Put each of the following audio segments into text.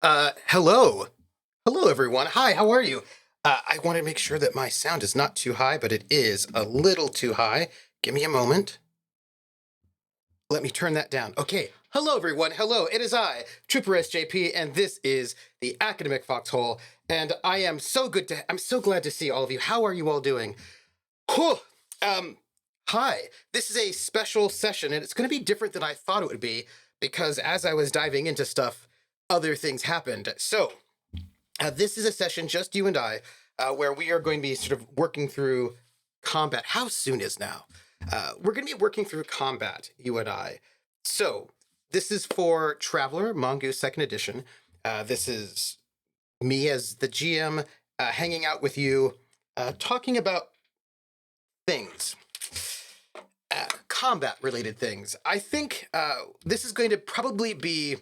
Hello. Hello, everyone. Hi, how are you? I want to make sure that my sound is not too high, but it is a little too high. Give me a moment. Let me turn that down. Okay. Hello, everyone. Hello. It is I, troopersjp, and this is the Academic Foxhole. And I'm so glad to see all of you. How are you all doing? Whew. Um, Hi. This is a special session, and it's going to be different than I thought it would be because as I was diving into stuff, other things happened. So, this is a session, just you and I, where we are going to be sort of working through combat. How soon is now? We're going to be working through combat, you and I. So, this is for Traveler, Mongoose 2nd Edition. This is me as the GM hanging out with you, talking about things. Combat related things. I think this is going to probably be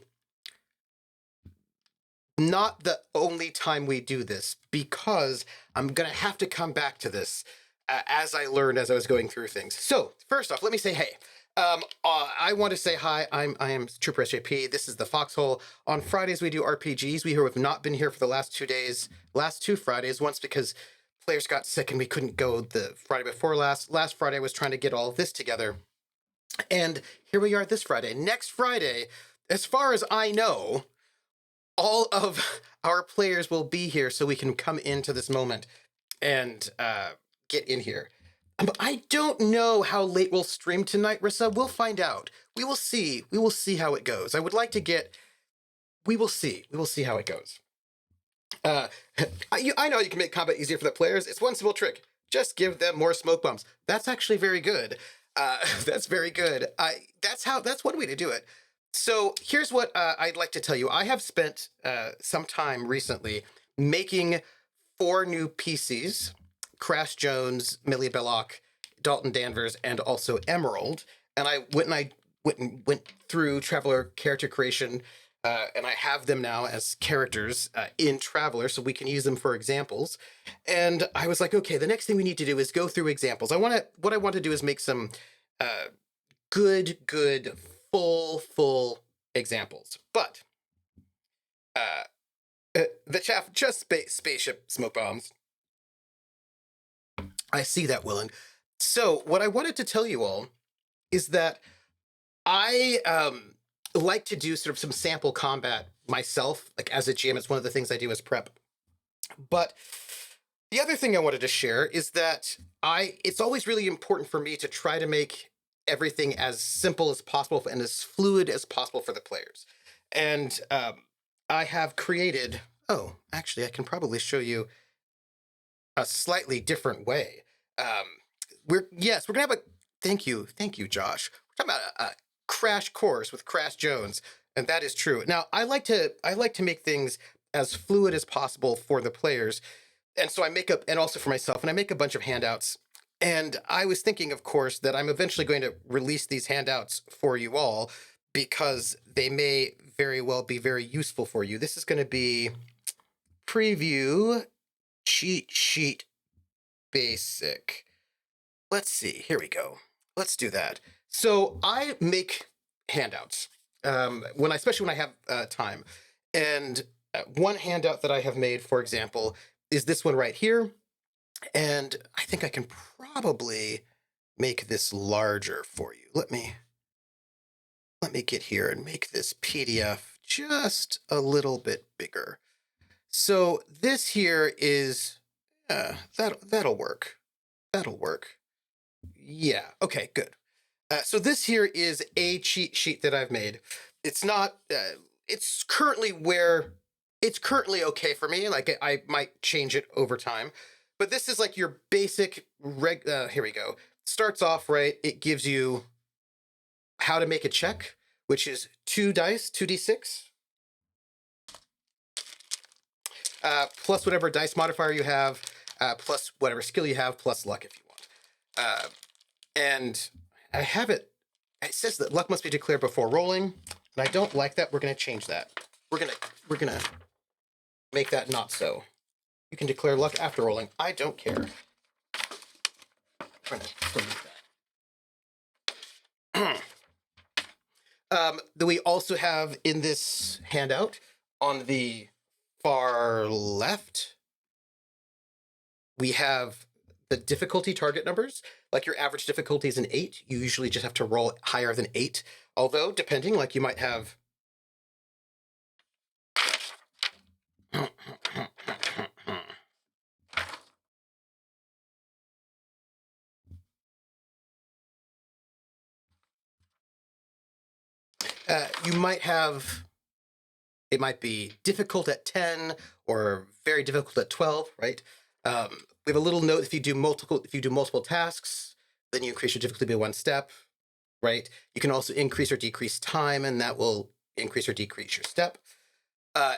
not the only time we do this because I'm going to have to come back to this as I learned as I was going through things. So, first off, let me say hey. I want to say hi. I am Trooper SJP. This is the Foxhole. On Fridays, we do RPGs. We have not been here for the last 2 days, last 2 Fridays, once because players got sick and we couldn't go the Friday before last. Last Friday, I was trying to get all of this together. And here we are this Friday. Next Friday, as far as I know, all of our players will be here so we can come into this moment and get in here. But I don't know how late we'll stream tonight, Rissa. We'll find out. We will see. We will see how it goes. I would like to get. We will see. We will see how it goes. Uh, I know you can make combat easier for the players. It's one simple trick. Just give them more smoke bombs. That's actually very good. That's very good. That's one way to do it. So here's what I'd like to tell you. I have spent some time recently making 4 new PCs: Crash Jones, Millie Belloc, Dalton Danvers, and also Emerald. And I went through Traveler character creation, and I have them now as characters in Traveler, so we can use them for examples. And I was like, okay, the next thing we need to do is go through examples. What I want to do is make some good, full examples. But just spaceship smoke bombs. I see that, Willen. So what I wanted to tell you all is that I like to do sort of some sample combat myself, like as a GM. It's one of the things I do as prep. But the other thing I wanted to share is that it's always really important for me to try to make everything as simple as possible and as fluid as possible for the players. And I have created, actually, I can probably show you a slightly different way. We're gonna have a thank you, Josh. We're talking about a crash course with Crash Jones, and that is true. Now, I like to make things as fluid as possible for the players, and so I make up, and also for myself, and I make a bunch of handouts. And I was thinking, of course, that I'm eventually going to release these handouts for you all because they may very well be very useful for you. This is going to be preview cheat sheet basic. Let's see. Here we go. Let's do that. So I make handouts especially when I have time. And one handout that I have made, for example, is this one right here. And I think I can probably make this larger for you. Let me get here and make this PDF just a little bit bigger. So this here is that'll work. That'll work. Yeah. Okay. Good. So this here is a cheat sheet that I've made. It's not. It's currently okay for me. Like I might change it over time, but this is like your basic here we go. Starts off right. It gives you how to make a check, which is 2 dice, 2d6, plus whatever dice modifier you have, plus whatever skill you have, plus luck if you want. And I have it. It says that luck must be declared before rolling, and I don't like that. We're going to change that. We're gonna make that not so. You can declare luck after rolling. I don't care. I'm gonna that. Then we also have in this handout On the far left, we have the difficulty target numbers. Like your average difficulty is an 8. You usually just have to roll higher than 8. Although, depending, like you might have you might have, it might be difficult at 10 or very difficult at 12, right? We have a little note: if you do multiple tasks, then you increase your difficulty by 1 step, right? You can also increase or decrease time, and that will increase or decrease your step.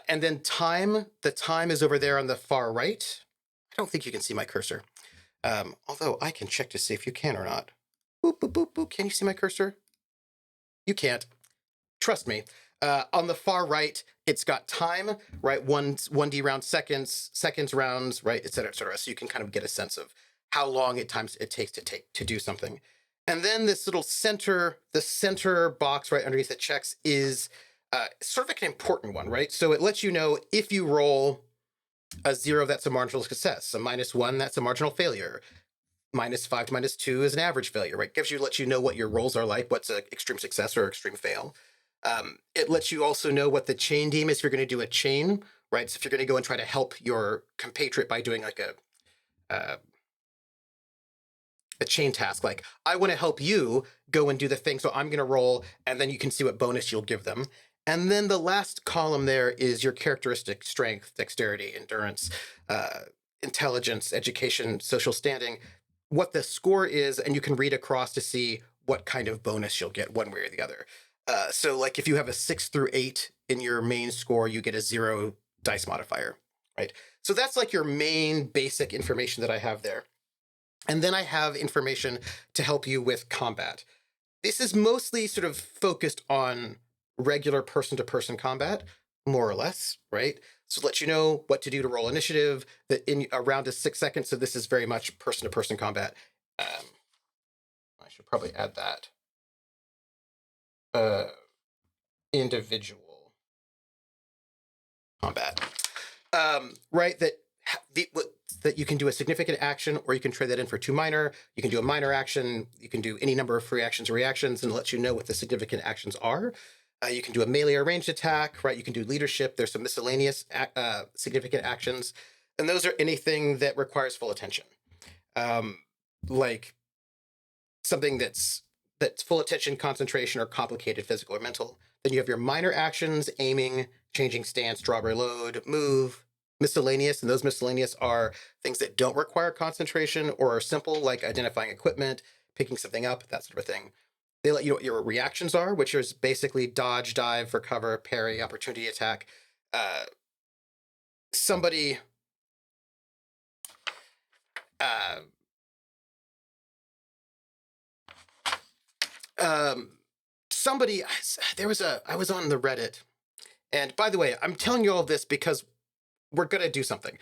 And then time, the time is over there on the far right. I don't think you can see my cursor. Although I can check to see if you can or not. Boop, boop, boop, boop. Can you see my cursor? You can't. Trust me. On the far right, it's got time, right? 1D round seconds, seconds rounds, right, et cetera, et cetera. So you can kind of get a sense of how long it takes to do something. And then this little the center box right underneath the checks is sort of like an important one, right? So it lets you know if you roll a 0, that's a marginal success. A -1, that's a marginal failure. -5 to -2 is an average failure, right? Lets you know what your rolls are like, what's an extreme success or extreme fail. It lets you also know what the chain deem is if you're going to do a chain, right? So if you're going to go and try to help your compatriot by doing like a chain task, like I want to help you go and do the thing, so I'm going to roll, and then you can see what bonus you'll give them. And then the last column there is your characteristic: strength, dexterity, endurance, intelligence, education, social standing, what the score is, and you can read across to see what kind of bonus you'll get one way or the other. So like if you have a 6 through 8 in your main score, you get a 0 dice modifier, right? So that's like your main basic information that I have there. And then I have information to help you with combat. This is mostly sort of focused on regular person-to-person combat, more or less, right? So let you know what to do to roll initiative. That in a round is 6 seconds, so this is very much person-to-person combat. I should probably add that. Individual combat, right? That you can do a significant action, or you can trade that in for 2 minor. You can do a minor action. You can do any number of free actions or reactions, and let you know what the significant actions are. You can do a melee or ranged attack, right? You can do leadership. There's some miscellaneous significant actions, and those are anything that requires full attention, like something that's full attention, concentration, or complicated physical or mental. Then you have your minor actions: aiming, changing stance, draw, reload, move, miscellaneous. And those miscellaneous are things that don't require concentration or are simple, like identifying equipment, picking something up, that sort of thing. They let you know what your reactions are, which is basically dodge, dive, recover, parry, opportunity attack. Somebody somebody I was on the Reddit, and by the way, I'm telling you all this because we're gonna do something.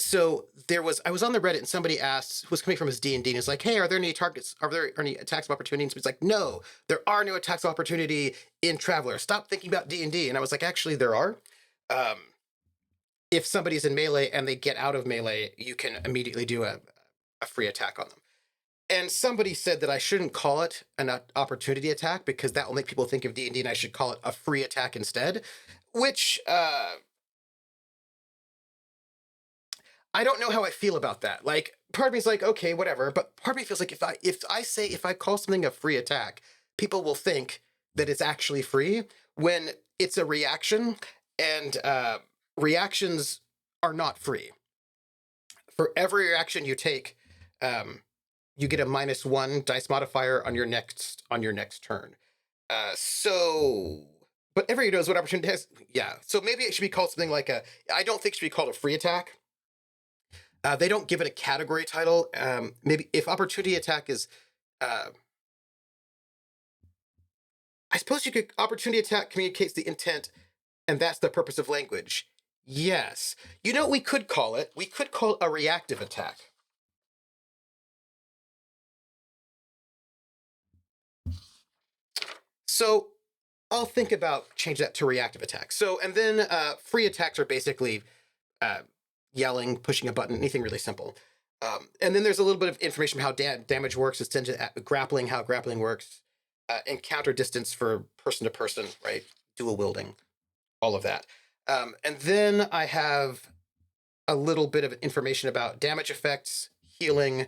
So I was on the Reddit, and somebody asked, who was coming from his D&D, and is like, hey, are there any targets? Are there any attacks of opportunity? And he's like, no, there are no attacks of opportunity in Traveler. Stop thinking about D&D. And I was like, actually, there are. If somebody's in melee and they get out of melee, you can immediately do a free attack on them. And somebody said that I shouldn't call it an opportunity attack because that will make people think of D&D, and I should call it a free attack instead, which I don't know how I feel about that. Like, part of me is like, okay, whatever. But part of me feels like if I call something a free attack, people will think that it's actually free when it's a reaction, and reactions are not free. For every reaction you take, you get a -1 dice modifier on your next turn. But everybody knows what opportunity has. Yeah, so maybe it should be called something like I don't think it should be called a free attack. They don't give it a category title. Maybe if opportunity attack is, I suppose you could, opportunity attack communicates the intent, and that's the purpose of language. Yes. You know what we could call it? We could call it a reactive attack. So I'll think about change that to reactive attacks. So, and then free attacks are basically uh, yelling, pushing a button, anything really simple. And then there's a little bit of information how damage works, grappling, how grappling works, encounter distance for person to person, right? Dual wielding, all of that. And then I have a little bit of information about damage effects, healing,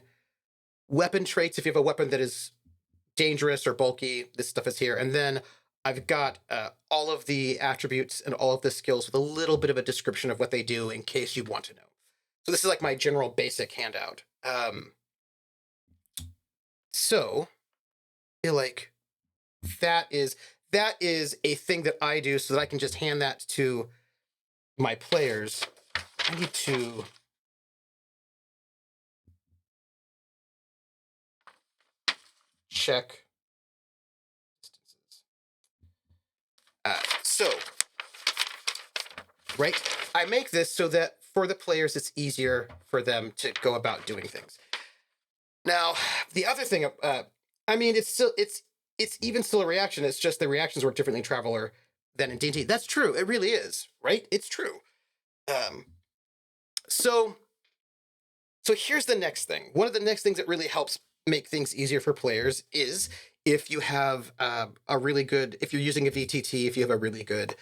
weapon traits. If you have a weapon that is dangerous or bulky, this stuff is here. And then I've got all of the attributes and all of the skills with a little bit of a description of what they do in case you want to know. So this is like my general basic handout. So I feel like that is a thing that I do so that I can just hand that to my players. I need to check distances. So, right, I make this so that for the players, it's easier for them to go about doing things. Now, the other thing, I mean, it's even still a reaction. It's just the reactions work differently in Traveler than in D&D. That's true. It really is, right? It's true. So here's the next thing. One of the next things that really helps make things easier for players is if you have if you're using a VTT, if you have a really good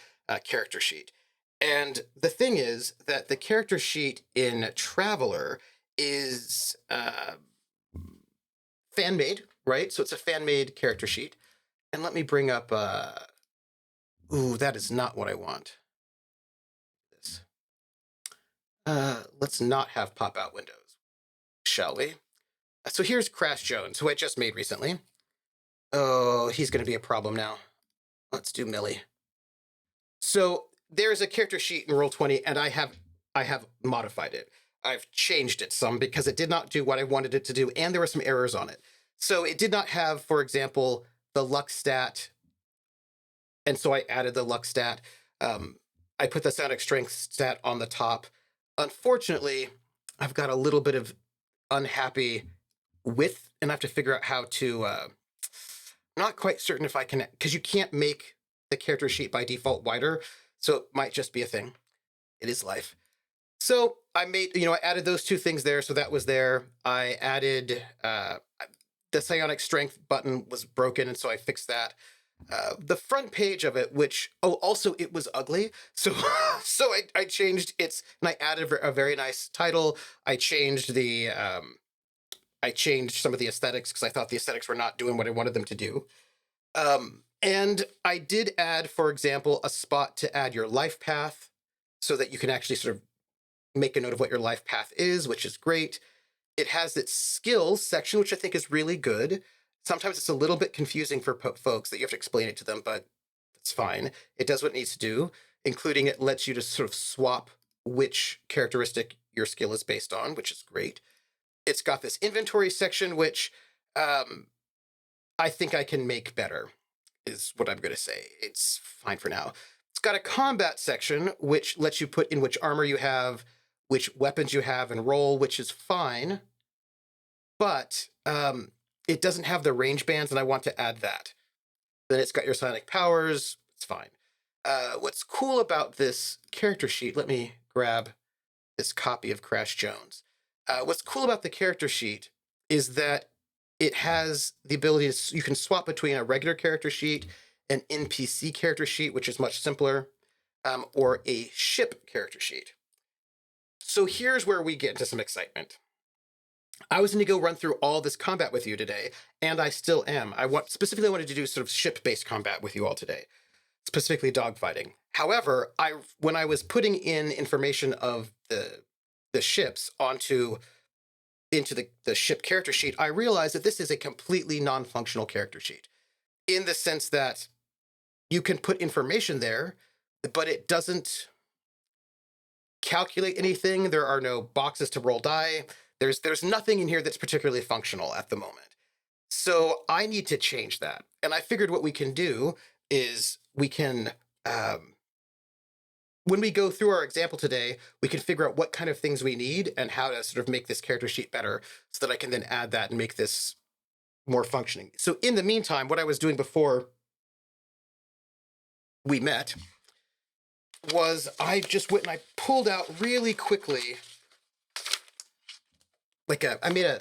character sheet. And the thing is that the character sheet in Traveler is fan-made, right? So it's a fan-made character sheet. And let me bring up, ooh, that is not what I want. This. Let's not have pop-out windows, shall we? So here's Crash Jones, who I just made recently. Oh, he's going to be a problem now. Let's do Millie. So there's a character sheet in Roll20, and I have modified it. I've changed it some because it did not do what I wanted it to do, and there were some errors on it. So it did not have, for example, the luck stat, and so I added the luck stat. I put the psionic strength stat on the top. Unfortunately, I've got a little bit of unhappy width, and I have to figure out how to. Not quite certain if I can, because you can't make the character sheet by default wider, so it might just be a thing. It is life. So I made, I added those two things there, so that was there. I added the psionic strength button was broken, and so I fixed that. The front page of it, which also it was ugly, so I changed its, and I added a very nice title. I changed the I changed some of the aesthetics because I thought the aesthetics were not doing what I wanted them to do. And I did add, for example, a spot to add your life path so that you can actually sort of make a note of what your life path is, which is great. It has its skills section, which I think is really good. Sometimes it's a little bit confusing for folks that you have to explain it to them, but it's fine. It does what it needs to do, including it lets you to sort of swap which characteristic your skill is based on, which is great. It's got this inventory section, which I think I can make better, is what I'm going to say. It's fine for now. It's got a combat section, which lets you put in which armor you have, which weapons you have, and roll, which is fine. But it doesn't have the range bands, and I want to add that. Then it's got your psionic powers. It's fine. What's cool about this character sheet, let me grab this copy of Crash Jones. What's cool about the character sheet is that it has the ability to, you can swap between a regular character sheet, an NPC character sheet, which is much simpler, or a ship character sheet. So here's where we get into some excitement. I was going to go run through all this combat with you today, and I still am. Specifically wanted to do sort of ship-based combat with you all today, specifically dogfighting. However, when I was putting in information of the ships into the ship character sheet, I realized that this is a completely non-functional character sheet, in the sense that you can put information there, but it doesn't calculate anything. There are no boxes to roll die. There's nothing in here that's particularly functional at the moment. So I need to change that. And I figured what we can do is we can, when we go through our example today, we can figure out what kind of things we need and how to sort of make this character sheet better so that I can then add that and make this more functioning. So in the meantime, what I was doing before we met was I just went and I pulled out really quickly, like I made a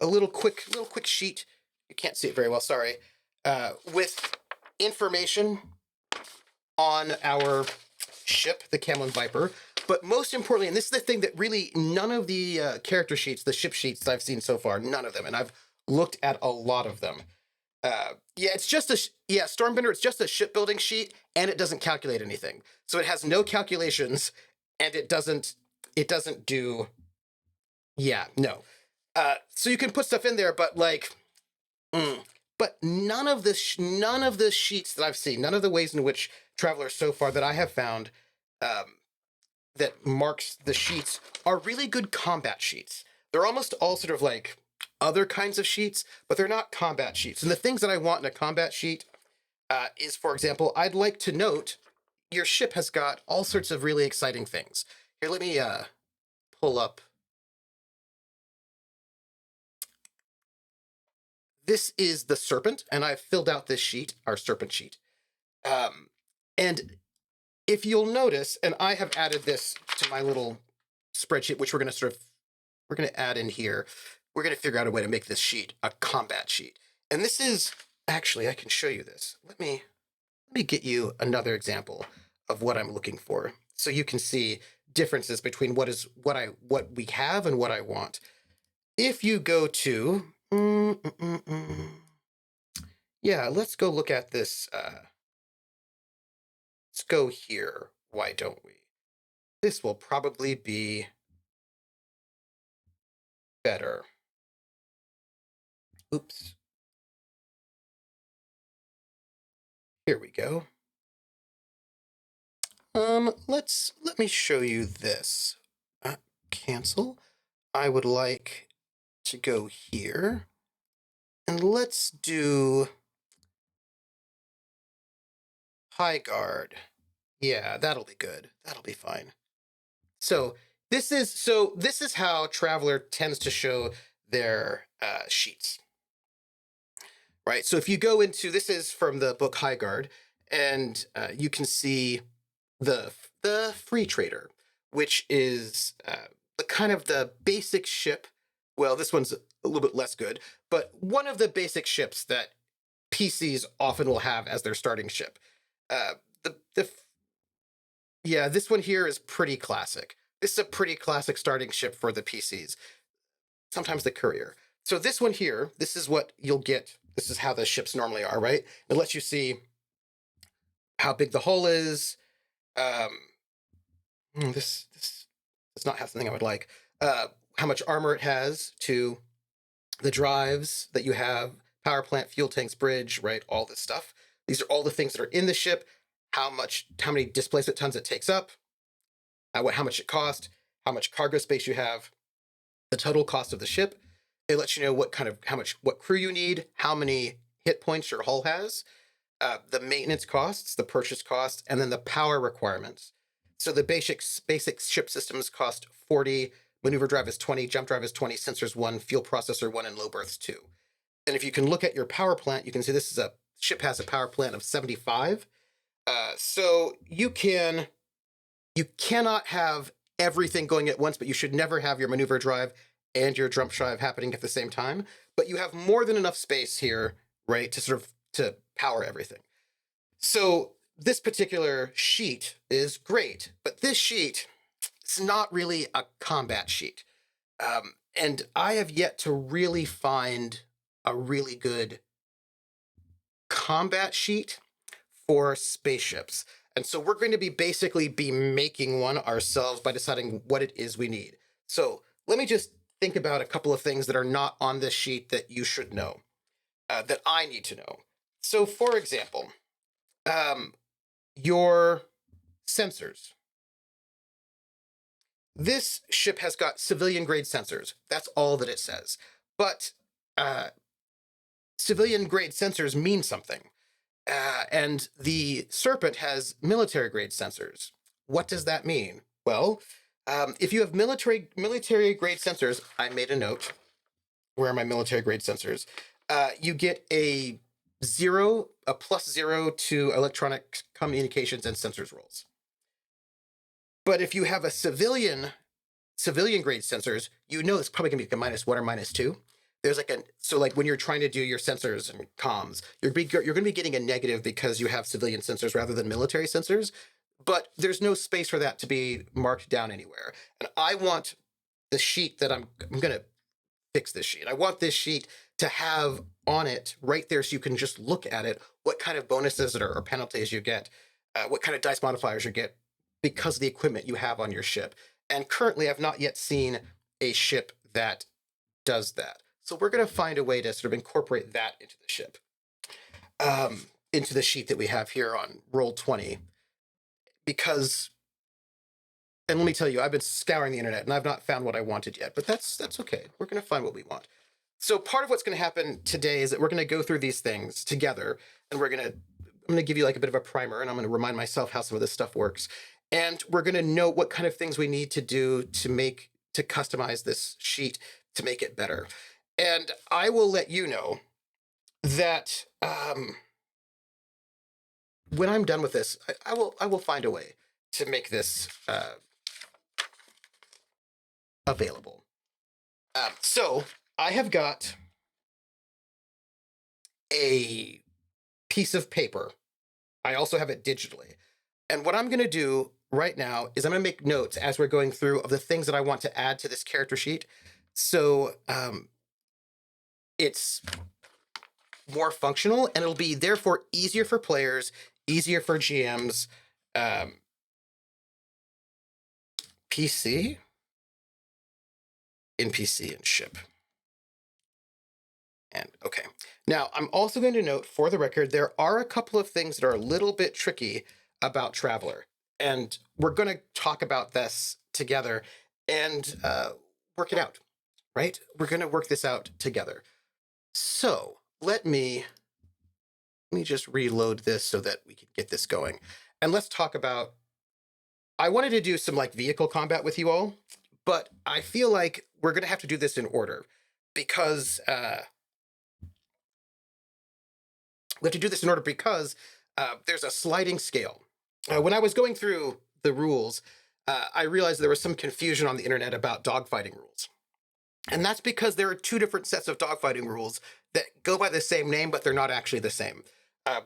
little quick sheet. You can't see it very well, sorry, with information on our ship, the Camlann Viper. But most importantly, and this is the thing that really none of the character sheets, the ship sheets that I've seen so far, none of them, and I've looked at a lot of them. Yeah, it's just Stormbender. It's just a shipbuilding sheet, and it doesn't calculate anything. So it has no calculations, and it doesn't do. Yeah, no. So you can put stuff in there, but like, but none of the sheets that I've seen, none of the ways in which Traveler so far that I have found, that marks the sheets are really good combat sheets. They're almost all sort of like other kinds of sheets, but they're not combat sheets. And the things that I want in a combat sheet is, for example, I'd like to note your ship has got all sorts of really exciting things. Here, let me pull up. This is the Serpent, and I've filled out this sheet, our Serpent sheet. And if you'll notice, and I have added this to my little spreadsheet, which we're going to add in here. We're going to figure out a way to make this sheet a combat sheet. And this is, actually, I can show you this. Let me get you another example of what I'm looking for, so you can see differences between what we have and what I want. If you go to, yeah, let's go look at this. Let's go here. Why don't we? This will probably be better. Oops. Here we go. Let me show you this. Cancel. I would like to go here, and let's do high guard. Yeah, that'll be good. That'll be fine. So this is how Traveler tends to show their sheets, right? So if you go into, this is from the book High Guard, and you can see the Free Trader, which is the kind of the basic ship. Well, this one's a little bit less good, but one of the basic ships that PCs often will have as their starting ship. Yeah, this one here is pretty classic. This is a pretty classic starting ship for the PCs. Sometimes the Courier. So this one here, this is what you'll get. This is how the ships normally are, right? It lets you see how big the hull is. This does not have something I would like. How much armor it has, to the drives that you have, power plant, fuel tanks, bridge, right? All this stuff. These are all the things that are in the ship. How many displacement tons it takes up, how much it costs, how much cargo space you have, the total cost of the ship. It lets you know what crew you need, how many hit points your hull has, the maintenance costs, the purchase costs, and then the power requirements. So the basic ship systems cost 40, maneuver drive is 20, jump drive is 20, sensors 1, fuel processor 1, and low berths 2. And if you can look at your power plant, you can see this is ship has a power plant of 75. So you cannot have everything going at once, but you should never have your maneuver drive and your jump drive happening at the same time. But you have more than enough space here, right, to power everything. So this particular sheet is great, but this sheet is not really a combat sheet. And I have yet to really find a really good combat sheet for spaceships. And so we're going to basically be making one ourselves by deciding what it is we need. So let me just think about a couple of things that are not on this sheet that you should know, that I need to know. So for example, your sensors. This ship has got civilian grade sensors. That's all that it says. But civilian grade sensors mean something. And the Serpent has military grade sensors. What does that mean? Well, if you have military grade sensors, I made a note. Where are my military grade sensors? you get a +0 to electronic communications and sensors rolls. But if you have a civilian grade sensors, you know it's probably gonna be like a -1 or -2. There's like so like when you're trying to do your sensors and comms, you're gonna be getting a negative because you have civilian sensors rather than military sensors. But there's no space for that to be marked down anywhere. And I want the sheet that I'm gonna fix this sheet. I want this sheet to have on it right there so you can just look at it, what kind of bonuses or penalties you get, what kind of dice modifiers you get because of the equipment you have on your ship. And currently, I've not yet seen a ship that does that. So we're going to find a way to sort of incorporate that into the ship, into the sheet that we have here on Roll20. Because, and let me tell you, I've been scouring the internet and I've not found what I wanted yet, but that's okay. We're going to find what we want. So part of what's going to happen today is that we're going to go through these things together, and I'm going to give you like a bit of a primer, and I'm going to remind myself how some of this stuff works. And we're going to know what kind of things we need to do to customize this sheet to make it better. And I will let you know that when I'm done with this, I will find a way to make this available. So I have got a piece of paper. I also have it digitally. And what I'm going to do right now is I'm going to make notes as we're going through of the things that I want to add to this character sheet. So it's more functional, and it'll be therefore easier for players, easier for GMs. PC, NPC, and ship. And okay. Now, I'm also going to note for the record, there are a couple of things that are a little bit tricky about Traveler. And we're going to talk about this together and work it out, right? We're going to work this out together. So let me just reload this so that we can get this going. And let's talk about, I wanted to do some like vehicle combat with you all, but I feel like we're going to have to do this in order because we have to do this in order because there's a sliding scale. When I was going through the rules, I realized there was some confusion on the internet about dogfighting rules. And that's because there are two different sets of dogfighting rules that go by the same name, but they're not actually the same.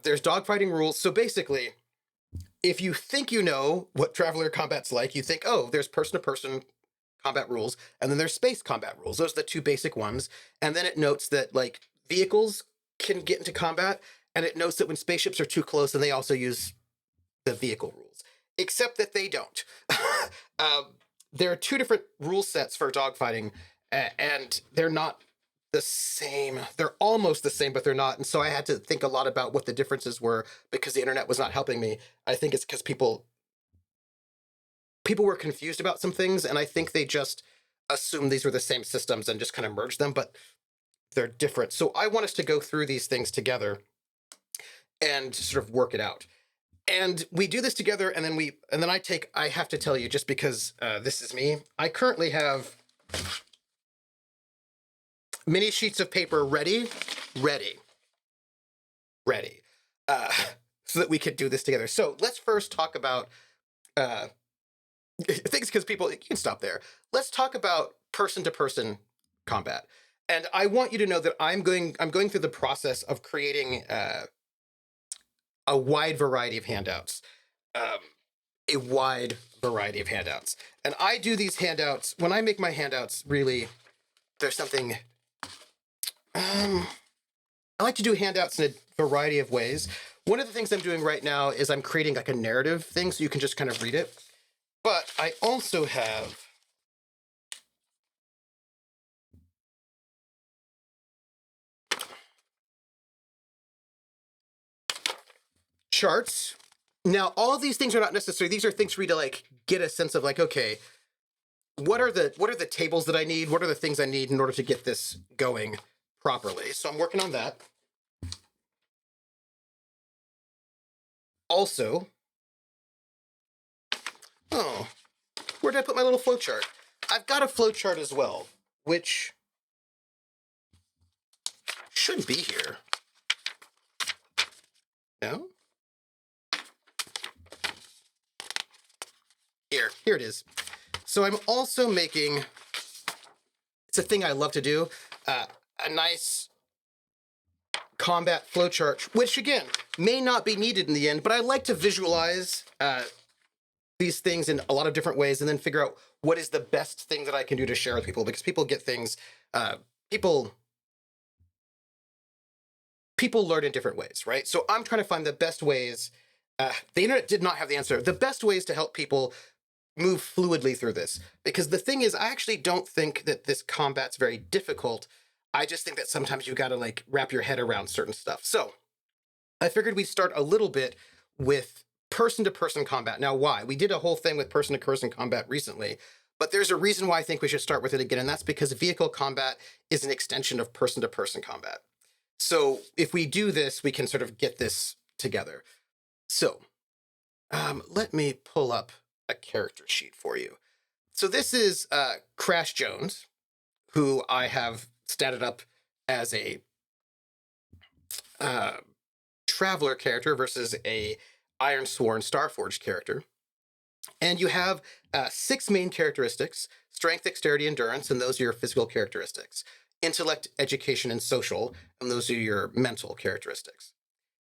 There's dogfighting rules. So basically, if you think you know what Traveler combat's like, you think, oh, there's person-to-person combat rules, and then there's space combat rules. Those are the two basic ones. And then it notes that like vehicles can get into combat, and it notes that when spaceships are too close, then they also use the vehicle rules, except that they don't. There are two different rule sets for dogfighting, and they're not the same. They're almost the same, but they're not. And so I had to think a lot about what the differences were because the internet was not helping me. I think it's because people were confused about some things, and I think they just assumed these were the same systems and just kind of merged them, but they're different. So I want us to go through these things together and sort of work it out. And we do this together, and then I have to tell you, just because this is me, I currently have many sheets of paper ready, so that we could do this together. So let's first talk about things, because people, you can stop there. Let's talk about person-to-person combat. And I want you to know that I'm going through the process of creating a wide variety of handouts. And I do these handouts, when I make my handouts, really, there's something, I like to do handouts in a variety of ways. One of the things I'm doing right now is I'm creating like a narrative thing so you can just kind of read it. But I also have charts. Now, all of these things are not necessary. These are things for you to like get a sense of like, okay, what are the tables that I need? What are the things I need in order to get this going properly? So I'm working on that. Also, oh, where did I put my little flowchart? I've got a flowchart as well, which should be here. No? Here it is. So I'm also making, it's a thing I love to do, a nice combat flowchart, which again, may not be needed in the end, but I like to visualize these things in a lot of different ways and then figure out what is the best thing that I can do to share with people, because people get things, people learn in different ways, right? So I'm trying to find the best ways. The internet did not have the answer. The best ways to help people move fluidly through this. Because the thing is, I actually don't think that this combat's very difficult. I just think that sometimes you gotta like wrap your head around certain stuff. So I figured we'd start a little bit with person-to-person combat. Now, why? We did a whole thing with person-to-person combat recently, but there's a reason why I think we should start with it again, and that's because vehicle combat is an extension of person-to-person combat. So if we do this, we can sort of get this together. So let me pull up a character sheet for you. So this is Crash Jones, who I have statted up as a Traveler character versus a Ironsworn Starforged character. And you have 6 main characteristics: strength, dexterity, endurance, and those are your physical characteristics. Intellect, education, and social, and those are your mental characteristics.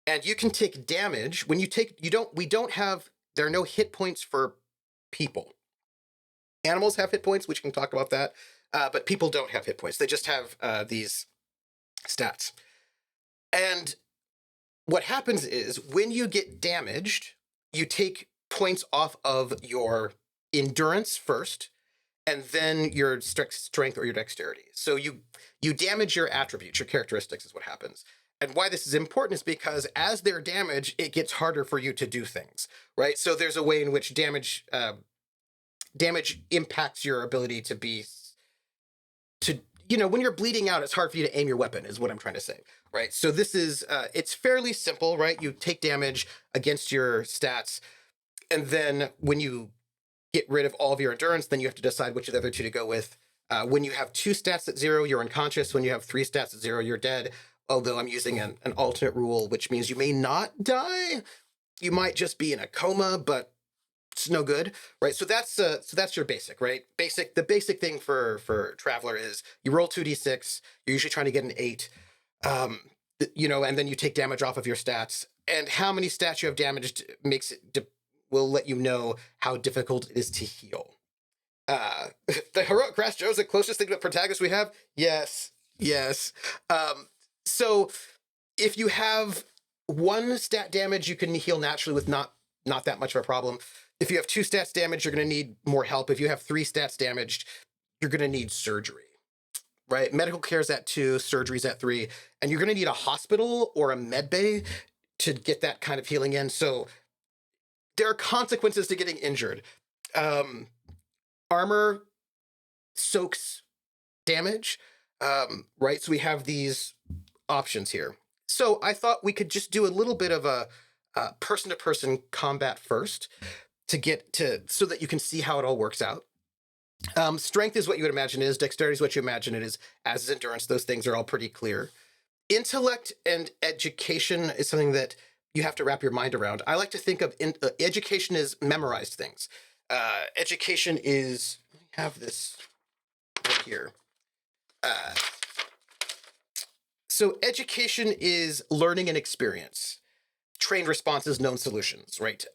And you can take damage when you take, there are no hit points for people. Animals have hit points, which we can talk about that, but people don't have hit points. They just have these stats. And what happens is when you get damaged, you take points off of your endurance first, and then your strength or your dexterity. So you damage your attributes, your characteristics is what happens. And why this is important is because as they're damaged, it gets harder for you to do things, right? So there's a way in which damage impacts your ability when you're bleeding out, it's hard for you to aim your weapon, is what I'm trying to say, right? So this is, it's fairly simple, right? You take damage against your stats, and then when you get rid of all of your endurance, then you have to decide which of the other 2 to go with. When you have 2 stats at 0, you're unconscious. When you have 3 stats at 0, you're dead. Although I'm using an alternate rule, which means you may not die. You might just be in a coma, but it's no good, right? So that's your basic, right? The basic thing for Traveler is you roll 2d6. You're usually trying to get an 8, and then you take damage off of your stats. And how many stats you have damaged will let you know how difficult it is to heal. The heroic Crash Joe is the closest thing to the protagonist we have. Yes. So if you have 1 stat damage, you can heal naturally with not that much of a problem. If you have 2 stats damage, you're going to need more help. If you have 3 stats damaged, you're going to need surgery, right? Medical care is at 2, surgery's at 3, and you're going to need a hospital or a med bay to get that kind of healing in. So there are consequences to getting injured. Armor soaks damage, right? So we have these options here. So I thought we could just do a little bit of a person-to-person combat first so that you can see how it all works out. Strength is what you would imagine it is. Dexterity is what you imagine it is, as is endurance. Those things are all pretty clear. Intellect and education is something that you have to wrap your mind around. I like to think of education as memorized things. Education is, I have this right here. So education is learning and experience. Trained responses, known solutions, right?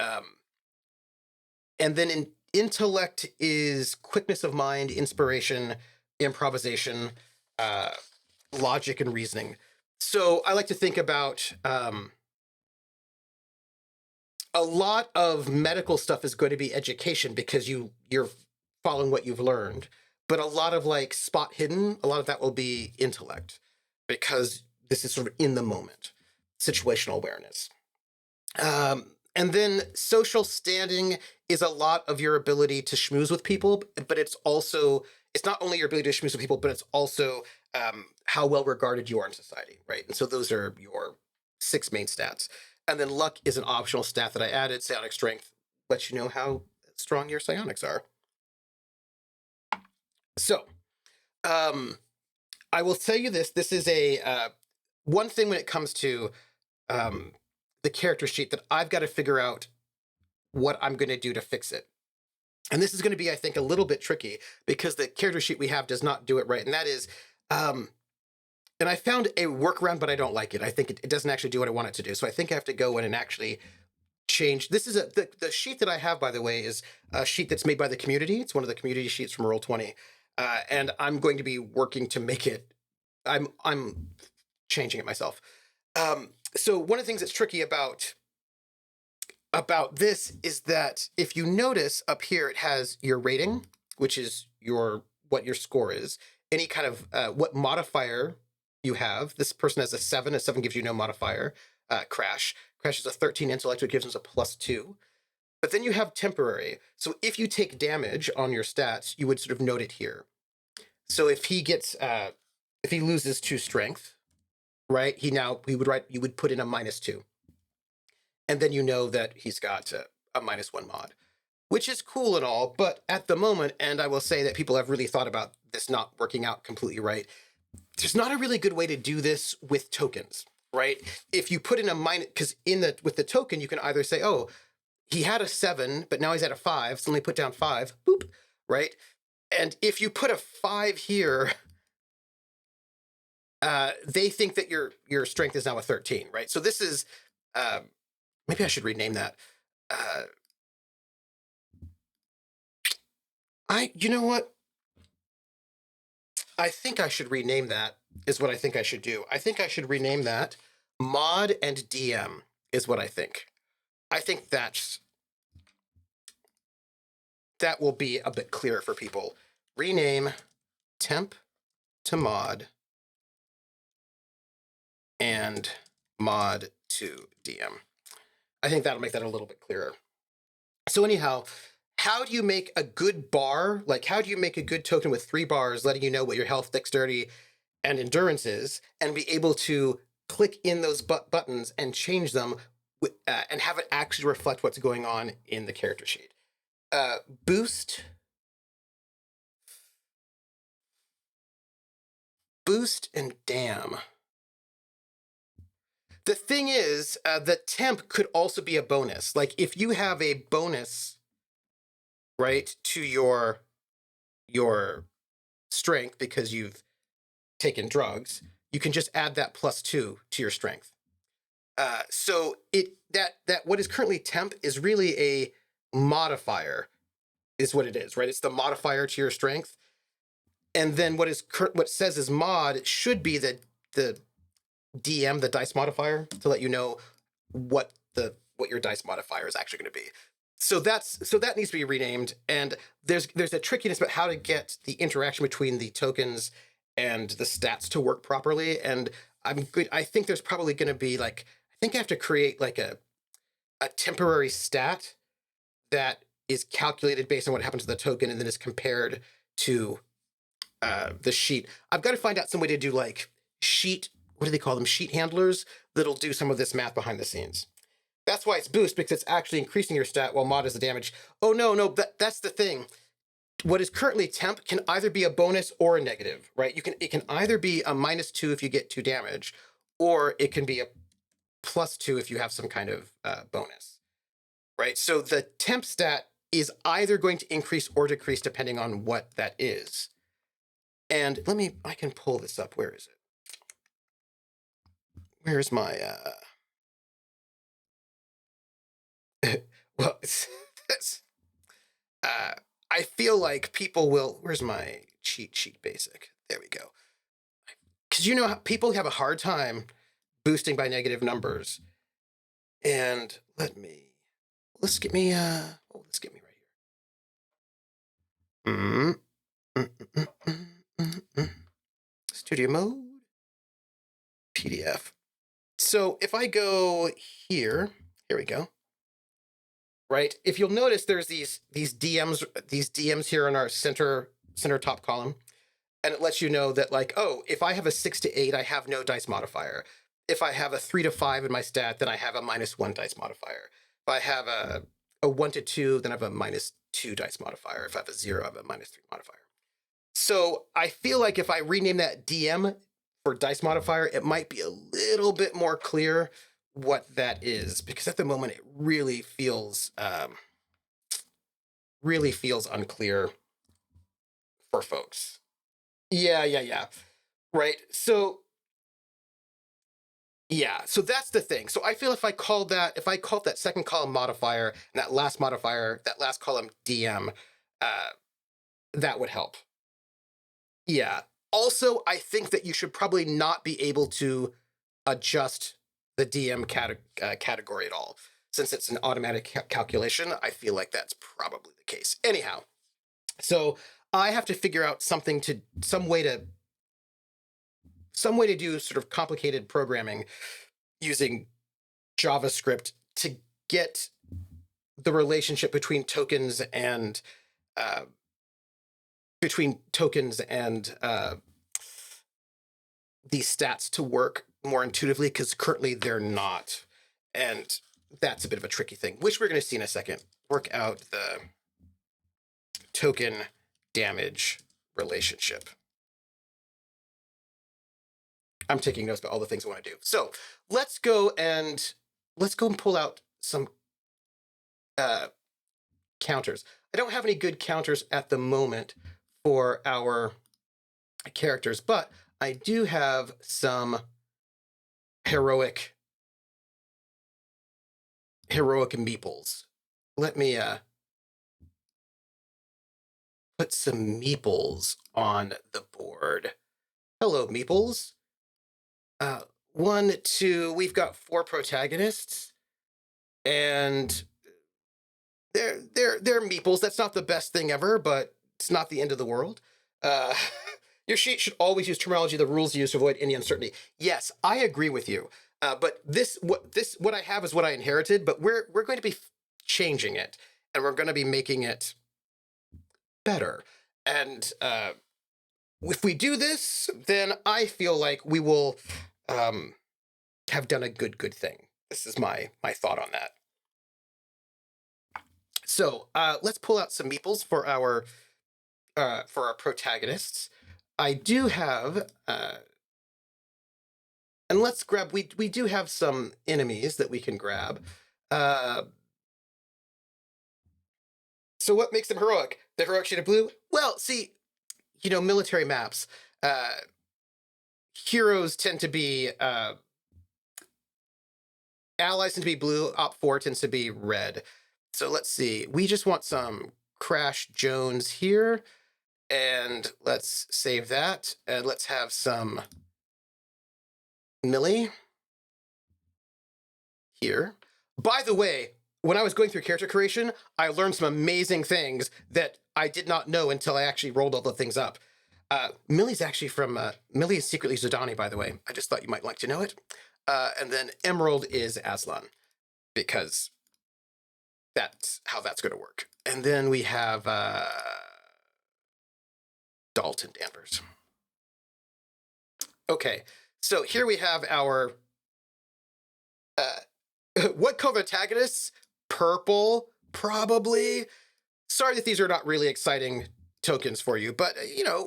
And then intellect is quickness of mind, inspiration, improvisation, logic, and reasoning. So I like to think about a lot of medical stuff is going to be education because you're following what you've learned. But a lot of like spot hidden, a lot of that will be intellect because this is sort of in the moment, situational awareness. And then social standing is a lot of your ability to schmooze with people, but it's not only your ability to schmooze with people, but it's also how well regarded you are in society, right? And so those are your 6 main stats. And then luck is an optional stat that I added. Psionic strength lets you know how strong your psionics are. So I will tell you this. This is one thing when it comes to the character sheet that I've got to figure out what I'm going to do to fix it. And this is going to be, I think, a little bit tricky because the character sheet we have does not do it right. And that is, and I found a workaround, but I don't like it. I think it doesn't actually do what I want it to do. So I think I have to go in and actually change. This is the sheet that I have, by the way, is a sheet that's made by the community. It's one of the community sheets from Roll20. And I'm going to be working to make it, I'm changing it myself. So one of the things that's tricky about this is that if you notice up here, it has your rating, which is what your score is, any kind of what modifier you have. This person has a 7. A 7 gives you no modifier. Crash is a 13 intellect, which gives us a +2. But then you have temporary. So if you take damage on your stats, you would sort of note it here. So if he gets if he loses 2 strength, right? You would put in a -2. And then you know that he's got a -1 mod, which is cool and all. But at the moment, and I will say that people have really thought about this not working out completely right, there's not a really good way to do this with tokens, right? If you put in a minus, because with the token, you can either say, oh, he had a 7, but now he's at a 5, so let me put down 5, boop, right? And if you put a 5 here, they think that your strength is now a 13, right? So this is, maybe I should rename that. You know what? I think I should rename that, is what I think I should do. I think I should rename that mod and DM is what I think. I think that will be a bit clearer for people. Rename temp to mod and mod to DM. I think that'll make that a little bit clearer. So anyhow, how do you make a good bar? Like, how do you make a good token with 3 bars, letting you know what your health, dexterity, and endurance is, and be able to click in those buttons and change them and have it actually reflect what's going on in the character sheet? Boost and damn. The thing is, the temp could also be a bonus. Like if you have a bonus, right, to your strength because you've taken drugs, you can just add that +2 to your strength. So that what is currently temp is really a modifier, is what it is, right? It's the modifier to your strength. And then what says is mod should be the DM, the dice modifier, to let you know what your dice modifier is actually going to be. So that needs to be renamed. And there's a trickiness about how to get the interaction between the tokens and the stats to work properly. And I think there's probably going to be I think I have to create like a temporary stat that is calculated based on what happens to the token and then is compared to the sheet. I've got to find out some way to do sheet, what do they call them? Sheet handlers that'll do some of this math behind the scenes. That's why it's boost, because it's actually increasing your stat while mod is the damage. Oh, no, that's the thing. What is currently temp can either be a bonus or a negative, right? It can either be a -2 if you get 2 damage, or it can be a +2 if you have some kind of bonus, right? So the temp stat is either going to increase or decrease depending on what that is. And I can pull this up. Where is it? Where's my, well, I feel like people will, where's my cheat sheet basic? There we go. Because people have a hard time boosting by negative numbers. And let's get me right here. Studio mode, PDF. So if I go here we go. Right? If you'll notice, there's these DMs here in our center top column, and it lets you know that if I have a 6 to 8, I have no dice modifier. If I have a 3 to 5 in my stat, then I have a -1 dice modifier. If I have a 1 to 2, then I have a -2 dice modifier. If I have a 0, I have a -3 modifier. So I feel like if I rename that DM for dice modifier, it might be a little bit more clear what that is, because at the moment it really feels unclear for folks. Yeah. Right. So yeah, so that's the thing. So I feel if I called that second column modifier and that last column DM, that would help. Yeah. Also, I think that you should probably not be able to adjust the DM category at all. Since it's an automatic calculation, I feel like that's probably the case. Anyhow, so I have to figure out some way to do sort of complicated programming using JavaScript to get the relationship between tokens and these stats to work more intuitively, because currently they're not. And that's a bit of a tricky thing, which we're going to see in a second. Work out the token damage relationship. I'm taking notes about all the things I want to do. So let's go and pull out some counters. I don't have any good counters at the moment for our characters, but I do have some heroic meeples. Let me put some meeples on the board. Hello, meeples. 1, 2, we've got 4 protagonists, and they're meeples. That's not the best thing ever, but it's not the end of the world. Your sheet should always use terminology, the rules used to avoid any uncertainty. Yes, I agree with you. But what I have is what I inherited, but we're going to be changing it, and we're going to be making it better. And if we do this, then I feel like we will have done a good thing. This is my thought on that. So let's pull out some meeples for our protagonists. I do have, and let's grab. We do have some enemies that we can grab. So what makes them heroic? The heroic shade of blue? Well, see, military maps. Heroes tend to be allies tend to be blue. Op 4 tends to be red. So let's see. We just want some Crash Jones here, and let's save that, and let's have some Millie here. By the way, when I was going through character creation, I learned some amazing things that I did not know until I actually rolled all the things up. Millie's actually from Millie is secretly Zidani, by the way. I just thought you might like to know it. And then Emerald is Aslan, because that's how that's going to work. And then we have Dalton Danvers. Okay, so here we have our what color antagonists? Purple, probably. Sorry that these are not really exciting tokens for you, but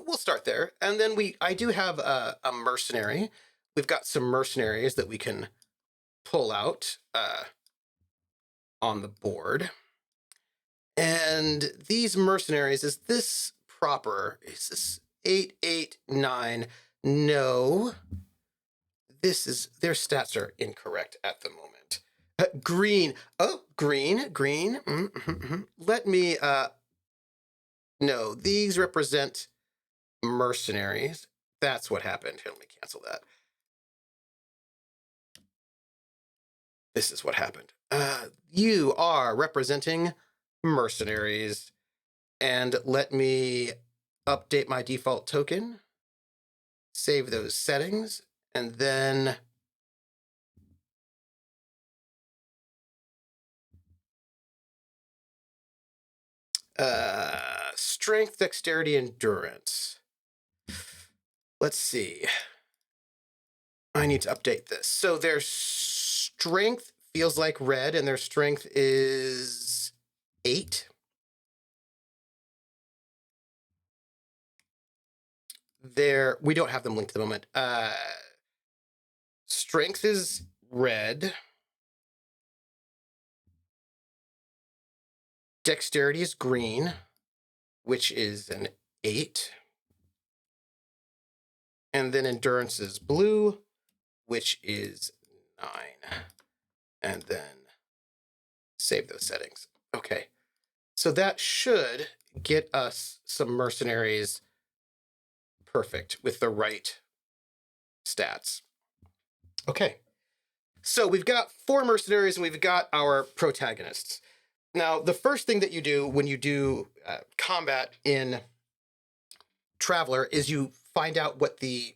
we'll start there. And then I do have a mercenary. We've got some mercenaries that we can pull out on the board. And these mercenaries, is this proper? Is this 889? No. Their stats are incorrect at the moment. Green. Oh, green. Mm-hmm. Let me, no, these represent mercenaries. That's what happened. Here, let me cancel that. This is what happened. You are representing mercenaries. And let me update my default token. Save those settings. And then strength, dexterity, endurance. Let's see. I need to update this. So their strength feels like red, and their strength is 8. we don't have them linked at the moment. Strength is red. Dexterity is green, which is an 8. And then endurance is blue, which is 9. And then save those settings. Okay. So that should get us some mercenaries perfect with the right stats. Okay. So we've got 4 mercenaries and we've got our protagonists. Now, the first thing that you do when you do combat in Traveler is you find out what the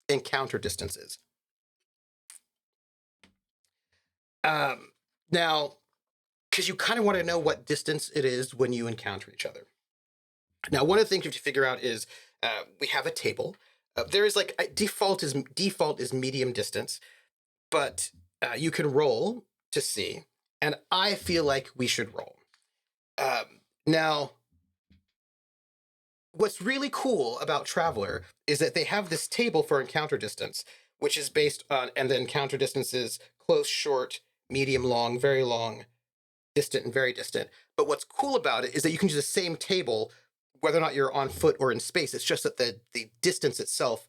encounter distance is. Now, because you kind of want to know what distance it is when you encounter each other. Now, one of the things you have to figure out is we have a table. There is like default is medium distance, but you can roll to see. And I feel like we should roll. Now, what's really cool about Traveler is that they have this table for encounter distance, which is based on, and the encounter distance is close, short, medium, long, very long, distant, and very distant. But what's cool about it is that you can use the same table, whether or not you're on foot or in space. It's just that the distance itself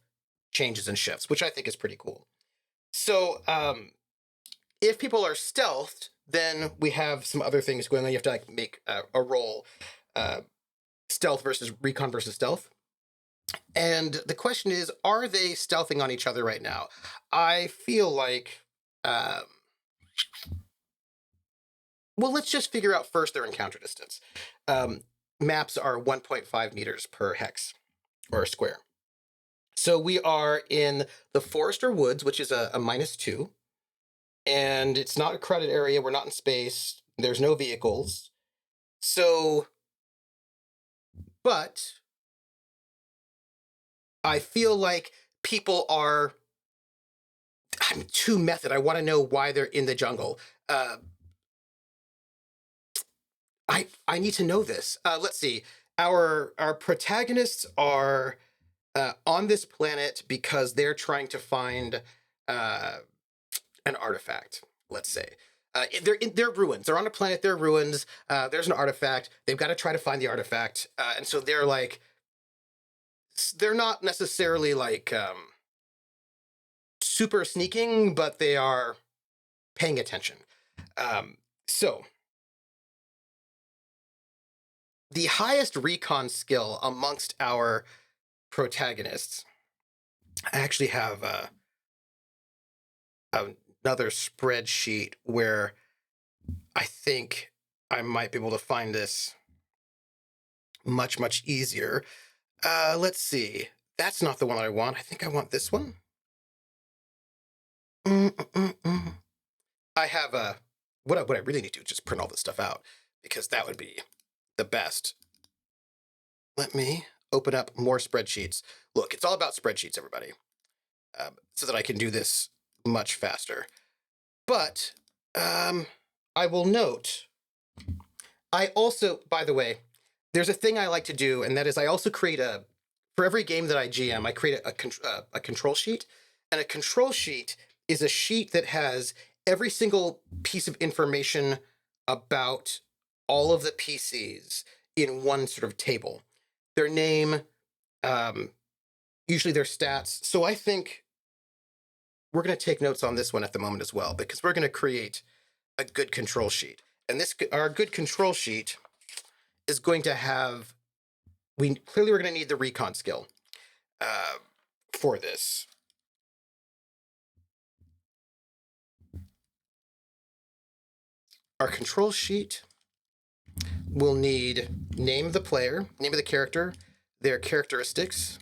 changes and shifts, which I think is pretty cool. So if people are stealthed, then we have some other things going on. You have to like make a roll, stealth versus recon versus stealth. And the question is, are they stealthing on each other right now? I feel like, well, let's just figure out first their encounter distance. Maps are 1.5 meters per hex or square. So we are in the forest or woods, which is a -2. And it's not a crowded area. We're not in space. There's no vehicles. So, but I feel like people are, I'm too method. I want to know why they're in the jungle. I need to know this. Let's see. Our protagonists are on this planet because they're trying to find an artifact, let's say. They're in their ruins. They're on a planet, they're ruins. There's an artifact. They've got to try to find the artifact. And so they're like, they're not necessarily like super sneaking, but they are paying attention. So the highest recon skill amongst our protagonists, I actually have another spreadsheet where I think I might be able to find this much, much easier. Let's see. That's not the one that I want. I think I want this one. I have what I really need to do is just print all this stuff out, because that would be the best. Let me open up more spreadsheets. Look, it's all about spreadsheets, everybody, so that I can do this much faster. But I will note, I also, by the way, there's a thing I like to do, and that is I also create for every game that I GM, I create a control sheet. And a control sheet is a sheet that has every single piece of information about all of the PCs in one sort of table. Their name, usually their stats. So I think we're going to take notes on this one at the moment as well, because we're going to create a good control sheet. And our good control sheet is going to have, we're going to need the recon skill for this. Our control sheet will need name of the player, name of the character, their characteristics,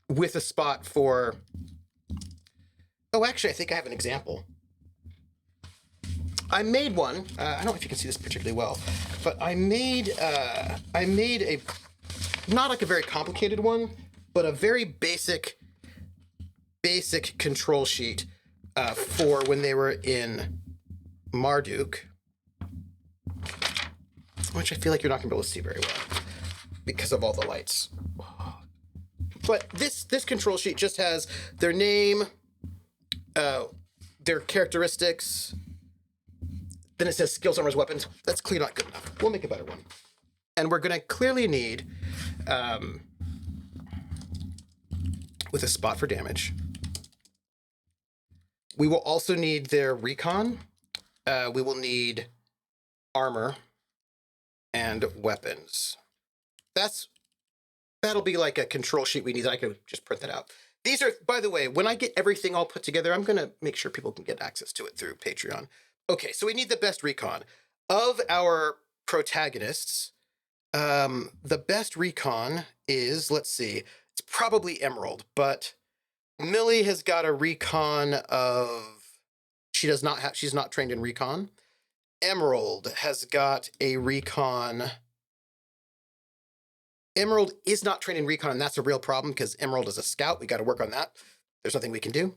with a spot for, oh, actually, I think I have an example. I made one. I don't know if you can see this particularly well, but I made a, not like a very complicated one, but a very basic control sheet for when they were in Marduk. which I feel like you're not going to be able to see very well because of all the lights. But this control sheet just has their name, their characteristics. Then it says skills, armors, weapons. That's clearly not good enough. We'll make a better one. And we're going to clearly need, with a spot for damage. We will also need their recon. We will need armor and weapons. That'll be like a control sheet we need. I can just print that out. These are, by the way, when I get everything all put together, I'm going to make sure people can get access to it through Patreon. Okay, so we need the best recon. Of our protagonists, the best recon is, let's see, it's probably Emerald, but Millie has got a recon of, she's not trained in recon. Emerald has got a recon. Emerald is not trained in recon, and that's a real problem because Emerald is a scout. We got to work on that. There's nothing we can do.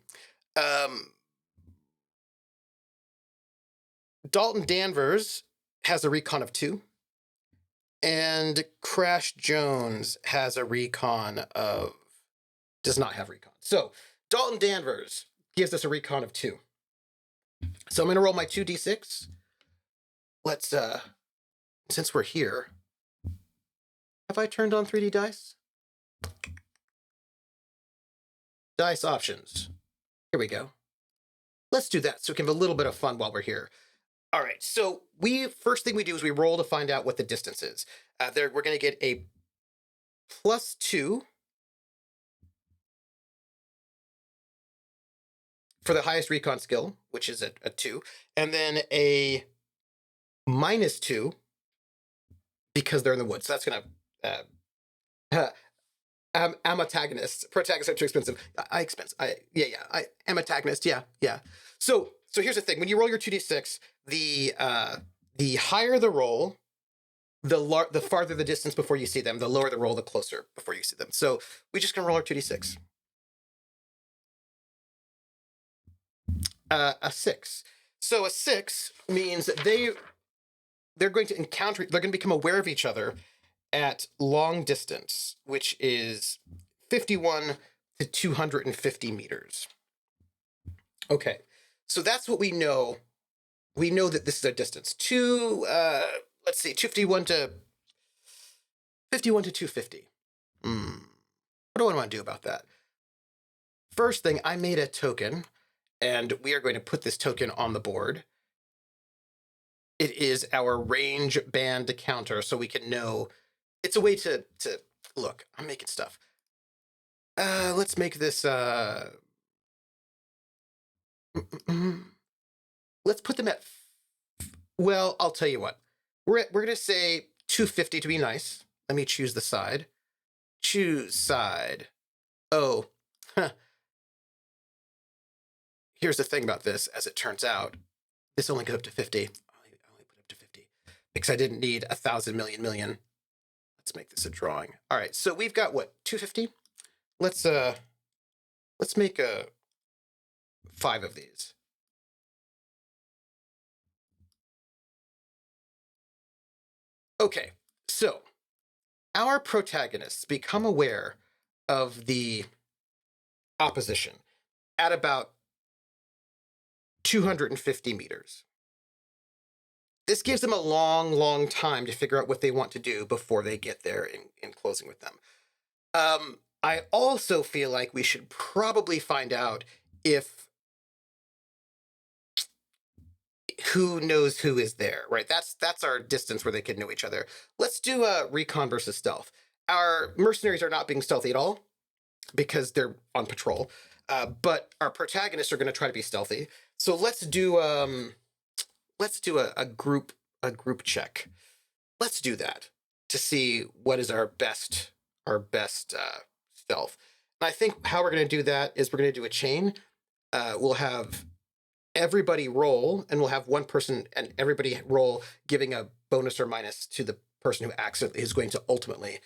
Dalton Danvers has a recon of 2. And Crash Jones has a recon of, does not have recon. So Dalton Danvers gives us a recon of 2. So I'm going to roll my 2d6. Let's, since we're here, have I turned on 3D dice? Dice options. Here we go. Let's do that so we can have a little bit of fun while we're here. All right, so first thing we do is we roll to find out what the distance is. We're going to get a +2 for the highest recon skill, which is a 2, and then a -2 because they're in the woods. So that's going to antagonists. Protagonists are too expensive. Antagonist. Yeah. So here's the thing: when you roll your 2d6, the higher the roll, the farther the distance before you see them. The lower the roll, the closer before you see them. So we just gonna roll our 2d6. A 6. So a 6 means that they're going to encounter. They're going to become aware of each other at long distance, which is 51 to 250 meters. Okay, so that's what we know. We know that this is a distance. Let's see, 51 to 250. What do I want to do about that? First thing, I made a token, and we are going to put this token on the board. It is our range band counter, so we can know. It's a way to look. I'm making stuff. Let's make this. Let's put them at. Well, I'll tell you what. We're gonna say 250 to be nice. Let me choose the side. Choose side. Oh, here's the thing about this. As it turns out, this only goes up to 50. I only put up to 50 because I didn't need 1,000 million. Let's make this a drawing. All right, so we've got what, 250? Let's make 5 of these. Okay, so our protagonists become aware of the opposition at about 250 meters. This gives them a long time to figure out what they want to do before they get there in closing with them. I also feel like we should probably find out who knows who is there, right? That's our distance where they could know each other. Let's do a recon versus stealth. Our mercenaries are not being stealthy at all because they're on patrol, but our protagonists are going to try to be stealthy. So let's do a group check. Let's do that to see what is our best stealth. And I think how we're going to do that is we're going to do a chain. We'll have everybody roll, and we'll have one person and everybody roll, giving a bonus or minus to the person who accidentally is going to ultimately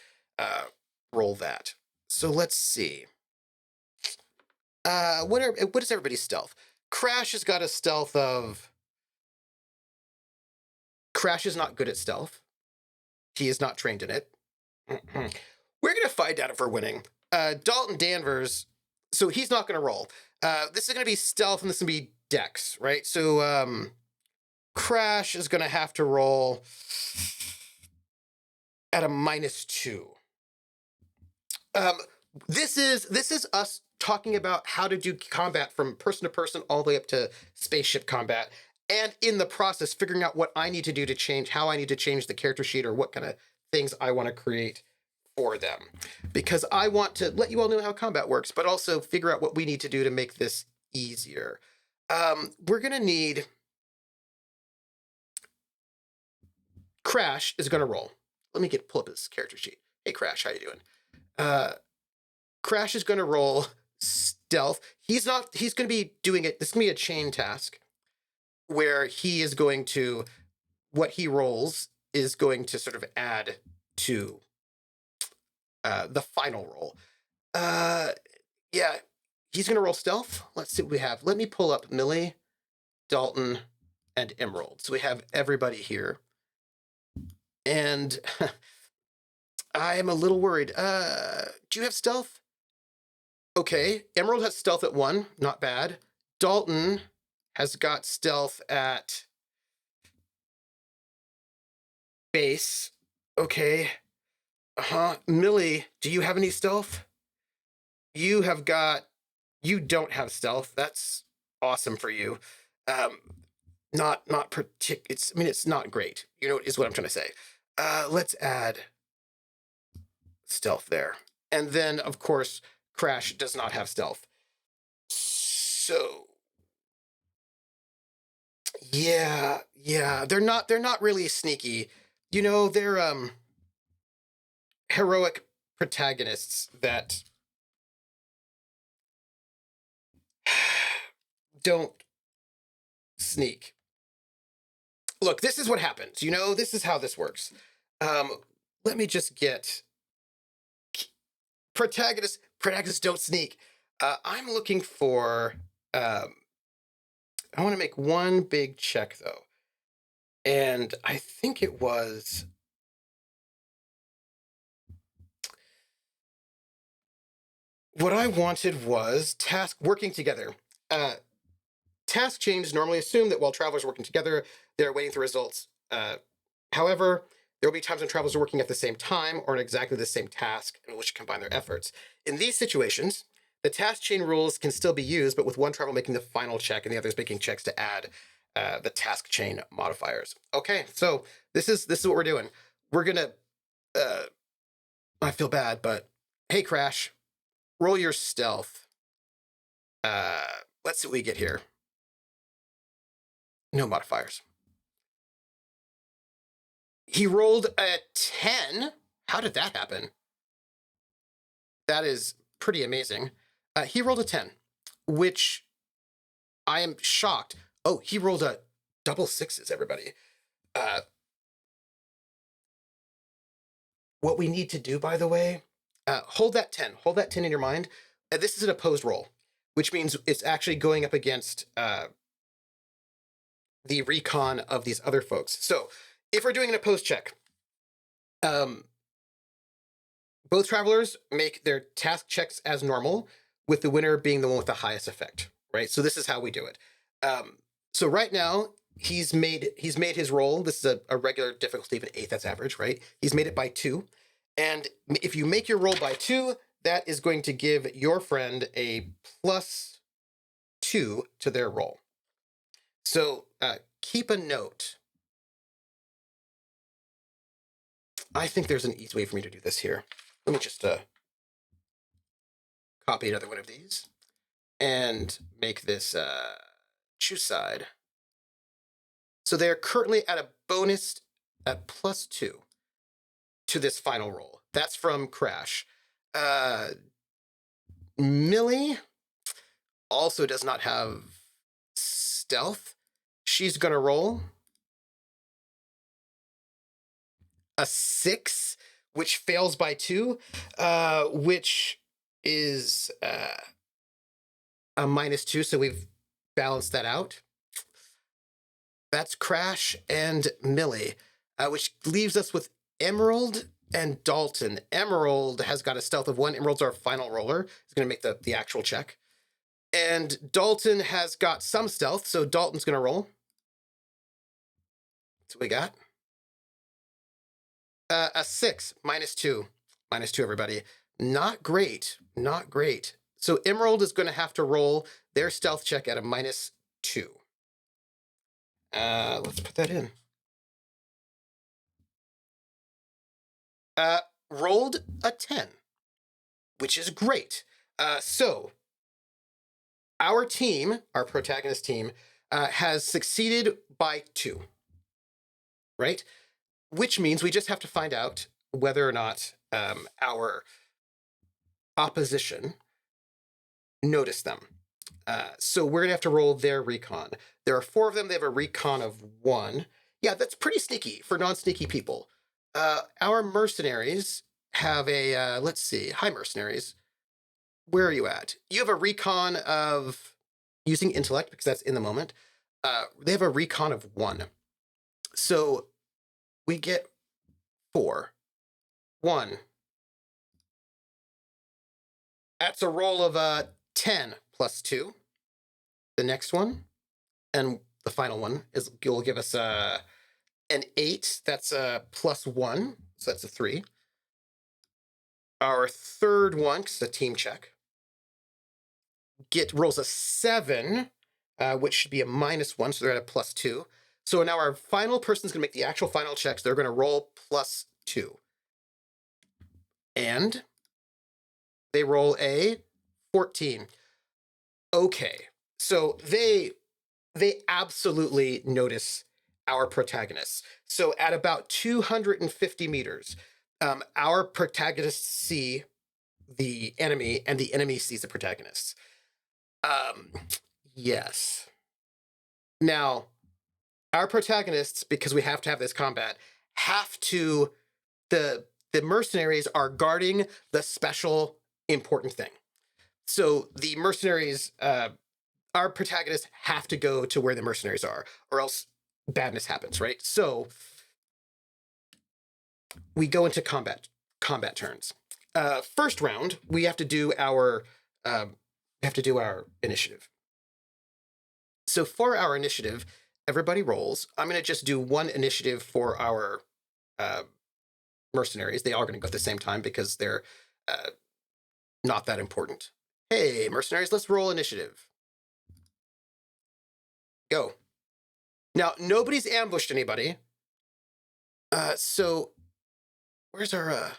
roll that. So let's see. What is everybody's stealth? Crash has got a stealth of. Crash is not good at stealth. He is not trained in it. We're going to find out if we're winning. Dalton Danvers, so he's not going to roll. This is going to be stealth, and this is going to be dex, right? So Crash is going to have to roll at a -2. This is us talking about how to do combat from person to person all the way up to spaceship combat, and in the process figuring out what I need to do to change, how I need to change the character sheet, or what kind of things I want to create for them, because I want to let you all know how combat works, but also figure out what we need to do to make this easier. We're gonna need Crash is gonna roll. Let me pull up his character sheet. Hey Crash, how you doing? Crash is gonna roll stealth. He's gonna be doing it. This is gonna be a chain task where he is going to, what he rolls is going to sort of add to the final roll. Yeah, he's going to roll stealth. Let's see what we have. Let me pull up Millie, Dalton, and Emerald. So we have everybody here. And I am a little worried. Do you have stealth? Okay, Emerald has stealth at 1. Not bad. Dalton has got stealth at base. Okay. Millie, do you have any stealth? You don't have stealth. That's awesome for you. Not it's not great. You know, is what I'm trying to say. Let's add stealth there. And then of course, Crash does not have stealth. So yeah, they're not really sneaky. You know, they're heroic protagonists that don't sneak. Look, this is what happens. You know, this is how this works. Let me just get protagonists. Protagonists don't sneak. I'm looking for. I want to make one big check though, and I think it was. What I wanted was task working together. Task chains normally assume that while travelers are working together, they're waiting for results. However, there will be times when travelers are working at the same time or in exactly the same task in which combine their efforts. In these situations, the task chain rules can still be used, but with one traveler making the final check and the others making checks to add the task chain modifiers. Okay, so this is what we're doing. We're gonna. I feel bad, but hey, Crash. Roll your stealth. Let's see what we get here. No modifiers. He rolled a 10. How did that happen? That is pretty amazing. He rolled a 10, which I am shocked. Oh, he rolled a double sixes, everybody. What we need to do, by the way, hold that 10. Hold that 10 in your mind. This is an opposed roll, which means it's actually going up against the recon of these other folks. So if we're doing an opposed check, both travelers make their task checks as normal, with the winner being the one with the highest effect, right? So this is how we do it. So right now, he's made his roll. This is a regular difficulty of an 8th, that's average, right? He's made it by 2. And if you make your roll by 2, that is going to give your friend a +2 to their roll. So keep a note. I think there's an easy way for me to do this here. Let me just copy another one of these and make this choose side. So they're currently at a bonus at +2 to this final roll. That's from Crash. Millie also does not have stealth. She's gonna roll a 6, which fails by 2, which is a -2, so we've balanced that out. That's Crash and Millie, which leaves us with Emerald and Dalton. Emerald has got a stealth of 1. Emerald's our final roller. He's going to make the actual check. And Dalton has got some stealth, so Dalton's going to roll. That's what we got. A 6, -2. -2, everybody. Not great. Not great. So Emerald is going to have to roll their stealth check at a -2. Let's put that in. Rolled a 10, which is great. So our team, our protagonist team, has succeeded by 2, right? Which means we just have to find out whether or not our opposition noticed them. So we're gonna have to roll their recon. There are 4 of them. They have a recon of 1. Yeah, that's pretty sneaky for non-sneaky people. Our mercenaries have a, let's see, hi mercenaries. Where are you at? You have a recon of using intellect because that's in the moment. They have a recon of 1. So we get 4. 1. That's a roll of 10 plus 2. The next one, and the final one, will give us an 8. That's a +1, so that's a 3. Our third one, because it's a team check, rolls a 7, which should be a -1, so they're at a +2. So now our final person's going to make the actual final checks. They're going to roll +2. And they roll a 14. Okay, so they absolutely notice our protagonists. So at about 250 meters, our protagonists see the enemy, and the enemy sees the protagonists. Yes. Now, our protagonists, because we have to have this combat, have to, the mercenaries are guarding the special important thing. So the mercenaries, our protagonists have to go to where the mercenaries are, or else badness happens, right? So we go into combat turns. First round, we have to do our initiative. So for our initiative, everybody rolls. I'm going to just do 1 initiative for our mercenaries. They are going to go at the same time because they're not that important. Hey, mercenaries, let's roll initiative. Go. Now, nobody's ambushed anybody. So where's our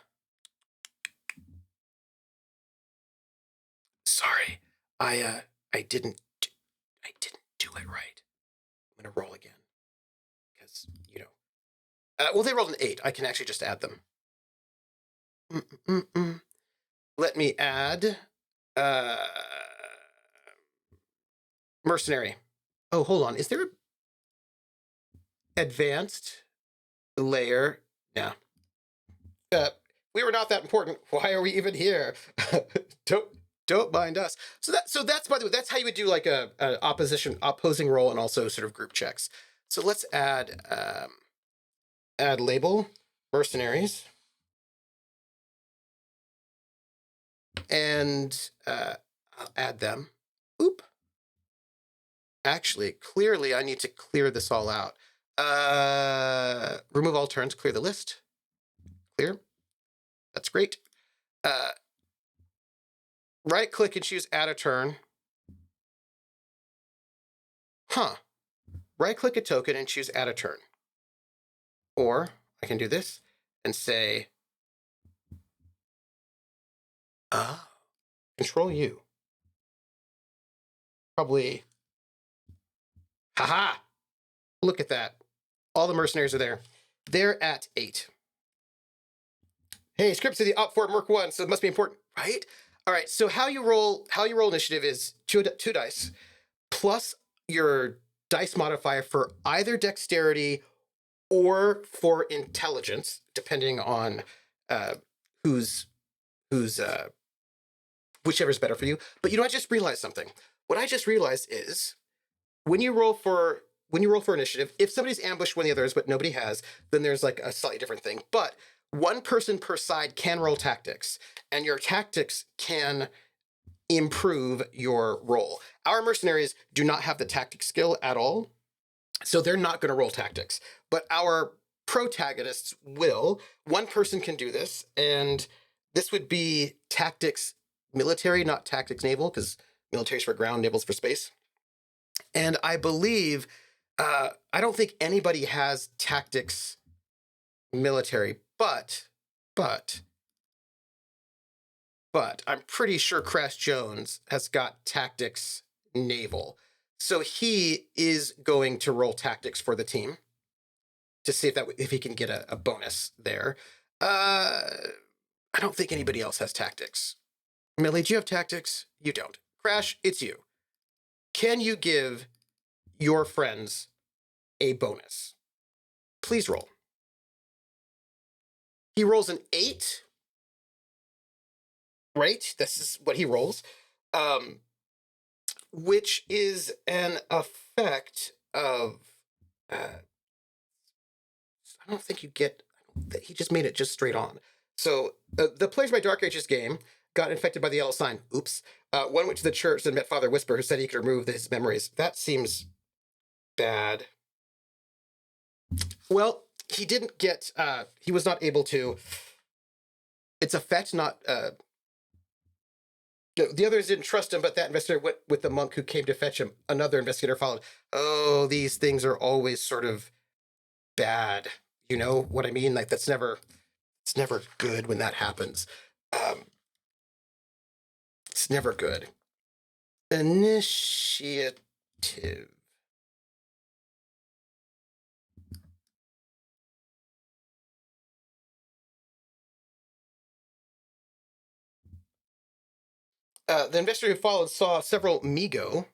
sorry. I didn't do it right. I'm gonna roll again. Because, well, they rolled an 8. I can actually just add them. Let me add mercenary. Oh, hold on. Is there a advanced layer? No. We were not that important. Why are we even here? Don't mind us. So that's, by the way, that's how you would do like a opposing roll, and also sort of group checks. So let's add label mercenaries, and I'll add them. Oop. Actually, clearly I need to clear this all out. Remove all turns, clear the list. Clear. That's great. Right click and choose add a turn. Right click a token and choose add a turn. Or I can do this and say, Control U. Probably, haha, look at that. All the mercenaries are there. They're at 8. Hey, script to the up for Merc 1, so it must be important, right? All right, so how you roll initiative is 2 dice plus your dice modifier for either dexterity or for intelligence, depending on whichever's better for you. But I just realized something. What I just realized is when you roll for when you roll for initiative, if somebody's ambushed one of the others, but nobody has, then there's like a slightly different thing. But one person per side can roll tactics, and your tactics can improve your roll. Our mercenaries do not have the tactic skill at all, so they're not going to roll tactics. But our protagonists will. One person can do this, and this would be tactics military, not tactics naval, because military's for ground, naval's for space. And I believe, I don't think anybody has tactics military, but I'm pretty sure Crash Jones has got tactics naval. So he is going to roll tactics for the team to see if he can get a bonus there. I don't think anybody else has tactics. Millie, do you have tactics? You don't. Crash, it's you. Can you give your friends a bonus? Please roll. He rolls an 8. Right? This is what he rolls. Which is an effect of... I don't think you get... He just made it just straight on. So the players of my Dark Ages game got infected by the yellow sign. Oops. One went to the church and met Father Whisper, who said he could remove his memories. That seems bad. Well, he didn't get... he was not able to... It's effect, not... the others didn't trust him, but that investigator went with the monk who came to fetch him. Another investigator followed. Oh, these things are always sort of bad. You know what I mean? Like, it's never good when that happens. It's never good. Initiative. The investigator who followed saw several Migo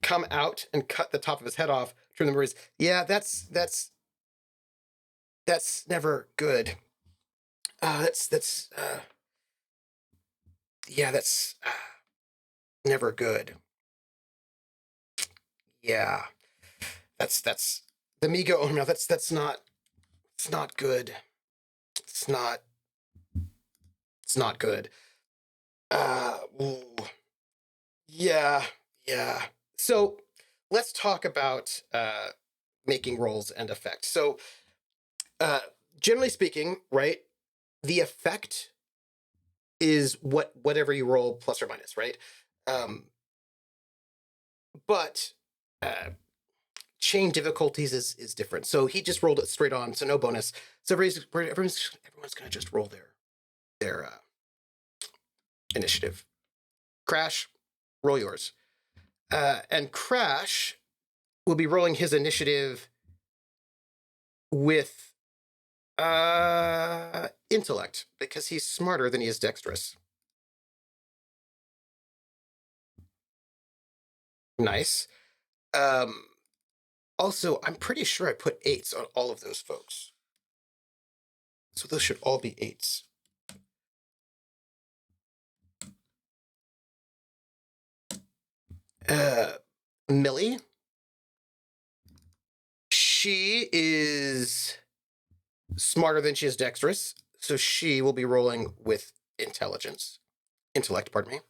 come out and cut the top of his head off, trim the memories. Yeah, that's never good. That's never good. Yeah, that's the Migo. Oh no, that's not. It's not good. It's not good. Ooh. Yeah. So let's talk about making rolls and effects. So generally speaking, right, the effect is whatever you roll plus or minus, right? But chain difficulties is different. So he just rolled it straight on, so no bonus. So everyone's going to just roll their initiative. Crash, roll yours. And Crash will be rolling his initiative with intellect, because he's smarter than he is dexterous. Nice. Also, I'm pretty sure I put 8s on all of those folks. So those should all be 8s. Millie. She is smarter than she is dexterous, so she will be rolling with intellect, pardon me.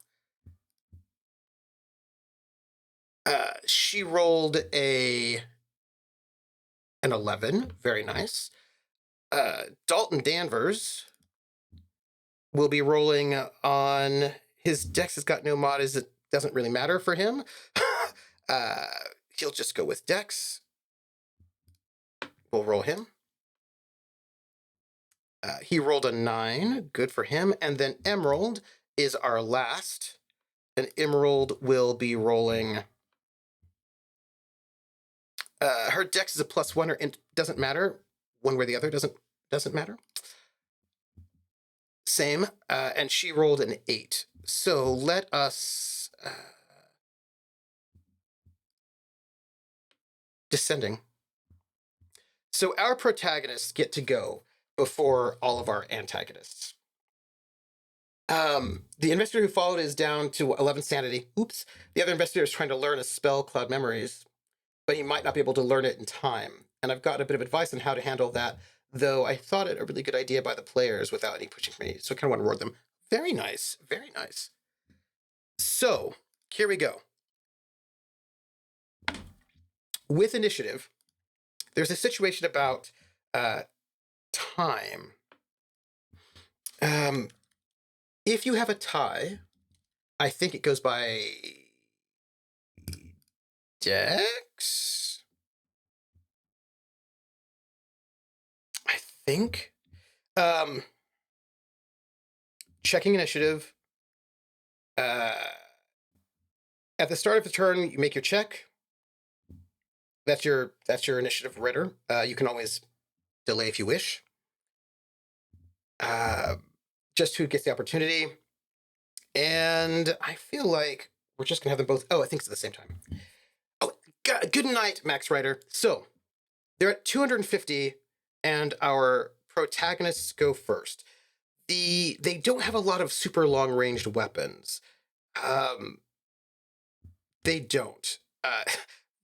She rolled an 11, very nice. Dalton Danvers will be rolling on his dex has got no mod, it doesn't really matter for him. He'll just go with dex. We'll roll him. He rolled a 9, good for him. And then Emerald is our last, and Emerald will be rolling. Her dex is a +1, and doesn't matter one way or the other. Doesn't matter. Same, and she rolled an 8. So let us descending. So our protagonists get to go before all of our antagonists. The investigator who followed is down to 11 sanity. Oops. The other investigator is trying to learn a spell, Cloud Memories, but he might not be able to learn it in time. And I've got a bit of advice on how to handle that, though I thought it a really good idea by the players without any pushing from me. So I kind of want to reward them. Very nice. Very nice. So here we go. With initiative, there's a situation about time. If you have a tie, I think it goes by Dex. I think. Checking initiative. At the start of the turn, you make your check. That's your initiative ritter. You can always delay if you wish. Just who gets the opportunity. And I feel like we're just gonna have them both. Oh, I think it's at the same time. Oh, good night, Max Rider. So they're at 250, and our protagonists go first. They don't have a lot of super long ranged weapons. They don't.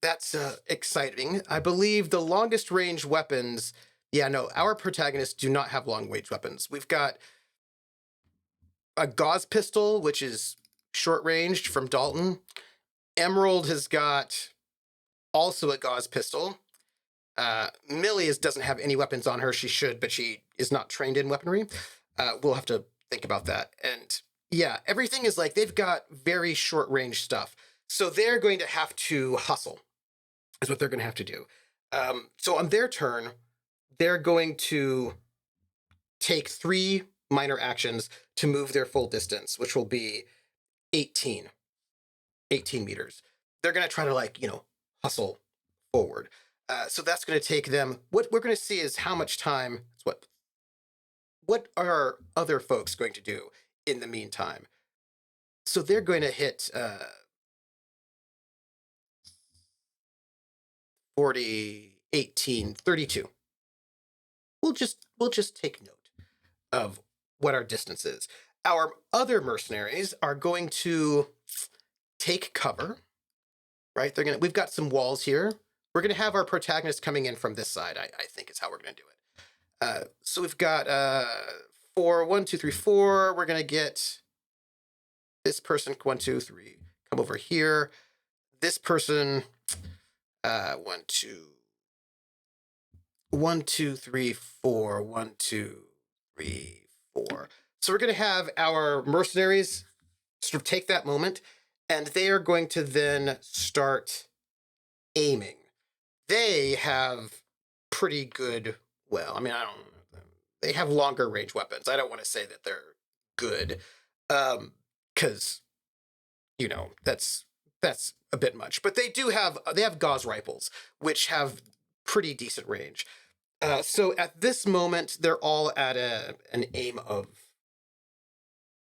That's exciting. I believe the longest range weapons. Yeah, no, our protagonists do not have long range weapons. We've got a gauze pistol, which is short ranged from Dalton. Emerald has got also a gauze pistol. Millie doesn't have any weapons on her. She should, but she is not trained in weaponry. We'll have to think about that. And yeah, everything is like they've got very short range stuff. So they're going to have to hustle, is what they're going to have to do. So on their turn, they're going to take 3 minor actions to move their full distance, which will be 18 meters. They're going to try to, hustle forward. So that's going to take them. What we're going to see is how much time. What are other folks going to do in the meantime? So they're going to hit 40, 18, 32. We'll just take note of what our distance is. Our other mercenaries are going to take cover, right? We've got some walls here. We're gonna have our protagonist coming in from this side, I think is how we're gonna do it. So we've got 4, 1, 2, 3, 4. We're gonna get this person, 1, 2, 3, come over here. This person, 1, 2, 1, 2, 3, 4, 1, 2, 3, 4. So we're gonna have our mercenaries sort of take that moment, and they are going to then start aiming. They have pretty good, well, I mean, I don't know. They have longer range weapons. I don't want to say that they're good, because, that's a bit much. But they have gauze rifles, which have pretty decent range. So at this moment, they're all at an aim of,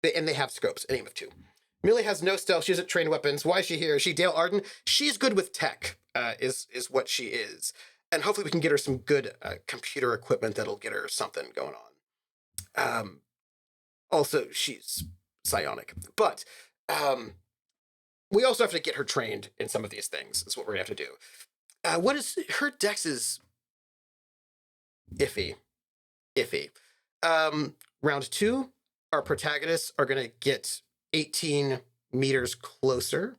and they have scopes, an aim of 2. Millie has no stealth. She doesn't train weapons. Why is she here? Is she Dale Arden? She's good with tech, is what she is. And hopefully we can get her some good computer equipment that'll get her something going on. Also, she's psionic. But we also have to get her trained in some of these things, is what we're going to have to do. What is her dex is iffy. Round 2, our protagonists are going to get 18 meters closer,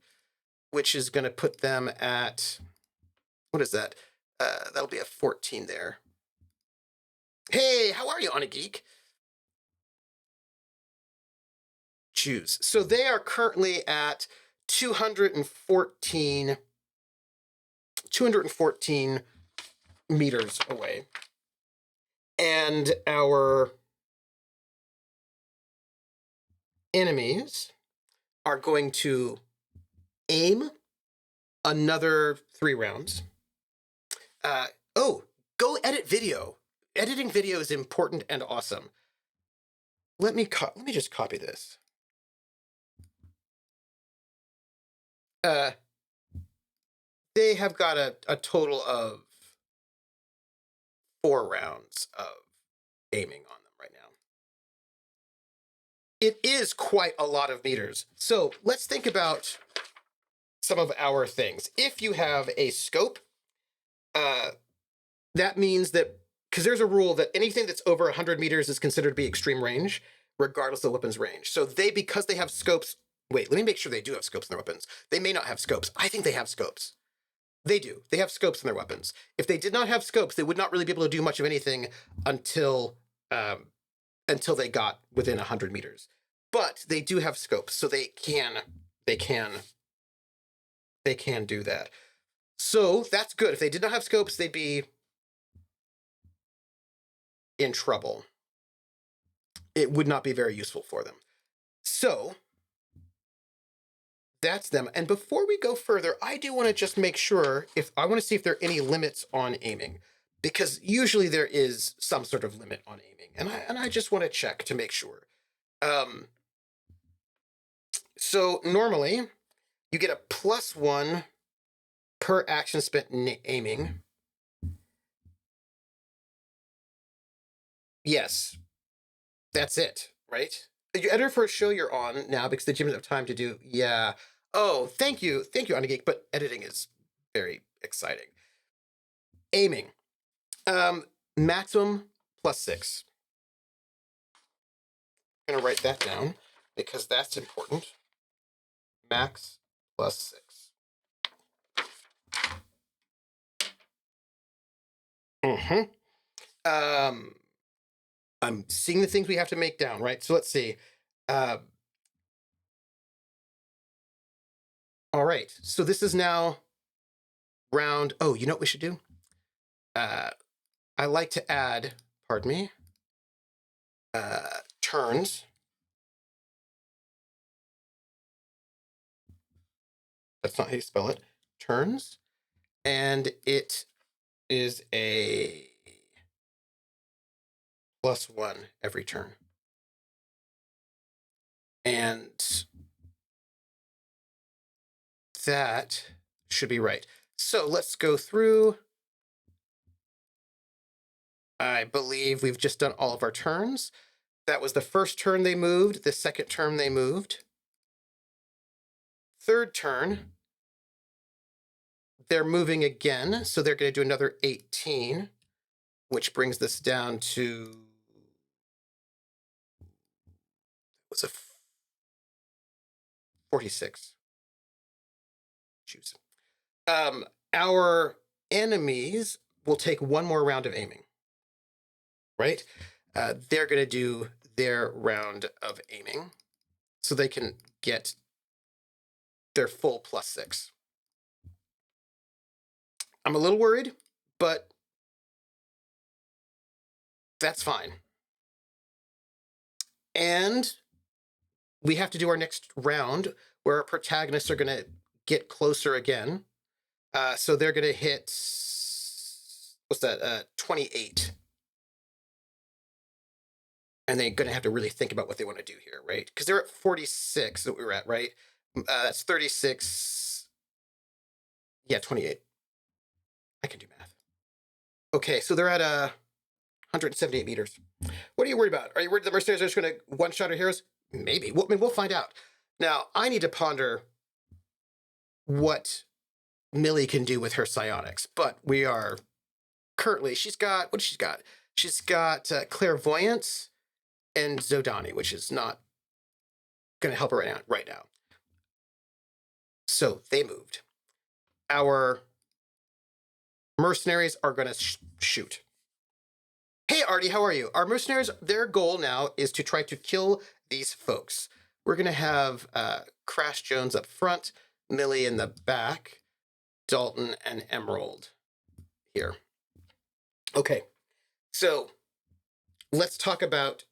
which is going to put them at, what is that? That'll be a 14 there. Hey, how are you, On a Geek? Choose. So they are currently at 214 meters away. And our enemies are going to aim another 3 rounds. Go edit video. Editing video is important and awesome. Let me just copy this. They have got a total of 4 rounds of aiming on them right now. it is quite a lot of meters. So let's think about some of our things. If you have a scope, that means that, because there's a rule that anything that's over 100 meters is considered to be extreme range, regardless of the weapon's range. So because they have scopes, wait, let me make sure they do have scopes in their weapons. They may not have scopes. I think they have scopes. They do. They have scopes in their weapons. If they did not have scopes, they would not really be able to do much of anything until they got within 100 meters. But they do have scopes, so they can do that. So that's good. If they did not have scopes, they'd be in trouble. It would not be very useful for them. So that's them. And before we go further, I do want to just make sure I want to see if there are any limits on aiming, because usually there is some sort of limit on aiming, and I just want to check to make sure. So normally you get a +1 per action spent aiming. Yes, that's it, right? You enter for a show you're on now because the gym doesn't have time to do. Yeah. Oh, thank you, Anageek. But editing is very exciting. Aiming, maximum +6. I'm gonna write that down because that's important. Max +6. I'm seeing the things we have to make down, right? So let's see. All right. So this is now round. Oh, you know what we should do? I like to add, pardon me, turns. That's not how you spell it. Turns. And it is a +1 every turn. And that should be right. So let's go through. I believe we've just done all of our turns. That was the first turn they moved, the second turn they moved. Third turn, they're moving again, so they're going to do another 18, which brings this down to, what's a 46. Choose. Our enemies will take one more round of aiming, right? They're going to do their round of aiming, so they can get their full +6. I'm a little worried, but that's fine. And we have to do our next round where our protagonists are going to get closer again. So they're going to hit, what's that, 28. And they're going to have to really think about what they want to do here, right? Because they're at 46 that we were at, right? That's 36. Yeah, 28. I can do math. Okay, so they're at 178 meters. What are you worried about? Are you worried the mercenaries are just going to one-shot our heroes? Maybe. We'll find out. Now, I need to ponder what Millie can do with her psionics, but we are currently, she's got, what has she got? She's got clairvoyance and Zodani, which is not going to help her right now. So they moved. Our mercenaries are going to shoot. Hey, Artie, how are you? Our mercenaries, their goal now is to try to kill these folks. We're going to have Crash Jones up front, Millie in the back, Dalton and Emerald here. Okay, so let's talk about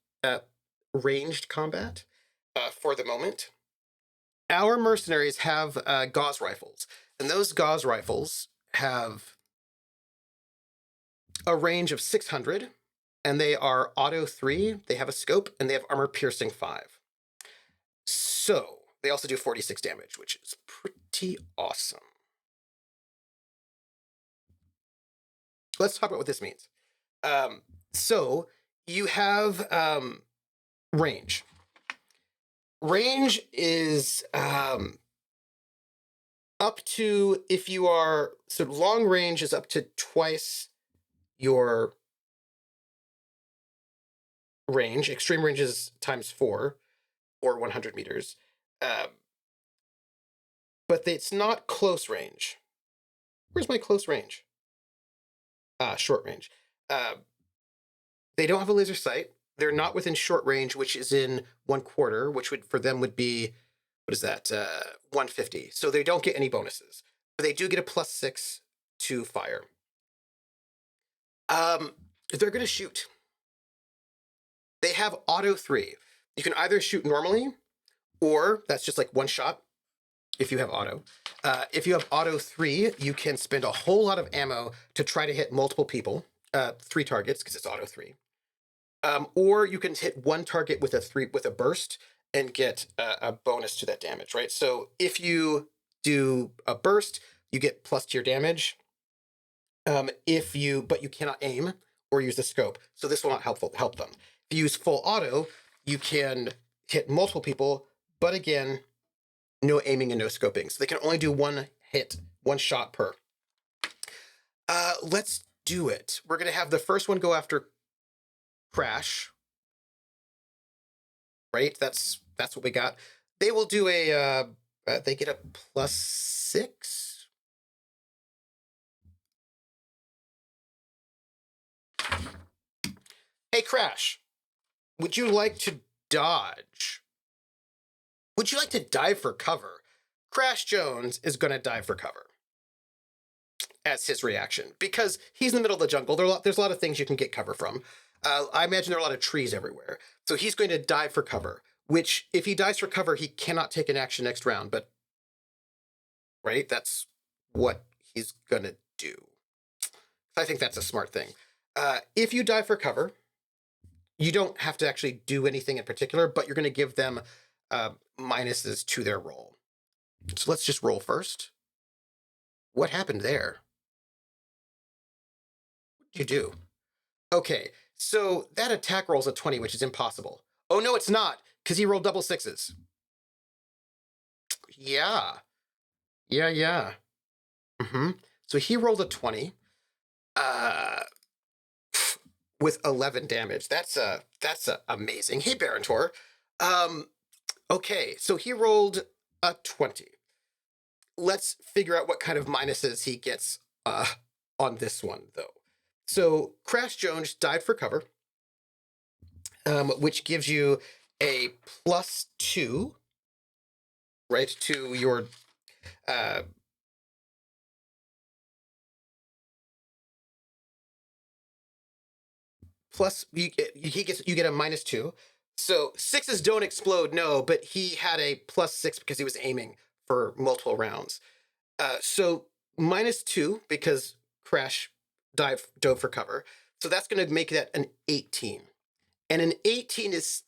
ranged combat for the moment. Our mercenaries have gauze rifles, and those gauze rifles have a range of 600, and they are auto 3, they have a scope, and they have armor piercing 5. So they also do 46 damage, which is pretty awesome. Let's talk about what this means. So you have range. Range is up to, if you are, so long range is up to twice your range. Extreme range is times 4 or 100 meters. But it's not close range. Where's my close range? Short range. They don't have a laser sight. They're not within short range, which is in 1/4, which would for them would be, what is that? 150. So they don't get any bonuses, but they do get a +6 to fire. They're going to shoot. They have auto 3. You can either shoot normally, or that's just like one shot if you have auto. If you have auto 3, you can spend a whole lot of ammo to try to hit multiple people, 3 targets, because it's auto 3. Or you can hit one target with a burst and get a bonus to that damage, right? So if you do a burst, you get plus to your damage. But you cannot aim or use the scope, so this will not help them. If you use full auto, you can hit multiple people, but again, no aiming and no scoping. So they can only do one hit, one shot per. Let's do it. We're going to have the first one go after Crash. Right? That's what we got. They will do they get a +6. Hey, Crash, would you like to dodge? Would you like to dive for cover? Crash Jones is going to dive for cover as his reaction, because he's in the middle of the jungle. There's a lot of things you can get cover from. I imagine there are a lot of trees everywhere. So he's going to dive for cover, which if he dives for cover, he cannot take an action next round, but right? That's what he's going to do. I think that's a smart thing. If you dive for cover, you don't have to actually do anything in particular, but you're going to give them minuses to their roll. So let's just roll first. What happened there? What did you do? Okay, so that attack rolls a 20, which is impossible. Oh, no, it's not, because he rolled double 6s. Yeah. Yeah. So he rolled a 20 with 11 damage. That's amazing. Hey, Barantor. Okay, so he rolled a 20. Let's figure out what kind of minuses he gets on this one, though. So Crash Jones died for cover, which gives you a +2, right, to your plus you get a -2. So 6s don't explode, no, but he had a +6 because he was aiming for multiple rounds. So -2 because Crash dove for cover. So that's going to make that an 18. And an 18 is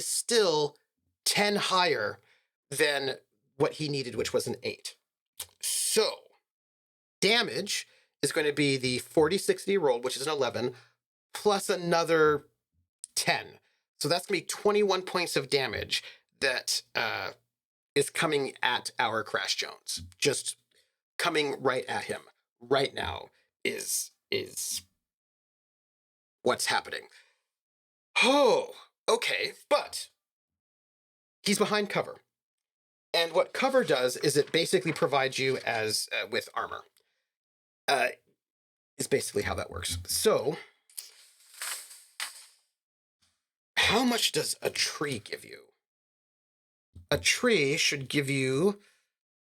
still 10 higher than what he needed, which was an 8. So damage is going to be the 40/60 roll, which is an 11, plus another 10. So that's going to be 21 points of damage that is coming at our Crash Jones. Just coming right at him right now is what's happening. Oh, okay, but he's behind cover. And what cover does is it basically provides you as with armor. Is basically how that works. So how much does a tree give you? A tree should give you,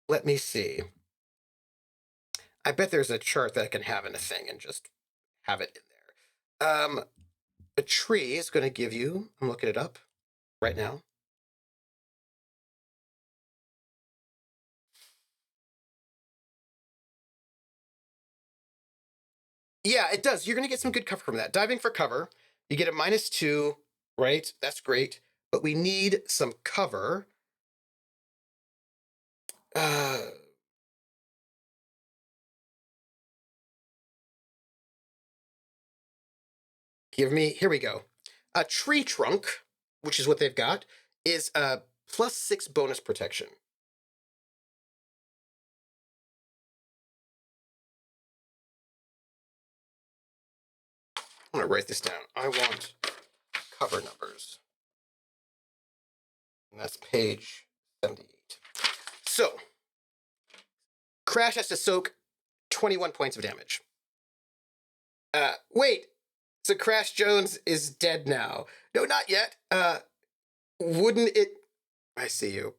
let me see. I bet there's a chart that I can have in a thing and just have it in there. A tree is going to give you, I'm looking it up right now. Yeah, it does. You're going to get some good cover from that. Diving for cover, you get a -2, right? That's great. But we need some cover. Here we go. A tree trunk, which is what they've got, is +6 bonus protection. I'm gonna write this down. I want cover numbers. And that's page 78. So, Crash has to soak 21 points of damage. Wait, so Crash Jones is dead now. No, not yet. Wouldn't it... I see you.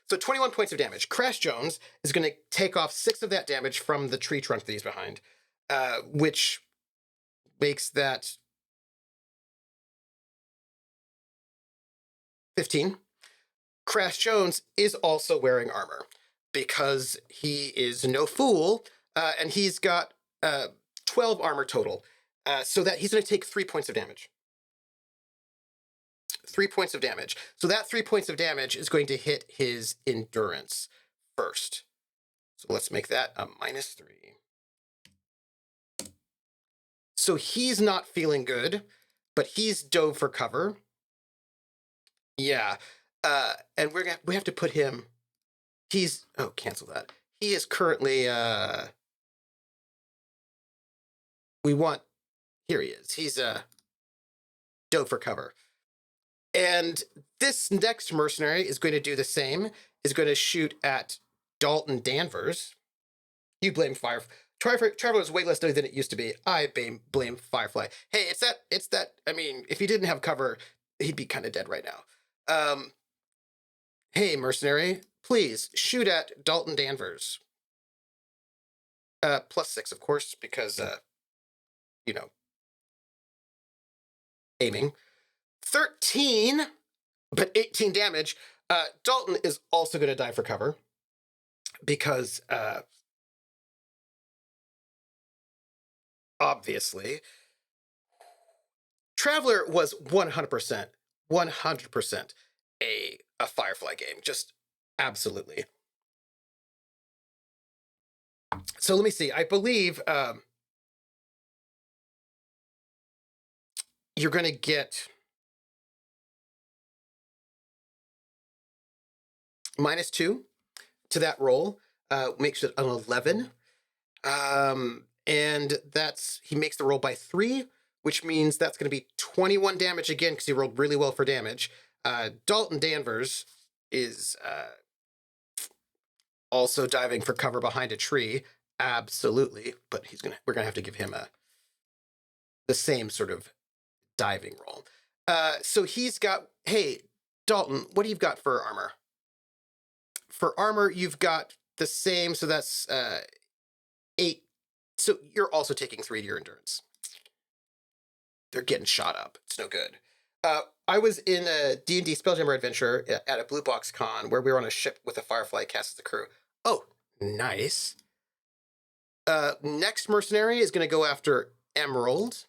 So 21 points of damage. Crash Jones is going to take off 6 of that damage from the tree trunk that he's behind, which makes that 15. Crash Jones is also wearing armor because he is no fool, and he's got 12 armor total, so that he's going to take 3 points of damage. 3 points of damage. So that 3 points of damage is going to hit his endurance first. So let's make that a -3. So he's not feeling good, but he's dove for cover. Yeah. And we have to put him... He's... Oh, cancel that. He is currently... We want... Here he is. He's dove for cover. And this next mercenary is going to do the same, is going to shoot at Dalton Danvers. You blame Firefly. Trevor is way less deadly than it used to be. I blame Firefly. Hey, it's that, I mean, if he didn't have cover, he'd be kind of dead right now. Hey, mercenary, please shoot at Dalton Danvers. +6, of course, because, you know, aiming. 13, but 18 damage. Dalton is also going to die for cover because, obviously, Traveler was 100% a Firefly game. Just absolutely. So let me see. I believe you're going to get -2 to that roll, makes it an 11. And he makes the roll by 3, which means that's going to be 21 damage again because he rolled really well for damage. Dalton Danvers is also diving for cover behind a tree, absolutely, but we're gonna have to give him the same sort of diving roll. So he's got... Hey, Dalton, what do you got for armor? For armor, you've got the same, so that's 8. So you're also taking 3 to your endurance. They're getting shot up. It's no good. I was in a D&D Spelljammer adventure at a Blue Box Con where we were on a ship with a Firefly cast as a crew. Oh, nice. Next mercenary is going to go after Emerald,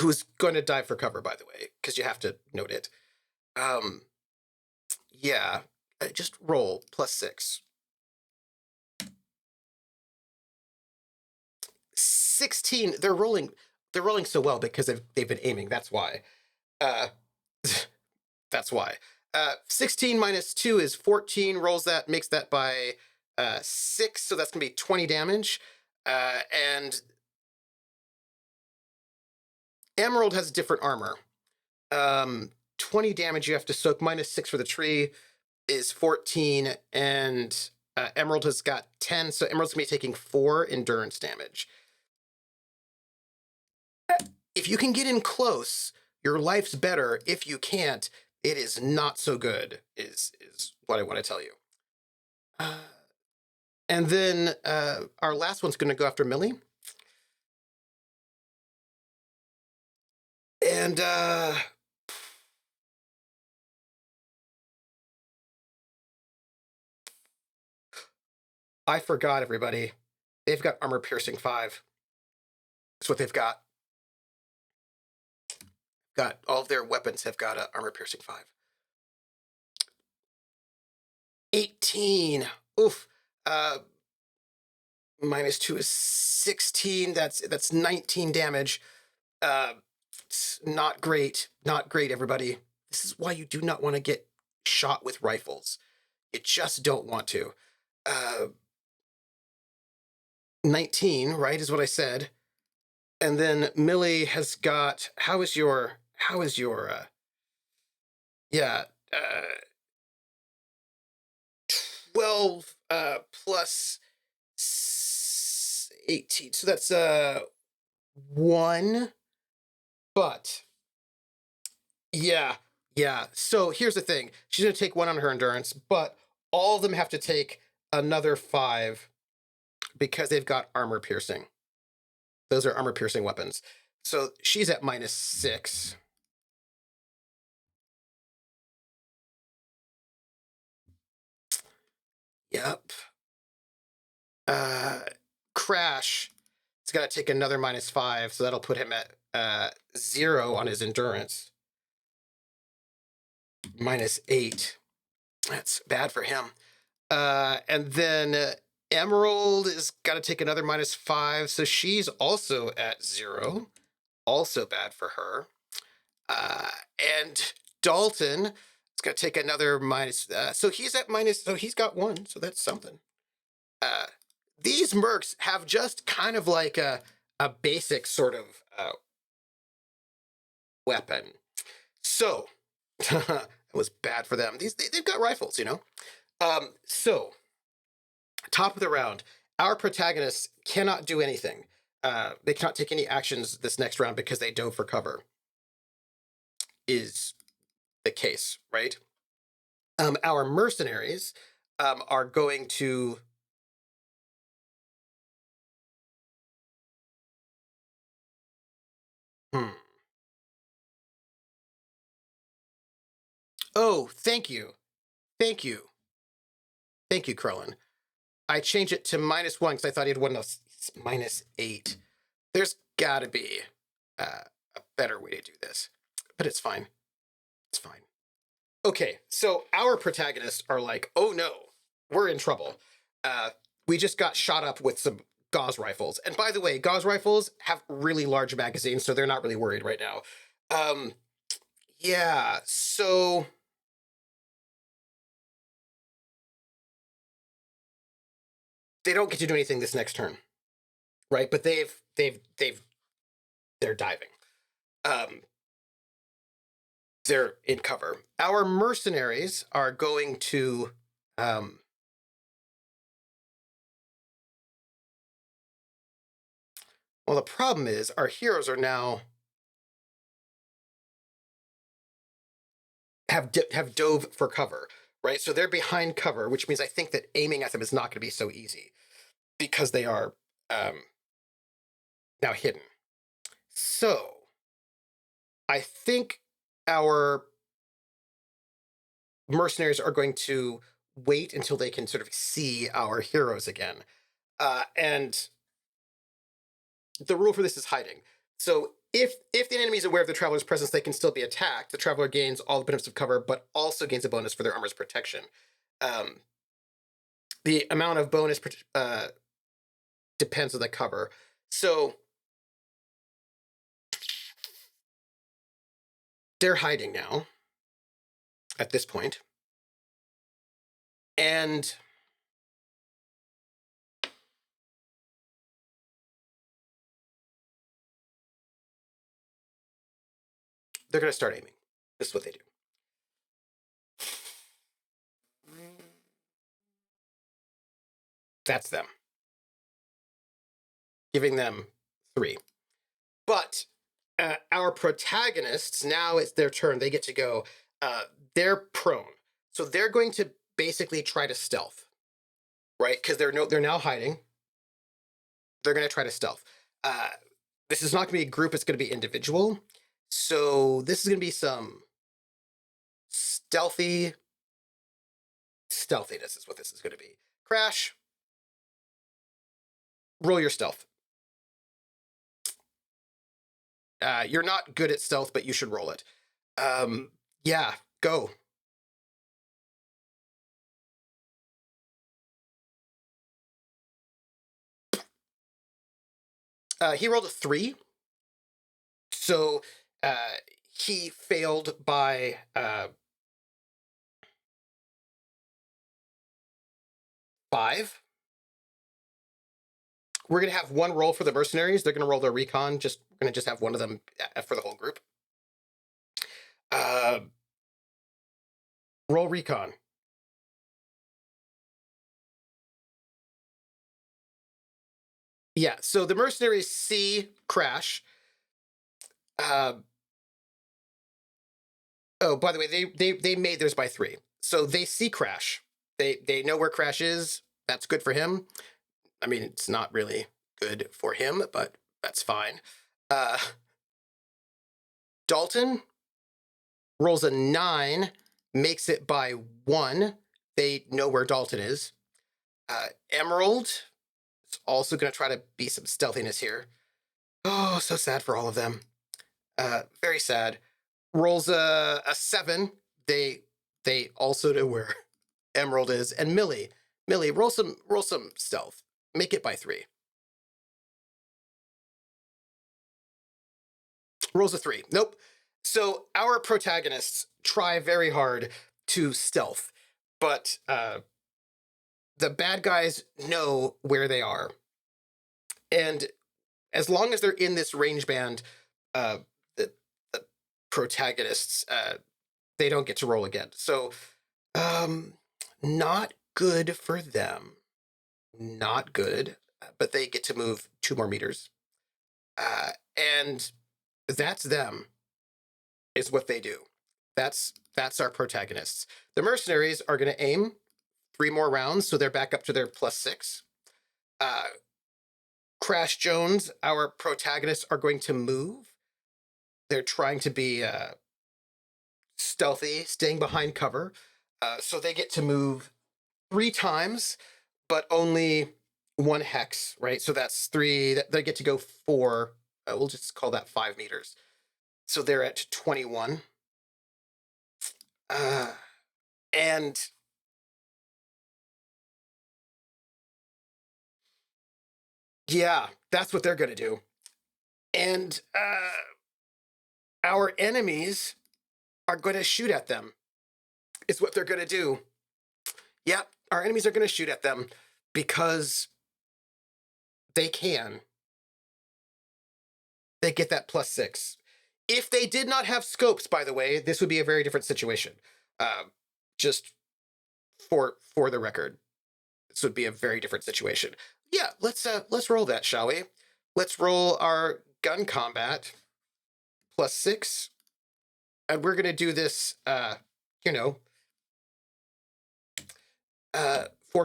who's going to dive for cover, by the way, because you have to note it. Yeah, just roll +6. 16. They're rolling so well because they've been aiming. That's why. That's why. 16 -2 is 14. Rolls that, makes that by 6, so that's gonna be 20 damage. And Emerald has different armor. 20 damage you have to soak. -6 for the tree is 14, and Emerald has got 10, so Emerald's gonna be taking 4 endurance damage. If you can get in close, your life's better. If you can't, it is not so good, is what I want to tell you. And then our last one's going to go after Millie. And I forgot, everybody. They've got armor piercing 5. That's what they've got. All of their weapons have got armor piercing 5. 18. Oof. -2 is 16. That's 19 damage. Not great. Not great, everybody. This is why you do not want to get shot with rifles. You just don't want to. 19, right, is what I said. And then Millie has got, yeah, 12 plus 18. So that's 1. But yeah, yeah. So here's the thing. She's going to take 1 on her endurance, but all of them have to take another 5 because they've got armor piercing. Those are armor piercing weapons. So she's at -6. Yep. Crash. He's got to take another -5, so that'll put him at 0 on his endurance. -8. That's bad for him. And then Emerald is got to take another -5, so she's also at 0. Also bad for her. And Dalton is going to take another minus. So he's at minus. So he's got 1. So that's something. These mercs have just kind of like a basic sort of weapon. So it was bad for them. They've got rifles, you know. So top of the round, our protagonists cannot do anything. They cannot take any actions this next round because they dove for cover. Is the case, right? Our mercenaries are going to Oh, thank you. Thank you. Thank you, Krellin. I changed it to -1 because I thought he had one of -8. There's got to be a better way to do this, but it's fine. It's fine. Okay, so our protagonists are like, oh no, we're in trouble. We just got shot up with some Gauss rifles. And by the way, Gauss rifles have really large magazines, so they're not really worried right now. Yeah, so they don't get to do anything this next turn, right? But they're diving. They're in cover. Our mercenaries are going to well, the problem is our heroes are now have dove for cover, right? So they're behind cover, which means I think that aiming at them is not going to be so easy because they are now hidden. So I think our mercenaries are going to wait until they can sort of see our heroes again. And the rule for this is hiding. So if the enemy is aware of the traveler's presence, they can still be attacked. The traveler gains all the benefits of cover, but also gains a bonus for their armor's protection. The amount of bonus depends on the cover. So they're hiding now at this point. And they're going to start aiming. This is what they do. That's them. Giving them 3. But our protagonists, now it's their turn. They get to go. They're prone. So they're going to basically try to stealth, right? Because they're now hiding. They're going to try to stealth. This is not going to be a group. It's going to be individual. So this is going to be some stealthiness is what this is going to be. Crash. Roll your stealth. You're not good at stealth, but you should roll it. Yeah, go. He rolled a 3. So he failed by 5. We're going to have one roll for the mercenaries. They're going to roll their recon. We're going to just have one of them for the whole group. Roll recon. Yeah, so the mercenaries see crash. Oh, by the way, they made theirs by 3. So they see crash. They know where crash is. That's good for him. I mean, it's not really good for him, but that's fine. Dalton rolls a 9, makes it by 1. They know where Dalton is. Emerald is also going to try to be some stealthiness here. Oh, so sad for all of them. Very sad. Rolls a 7. They also know where Emerald is. And Millie, roll some stealth. Make it by 3. Rolls a 3. Nope. So our protagonists try very hard to stealth, but the bad guys know where they are. And as long as they're in this range band, the protagonists, they don't get to roll again. So, not good for them. Not good, but they get to move 2 more meters. And that's them, is what they do. That's our protagonists. The mercenaries are going to aim 3 more rounds, so they're back up to their +6. Crash Jones, our protagonists, are going to move. They're trying to be stealthy, staying behind cover. So they get to move 3 times, but only 1 hex, right? So that's 3. They get to go 4. We'll just call that 5 meters. So they're at 21. And yeah, that's what they're going to do. And our enemies are going to shoot at them, is what they're going to do. Yep, our enemies are going to shoot at them because they can. They get that +6. If they did not have scopes, by the way, this would be a very different situation. Just for the record, this would be a very different situation. Yeah, let's roll that, shall we? Let's roll our gun combat +6, and we're gonna do this, 4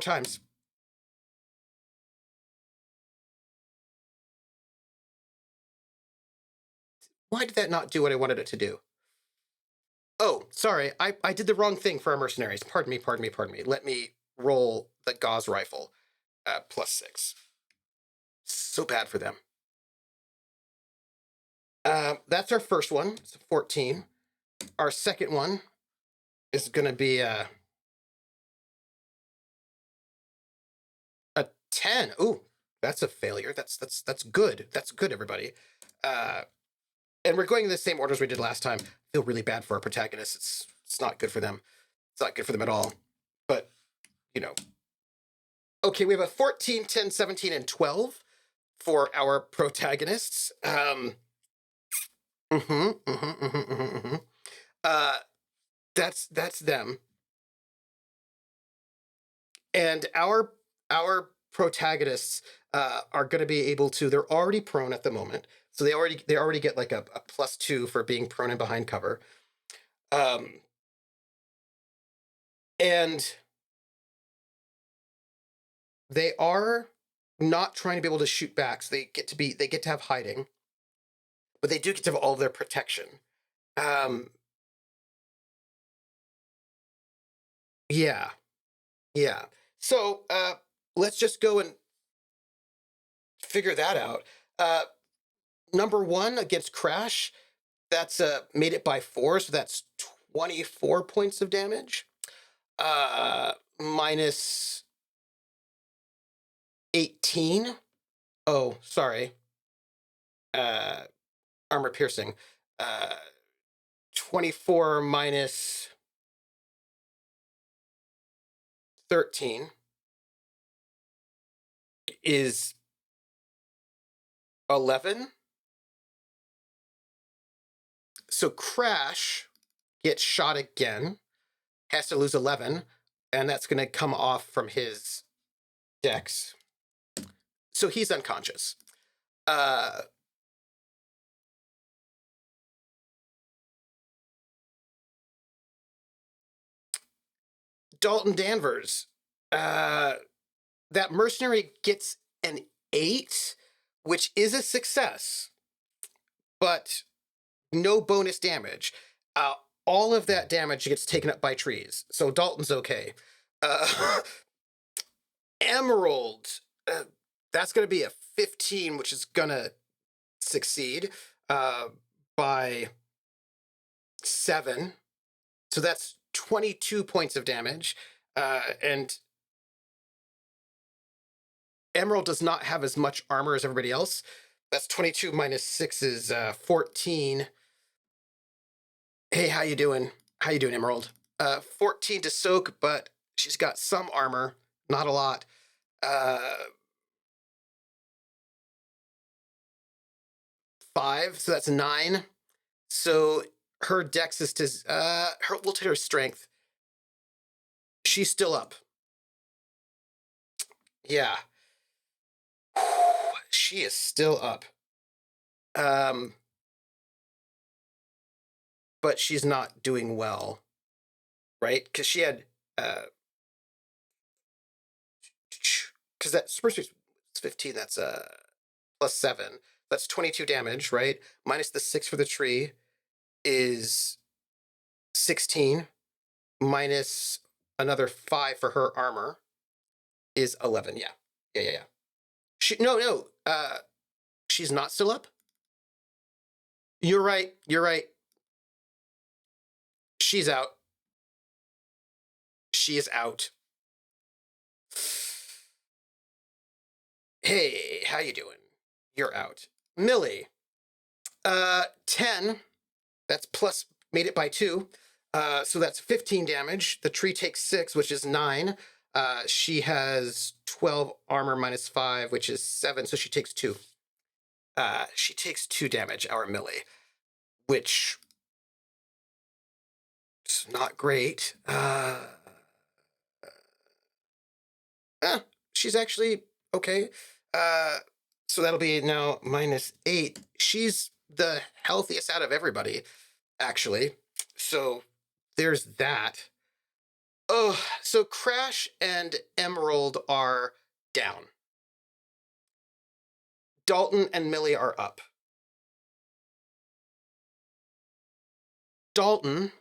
times. Why did that not do what I wanted it to do? Oh, sorry, I did the wrong thing for our mercenaries. Pardon me. Let me roll the gauze rifle +6. So bad for them. That's our first one. It's a 14. Our second one is going to be a 10. Ooh, that's a failure. That's good. That's good, everybody. And we're going in the same order as we did last time. I feel really bad for our protagonists. It's not good for them. It's not good for them at all. But, Okay, we have a 14, 10, 17, and 12 for our protagonists. That's them. And our protagonists are going to be able to. They're already prone at the moment, so they already get like a +2 for being prone and behind cover. And they are not trying to be able to shoot back, so they get to have hiding, but they do get to have all of their protection. Yeah. So let's just go and figure that out. Number 1 against Crash, that's made it by 4, so that's 24 points of damage. Minus 18. Oh, sorry. Armor piercing. 24 minus 13 is 11. So Crash gets shot again, has to lose 11, and that's going to come off from his dex. So he's unconscious. Dalton Danvers, that mercenary gets an 8, which is a success, but no bonus damage. All of that damage gets taken up by trees, so Dalton's okay. Emerald, that's going to be a 15, which is going to succeed by 7. So that's 22 points of damage. And Emerald does not have as much armor as everybody else. That's 22 minus 6 is 14. Hey, how you doing? How you doing, Emerald? 14 to soak, but she's got some armor, not a lot. 5, so that's 9. So her dex is to we'll take her strength. She's still up. Yeah. She is still up. But she's not doing well, right? Because she had because that first is 15. That's plus 7. That's 22 damage, right? Minus the 6 for the tree is 16. Minus another 5 for her armor is 11. Yeah. No. She's not still up. You're right. She's out. She is out. Hey, how you doing? You're out. Millie. 10. That's plus, made it by 2. So that's 15 damage. The tree takes 6, which is 9. She has 12 armor minus 5, which is 7. So she takes 2. She takes 2 damage, our Millie, which is not great. She's actually okay. So that'll be now minus 8. She's the healthiest out of everybody, actually. So there's that. Oh, so Crash and Emerald are down. Dalton and Millie are up. Dalton,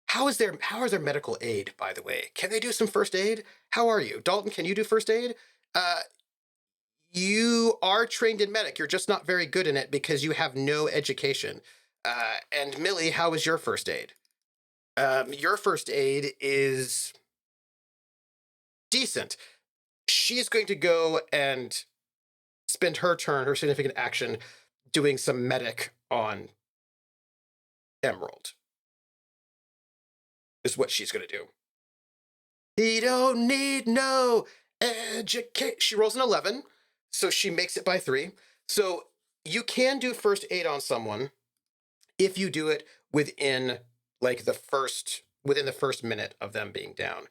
how is their medical aid, by the way? Can they do some first aid? How are you? Dalton, can you do first aid? You are trained in medic. You're just not very good in it because you have no education. And Millie, how is your first aid? Your first aid is decent. She's going to go and spend her turn, her significant action, doing some medic on Emerald. Is what she's going to do. He don't need no education. She rolls an 11, so she makes it by 3. So you can do first aid on someone if you do it within the first minute of them being down.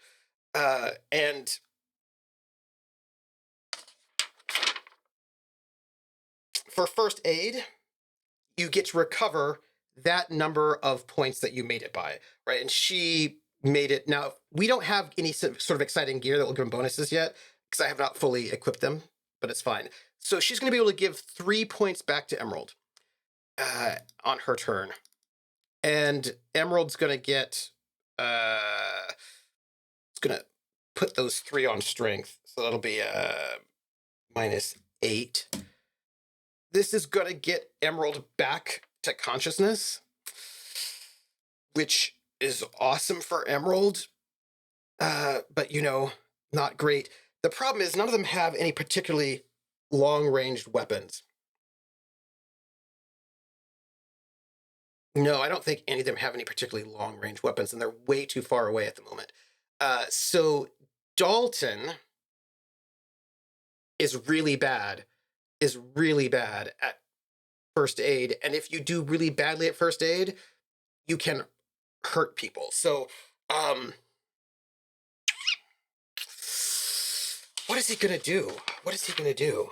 And for first aid, you get to recover that number of points that you made it by, right? And she made it. Now, we don't have any sort of exciting gear that will give them bonuses yet, because I have not fully equipped them, but it's fine. So she's going to be able to give 3 points back to Emerald on her turn. And Emerald's going to get, it's going to put those 3 on strength. So that'll be minus 8. This is going to get Emerald back to consciousness, which is awesome for Emerald, but, not great. The problem is none of them have any particularly long-ranged weapons. No, I don't think any of them have any particularly long range weapons, and they're way too far away at the moment. So Dalton is really bad, at first aid. And if you do really badly at first aid, you can hurt people. So, what is he gonna do? What is he gonna do?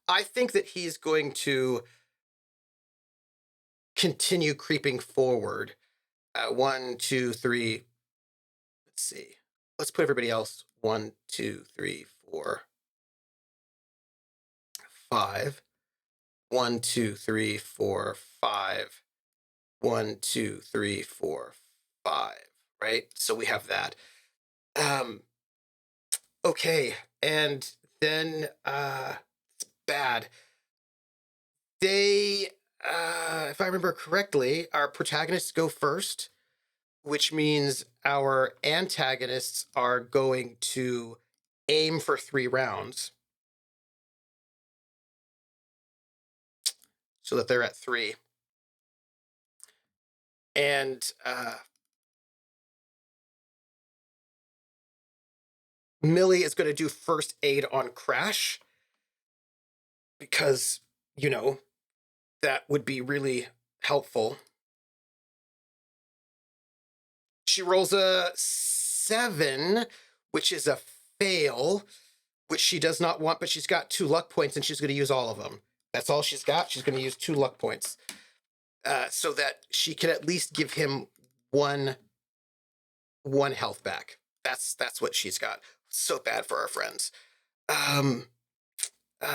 I think that he's going to continue creeping forward. 1, 2, 3. Let's see. Let's put everybody else. 1, 2, 3, 4, 5. 1, 2, 3, 4, 5. 1, 2, 3, 4, 5. Right? So we have that. Okay, and then it's bad. They if I remember correctly, our protagonists go first, which means our antagonists are going to aim for 3 rounds so that they're at 3. And Millie is going to do first aid on Crash because, you know, that would be really helpful. She rolls a 7, which is a fail, which she does not want, but she's got 2 luck points and she's going to use all of them. That's all she's got. She's going to use 2 luck points so that she can at least give him one health back. That's what she's got. So bad for our friends.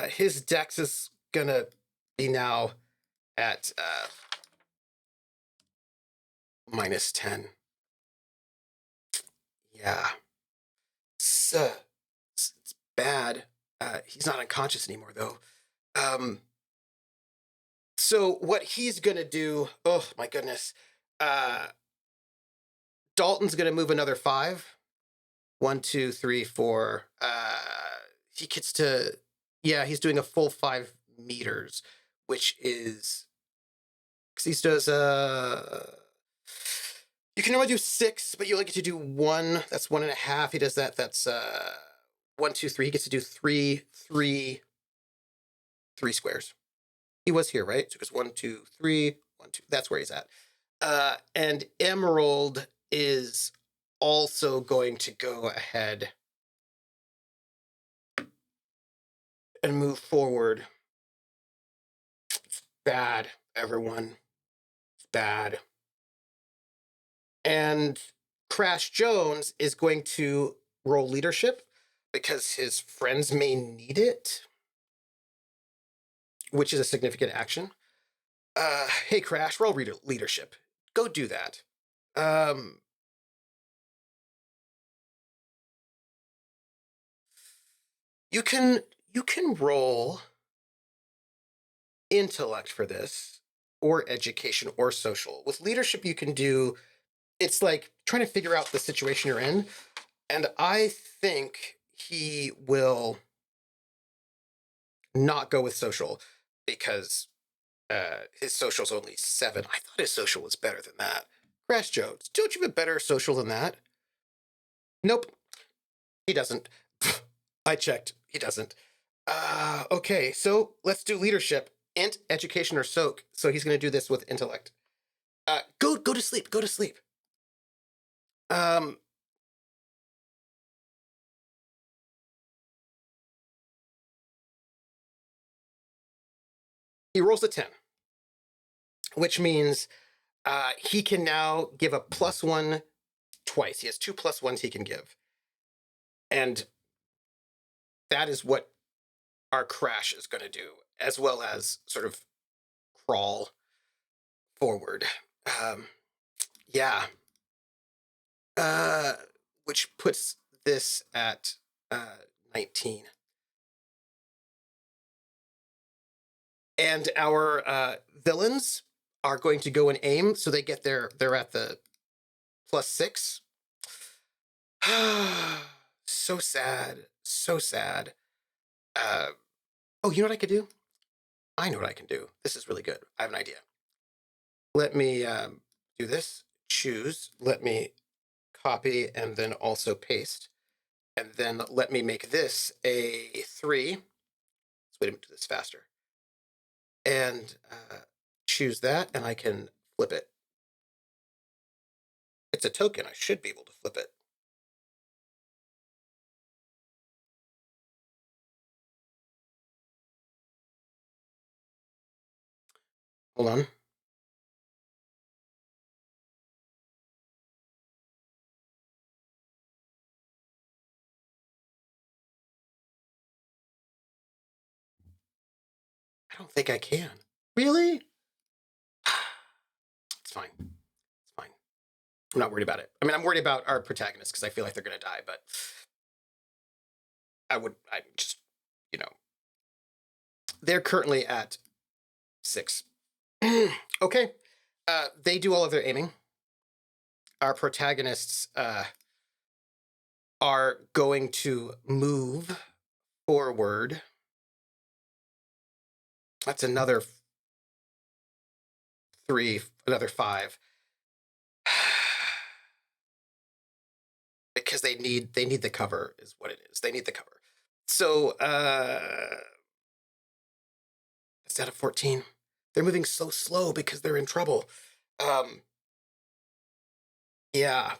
His dex is going to be now at -10. Yeah. So, it's bad. He's not unconscious anymore, though. So what he's gonna do? Oh my goodness. Dalton's gonna move another 5. 1, 2, 3, 4. He gets to. Yeah, he's doing a full 5 meters, which is because he does. You can only do 6, but you only get to do 1. That's 1.5. He does that. That's 1, 2, 3. He gets to do 3 squares. He was here, right? So it goes 1, 2, 3, 1, 2. That's where he's at. And Emerald is also going to go ahead and move forward. It's bad, everyone. It's bad. And Crash Jones is going to roll leadership because his friends may need it, which is a significant action. Hey, Crash, roll leadership. Go do that. You can roll intellect for this, or education, or social. With leadership, you can do. It's like trying to figure out the situation you're in, and I think he will not go with social because his social's only 7. I thought his social was better than that. Crash Jones, don't you have a better social than that? Nope, he doesn't. I checked. He doesn't. Okay, so let's do leadership. Int, education, or soak. So he's going to do this with intellect. Go to sleep. Go to sleep. He rolls a 10, which means he can now give a +1 twice. He has 2 +1s he can give. And that is what our Crash is going to do, as well as sort of crawl forward. Yeah. Which puts this at 19. And our villains are going to go and aim, so they get they're at the +6. So sad. So sad. Oh, you know what I could do? I know what I can do. This is really good. I have an idea. Let me do this. Choose. Let me copy and then also paste. And then let me make this a 3. Let's wait a minute to do this faster. And choose that, and I can flip it. It's a token. I should be able to flip it. Hold on. I don't think I can. Really? It's fine. It's fine. I'm not worried about it. I mean, I'm worried about our protagonists because I feel like they're going to die, but I just, you know, they're currently at 6. Okay. They do all of their aiming. Our protagonists are going to move forward. That's another 3, another 5. Because they need the cover is what it is. They need the cover. So instead of 14, they're moving so slow because they're in trouble. Yeah.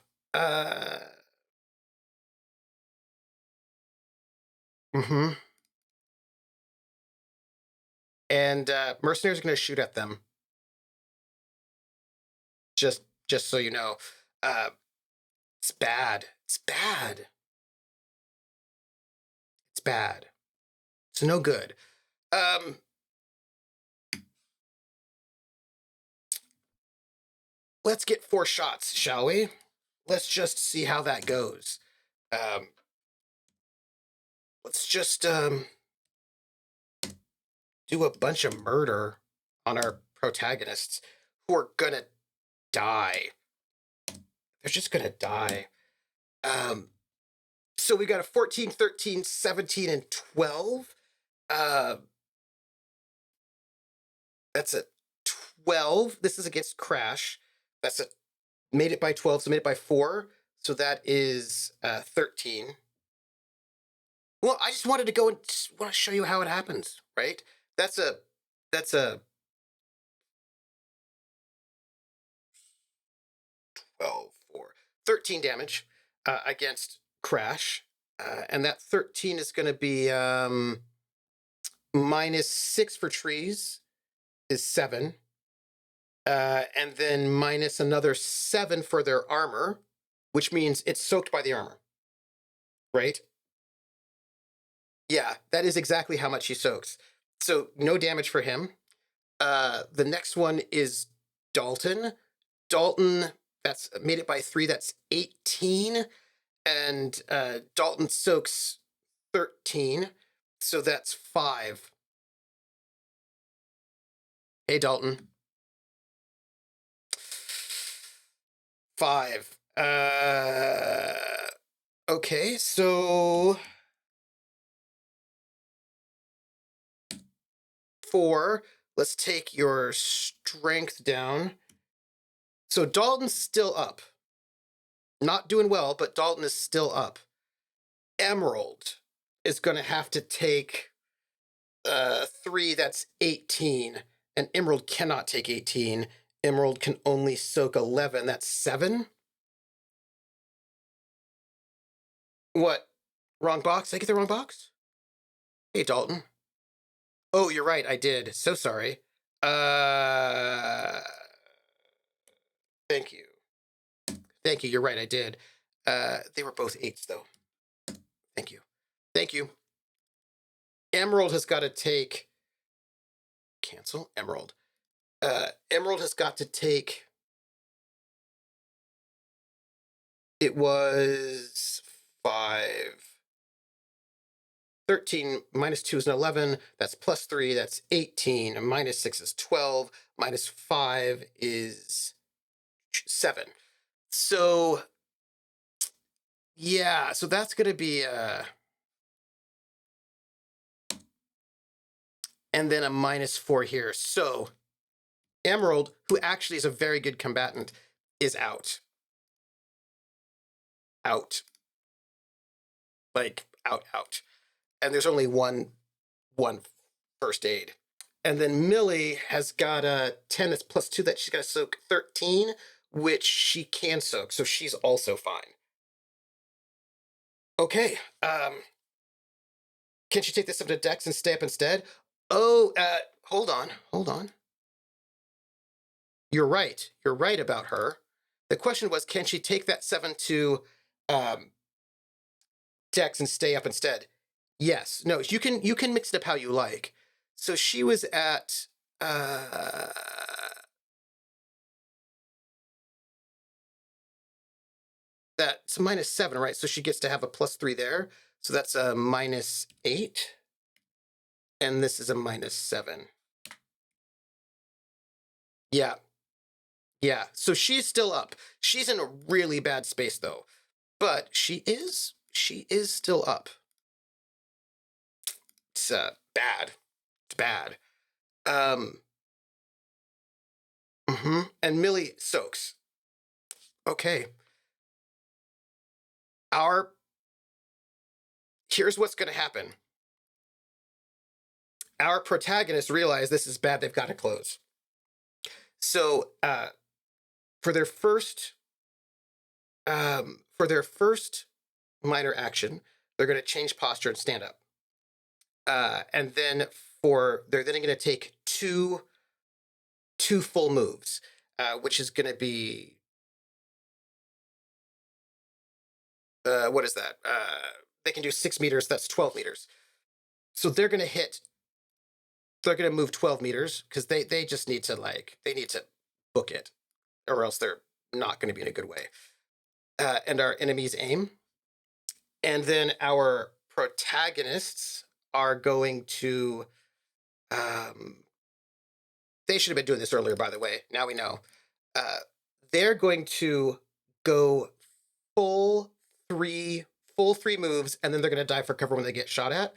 Mm-hmm. And mercenaries are going to shoot at them. Just so you know, it's bad. It's bad. It's bad. It's no good. Let's get 4 shots, shall we? Let's just see how that goes. Let's just do a bunch of murder on our protagonists who are gonna die. They're just gonna die. So we got a 14, 13, 17, and 12. That's a 12. This is against Crash. That's a made it by 12, so made it by 4. So that is 13. Well, I just wanted to go and just want to show you how it happens, right? That's a 12, 4, 13 damage against Crash. And that 13 is going to be -6 for trees is 7. And then minus another 7 for their armor, which means it's soaked by the armor, right? Yeah, that is exactly how much he soaks. So no damage for him. The next one is Dalton. Dalton, that's made it by 3. That's 18. And Dalton soaks 13. So that's 5. Hey, Dalton. 5. Okay, so 4. Let's take your strength down. So Dalton's still up. Not doing well, but Dalton is still up. Emerald is going to have to take 3. That's 18. And Emerald cannot take 18. Emerald can only soak 11. That's 7. What? Wrong box? Did I get the wrong box? Hey, Dalton. Oh, you're right. I did. So sorry. Thank you. Thank you. You're right. I did. They were both 8s, though. Thank you. Thank you. Emerald has got to take... Cancel? Emerald. Emerald has got to take... It was 5... 13 minus 2 is an 11. That's plus 3. That's 18. And minus 6 is 12. Minus 5 is 7. So, yeah. So that's going to be... and then a -4 here. So Emerald, who actually is a very good combatant, is out. Out. Like, out. And there's only one first aid. And then Millie has got a 10 that's +2 that she's got to soak 13, which she can soak, so she's also fine. Okay, can she take this up to Dex and stay up instead? Oh, hold on. You're right about her. The question was, can she take that 7 to Dex and stay up instead? Yes. No, you can mix it up how you like. So she was at that's -7, right? So she gets to have a +3 there. So that's a -8. And this is a -7. Yeah. Yeah. So she's still up. She's in a really bad space though. But she is still up. It's bad. It's bad. And Millie soaks. Okay. Here's what's going to happen. Our protagonists realize this is bad. They've got to close. So for their first minor action, they're going to change posture and stand up. And then they're then going to take two full moves, which is going to be what is that? They can do 6 meters. That's 12 meters. So they're going to move 12 meters because they just need to book it, or else they're not going to be in a good way. And our enemies aim. And then our protagonists are going to they should have been doing this earlier, by the way. Now we know. They're going to go full three moves, and then they're going to dive for cover when they get shot at,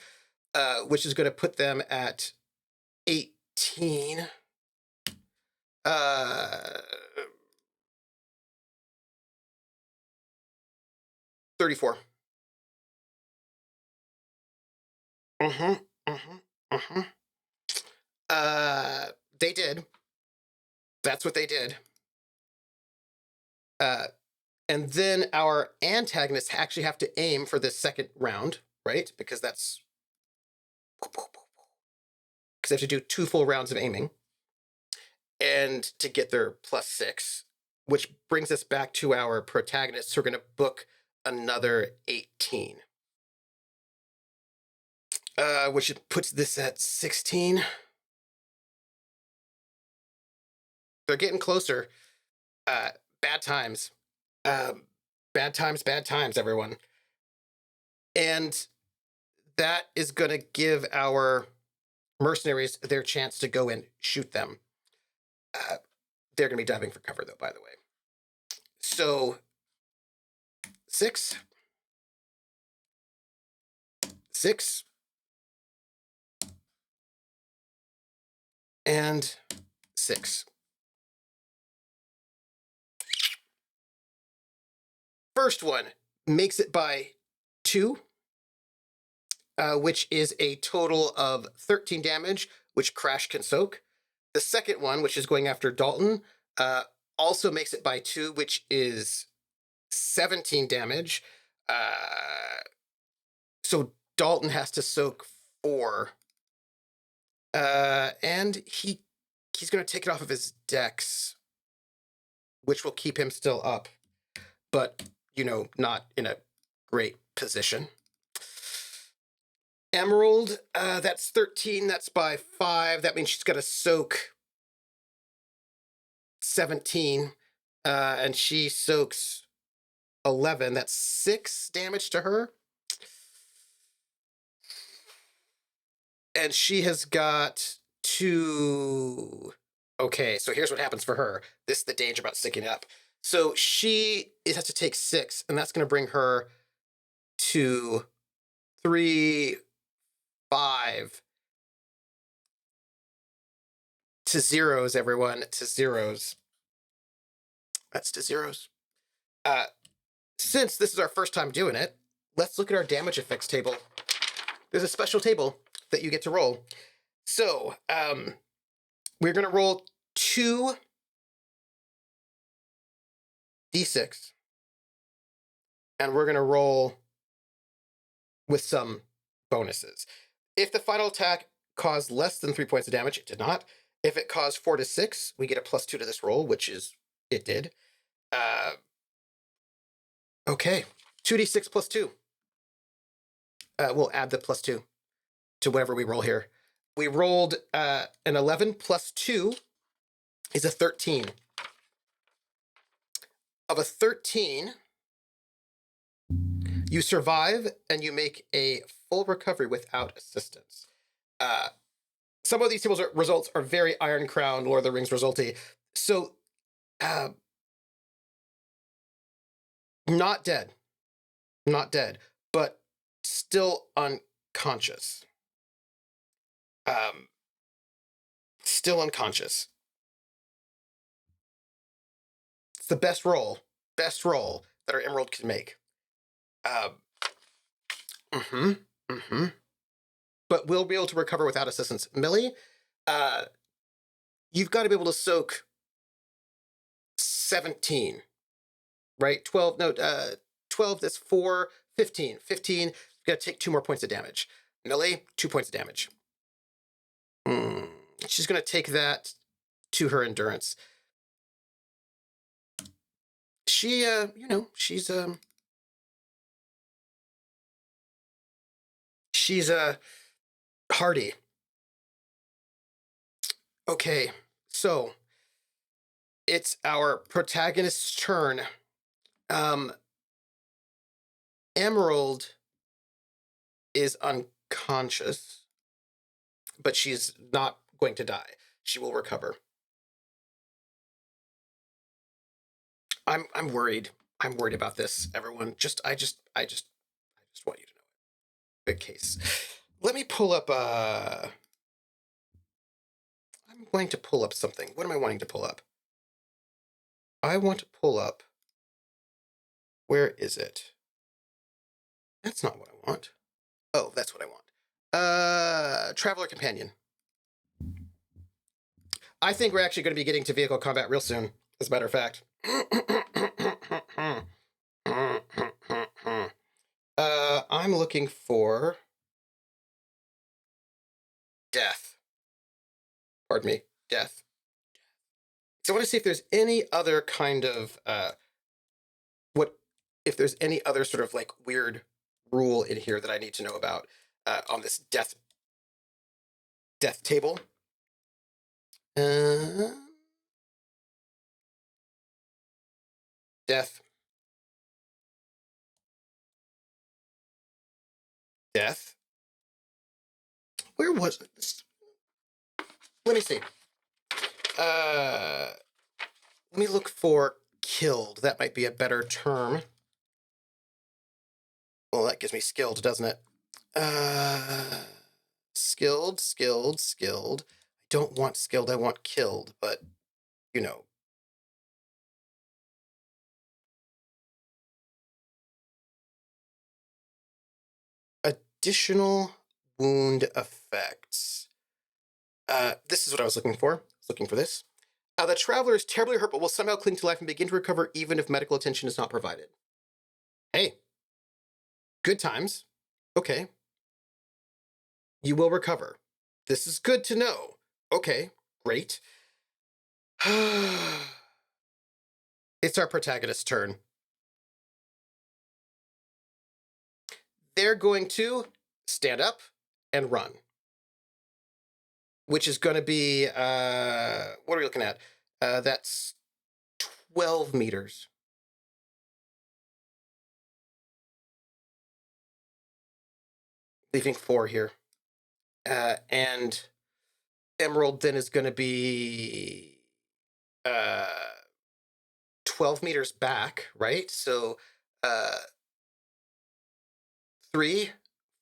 which is going to put them at 18. 34. They did. That's what they did. And then our antagonists actually have to aim for the second round, right? Because they have to do 2 full rounds of aiming and to get their +6, which brings us back to our protagonists who are going to book another 18. Which puts this at 16. They're getting closer. Bad times. Bad times, everyone. And that is going to give our mercenaries their chance to go and shoot them. They're going to be diving for cover, though, by the way. So 6. And 6. First one makes it by 2, which is a total of 13 damage, which Crash can soak. The second one, which is going after Dalton, also makes it by 2, which is 17 damage. So Dalton has to soak 4. And he's going to take it off of his dex, which will keep him still up, but, not in a great position. Emerald, that's 13. That's by 5. That means she's got to soak 17, and she soaks 11. That's 6 damage to her. And she has got 2. Okay, so here's what happens for her. This is the danger about sticking up. So she has to take 6, and that's going to bring her to 3, 5. To zeros, everyone. To zeros. That's to zeros. Since this is our first time doing it, let's look at our damage effects table. There's a special table that you get to roll. So, we're going to roll 2 d6. And we're going to roll with some bonuses. If the final attack caused less than 3 points of damage, it did not. If it caused 4 to 6, we get a +2 to this roll, which is, it did. Okay, 2d6 plus 2. We'll add the +2 to whatever we roll here. We rolled an 11 plus 2 is a 13. Of a 13, you survive and you make a full recovery without assistance. Some of these tables results are very Iron Crown, Lord of the Rings resulty. So, not dead, but still unconscious. Still unconscious. It's the best roll that our Emerald can make. But we'll be able to recover without assistance. Millie, you've got to be able to soak 17, right? 12, no, 12, that's 4, 15. 15, you've got to take 2 more points of damage. Millie, 2 points of damage. She's going to take that to her endurance. She, she's hardy. Okay, so it's our protagonist's turn. Emerald is unconscious, but she's not going to die. She will recover. I'm worried. I'm worried about this, everyone. I just want you to know it. Big case. Let me pull up I'm going to pull up something. What am I wanting to pull up? I want to pull up. Where is it? That's not what I want. Oh, that's what I want. Traveler Companion. I think we're actually going to be getting to vehicle combat real soon, as a matter of fact. I'm looking for death. Pardon me, death. So I want to see if there's any other kind of if there's any other sort of like weird rule in here that I need to know about on this death table. Death. Where was it? Let me see. Let me look for killed. That might be a better term. Well, that gives me skilled, doesn't it? Skilled. I don't want skilled, I want killed, but, you know. Additional wound effects. This is what I was looking for. I was looking for this. The traveler is terribly hurt, but will somehow cling to life and begin to recover even if medical attention is not provided. Hey, good times. Okay. You will recover. This is good to know. Okay, great. It's our protagonist's turn. They're going to stand up and run, which is going to be, what are we looking at? That's 12 meters. Leaving 4 here. And Emerald then is going to be 12 meters back, right? So 3,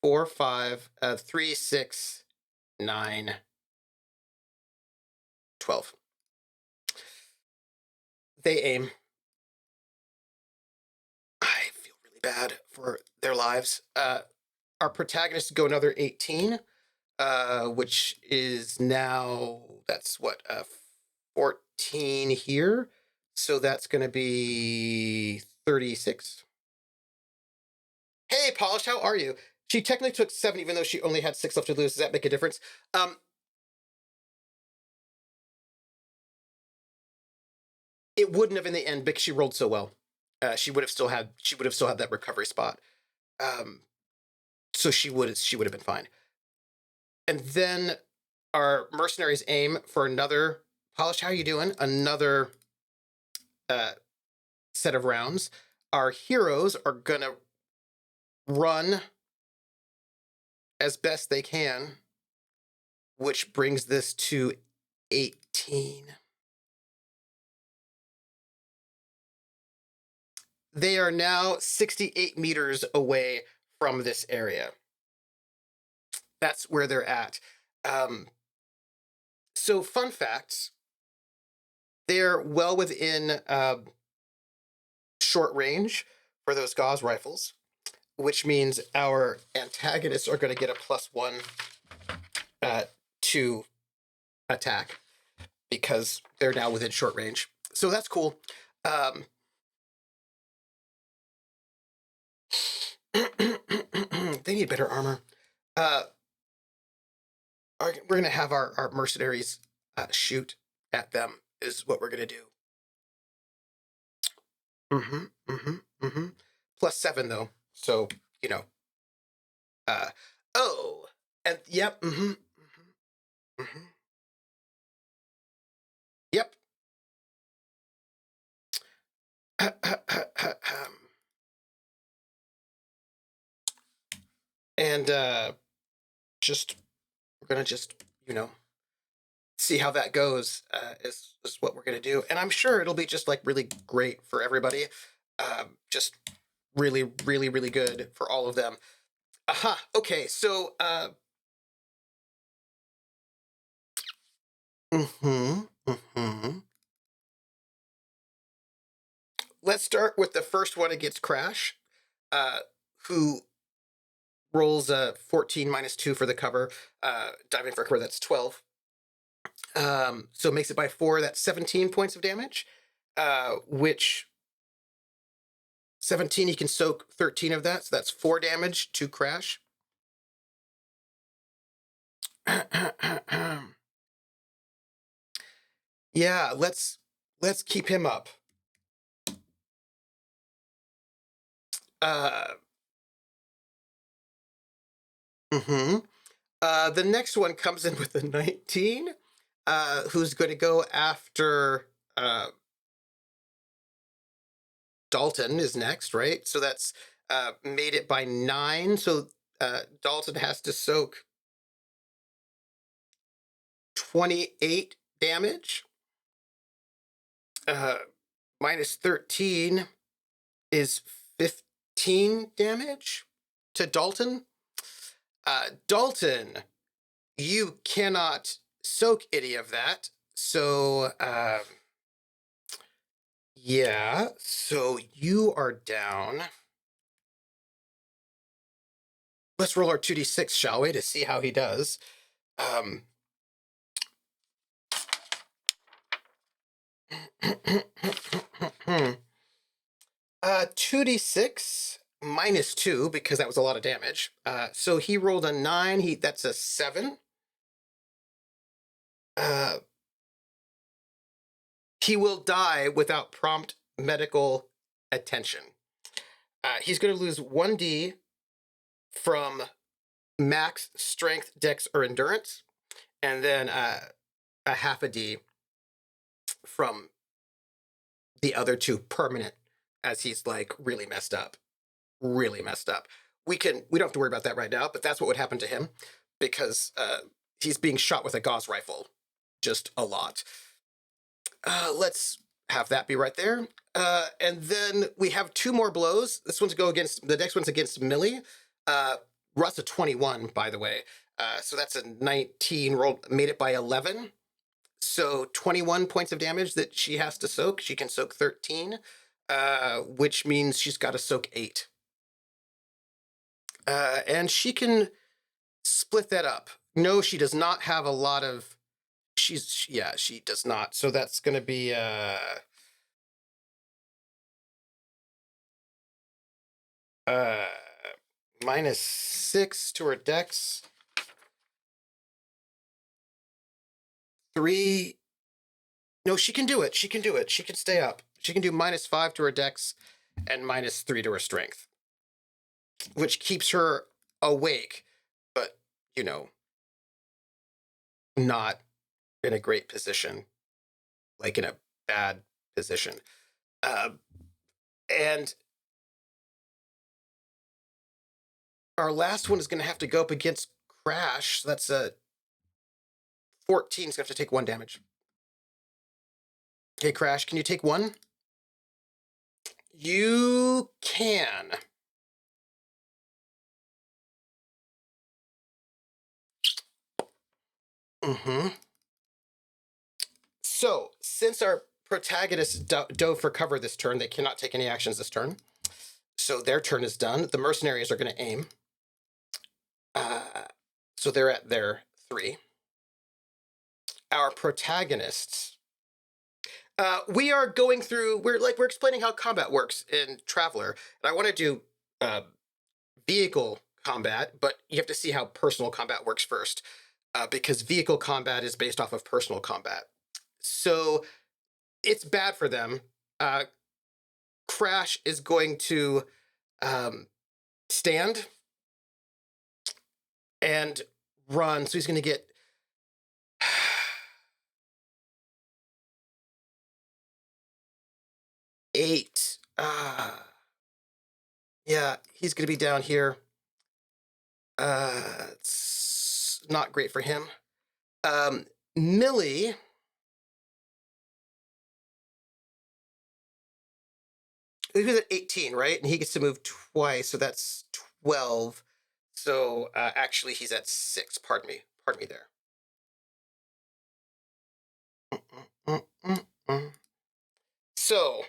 4, 5, 3, 6, 9, 12. They aim. I feel really bad for their lives. Our protagonists go another 18, which is now, that's what, 14 here. So that's going to be 36. Hey, Polish, how are you? She technically took 7, even though she only had 6 left to lose. Does that make a difference? It wouldn't have in the end because she rolled so well. She would have still had that recovery spot. So she would have been fine. And then our mercenaries aim for another. Polish, how are you doing? Another set of rounds. Our heroes are gonna run as best they can, which brings this to 18. They are now 68 meters away from this area. That's where they're at. So fun facts, they're well within short range for those Gauss rifles, which means our antagonists are going to get a +1 to attack because they're now within short range. So that's cool. They need better armor. We're going to have our mercenaries shoot at them is what we're going to do. +7 though. So, you know. Oh, and yep. Yep. And we're gonna just, you know, see how that goes. Is what we're gonna do, and I'm sure it'll be just like really great for everybody. Just really, really, really good for all of them. Aha. Okay. So. Let's start with the first one against Crash, who rolls a 14 -2 for the cover, diving for a cover, that's 12. So makes it by 4, that's 17 points of damage, which 17, he can soak 13 of that, so that's 4 damage to Crash. Yeah, let's keep him up. The next one comes in with a 19, who's going to go after Dalton is next, right? So that's made it by 9. So Dalton has to soak 28 damage. -13 is 15 damage to Dalton. Dalton, you cannot soak any of that. So, yeah, so you are down. Let's roll our 2d6, shall we, to see how he does. 2d6 -2 because that was a lot of damage. So he rolled a 9. That's a 7. He will die without prompt medical attention. He's going to lose 1d from max strength, dex, or endurance, and then a half a d from the other 2 permanent, as he's like really messed up. We don't have to worry about that right now, but that's what would happen to him because he's being shot with a Gauss rifle just a lot. Let's have that be right there. And then we have 2 more blows. The next one's against Millie. Russ a 21, by the way. So that's a 19 roll, made it by 11. So 21 points of damage that she has to soak. She can soak 13, which means she's got to soak 8. And she can split that up. No, she does not have a lot of... Yeah, she does not. So that's going to be... -6 to her dex. 3. No, she can do it. She can do it. She can stay up. She can do -5 to her dex and -3 to her strength, which keeps her awake, but, you know, not in a great position, like in a bad position. And our last one is going to have to go up against Crash. So that's a 14. It's going to have to take 1 damage. Okay, Crash, can you take 1? You can. Mm-hmm. So, since our protagonists dove for cover this turn, they cannot take any actions this turn. So their turn is done. The mercenaries are going to aim. So they're at their 3. Our protagonists. We are going through. We're explaining how combat works in Traveler, and I want to do vehicle combat, but you have to see how personal combat works first, because vehicle combat is based off of personal combat. So it's bad for them. Crash is going to stand and run. So he's going to get 8. Yeah, he's going to be down here. It's not great for him. Millie. He was at 18, right? And he gets to move twice, so that's 12. So actually, he's at 6. Pardon me there. So,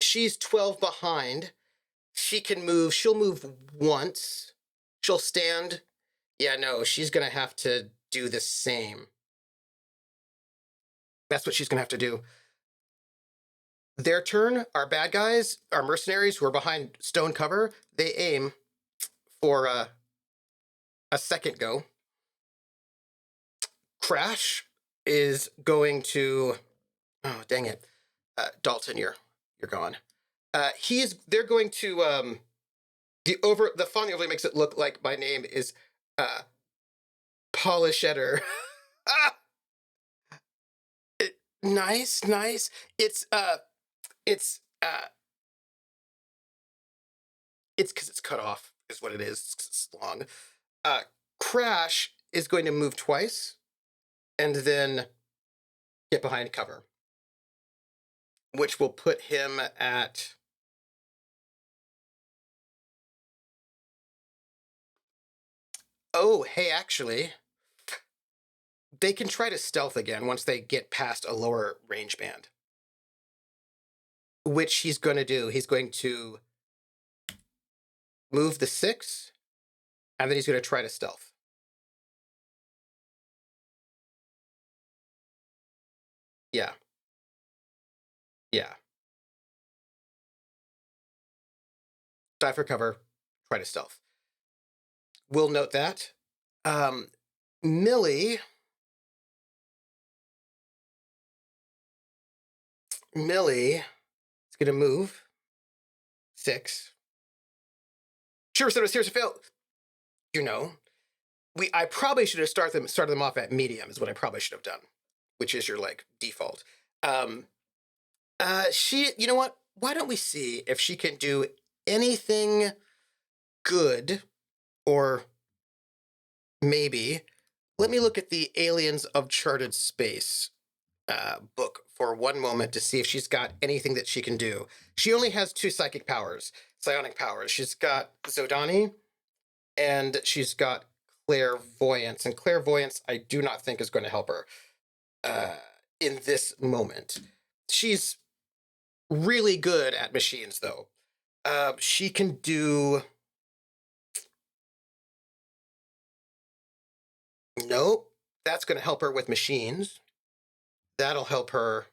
she's 12 behind. She can move. She'll move once. She'll stand. Yeah, no, she's going to have to do the same. That's what she's going to have to do. Their turn, our bad guys, our mercenaries who are behind stone cover, they aim for a second go. Crash is going to... Oh, dang it. Dalton, you're gone. They're going to... the font overlay makes it look like my name is Polishetter. Nice. It's because it's cut off, is what it is. It's long. Crash is going to move twice and then get behind cover, which will put him at... Oh, hey, actually, they can try to stealth again once they get past a lower range band, which he's going to do. He's going to move the 6, and then he's going to try to stealth. Yeah. Dive for cover, try to stealth. We'll note that. Millie is going to move 6. Sure, serious fail. You know, I probably should have started them off at medium is what I probably should have done, which is your default. You know what? Why don't we see if she can do anything good, or maybe let me look at the Aliens of Charted Space book for one moment to see if she's got anything that she can do. She only has 2 psionic powers. She's got Zodani, and she's got clairvoyance, and clairvoyance I do not think is going to help her in this moment. She's really good at machines, though. She can do... Nope, that's going to help her with machines. That'll help her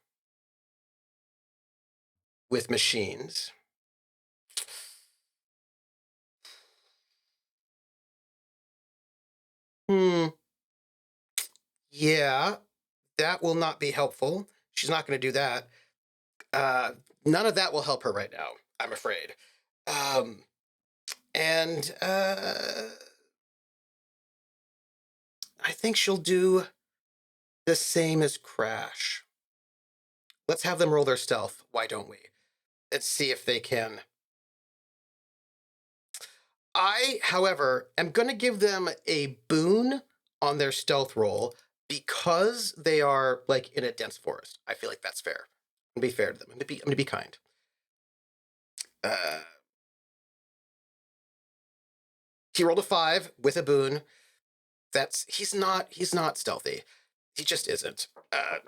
with machines. Yeah, that will not be helpful. She's not going to do that. None of that will help her right now, I'm afraid. And I think she'll do the same as Crash. Let's have them roll their stealth. Why don't we? Let's see if they can. I, however, am going to give them a boon on their stealth roll because they are like in a dense forest. I feel like that's fair. I'm gonna be fair to them. I'm gonna be kind. He rolled a 5 with a boon. He's not stealthy. He just isn't.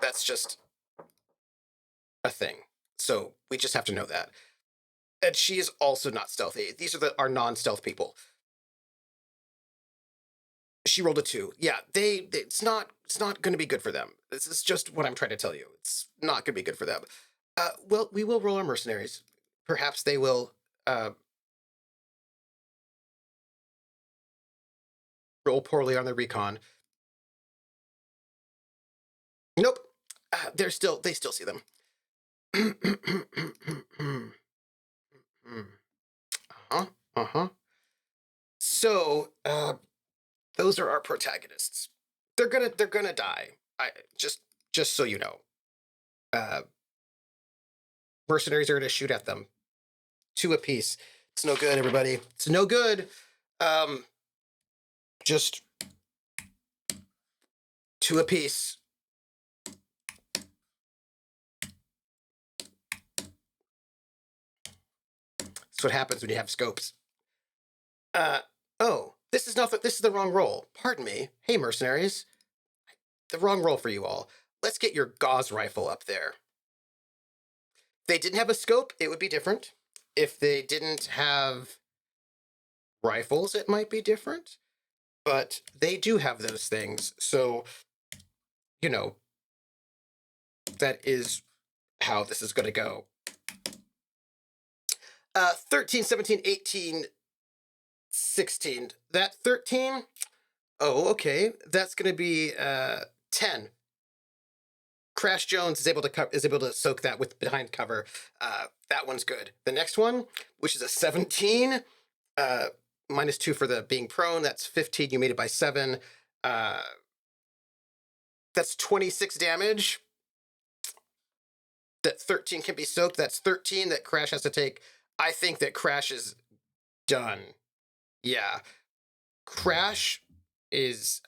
That's just a thing. So we just have to know that. And she is also not stealthy. These are our non-stealth people. She rolled a 2. Yeah, it's not going to be good for them. This is just what I'm trying to tell you. It's not going to be good for them. Well, we will roll our mercenaries. Perhaps they will roll poorly on their recon. Nope. They still see them. So, those are our protagonists. They're gonna die. Just so you know. Mercenaries are gonna shoot at them. 2 apiece. It's no good, everybody. It's no good. Just 2 apiece. That's what happens when you have scopes. Oh, this is the wrong roll. Pardon me. Hey, mercenaries. The wrong roll for you all. Let's get your gauze rifle up there. If they didn't have a scope, it would be different. If they didn't have rifles, it might be different. But they do have those things. So, you know, that is how this is going to go. 13, 17, 18, 16. That 13? Oh, okay. That's going to be 10. Crash Jones is able to soak that with behind cover. That one's good. The next one, which is a 17, -2 for the being prone. That's 15. You made it by 7. That's 26 damage. That 13 can be soaked. That's 13 that Crash has to take. I think that Crash is done. Yeah. Crash is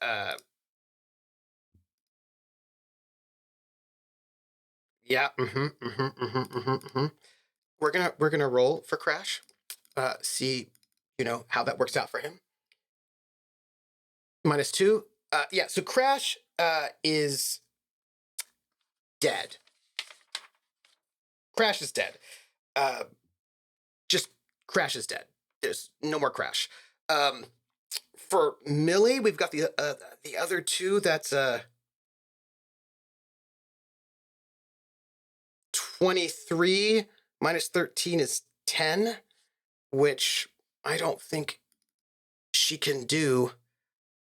yeah. We're gonna roll for Crash. See, how that works out for him. -2. Yeah. So Crash is dead. Crash is dead. Just Crash is dead. There's no more Crash. For Millie, we've got the other 2. That's 23 -13 is 10, which I don't think she can do.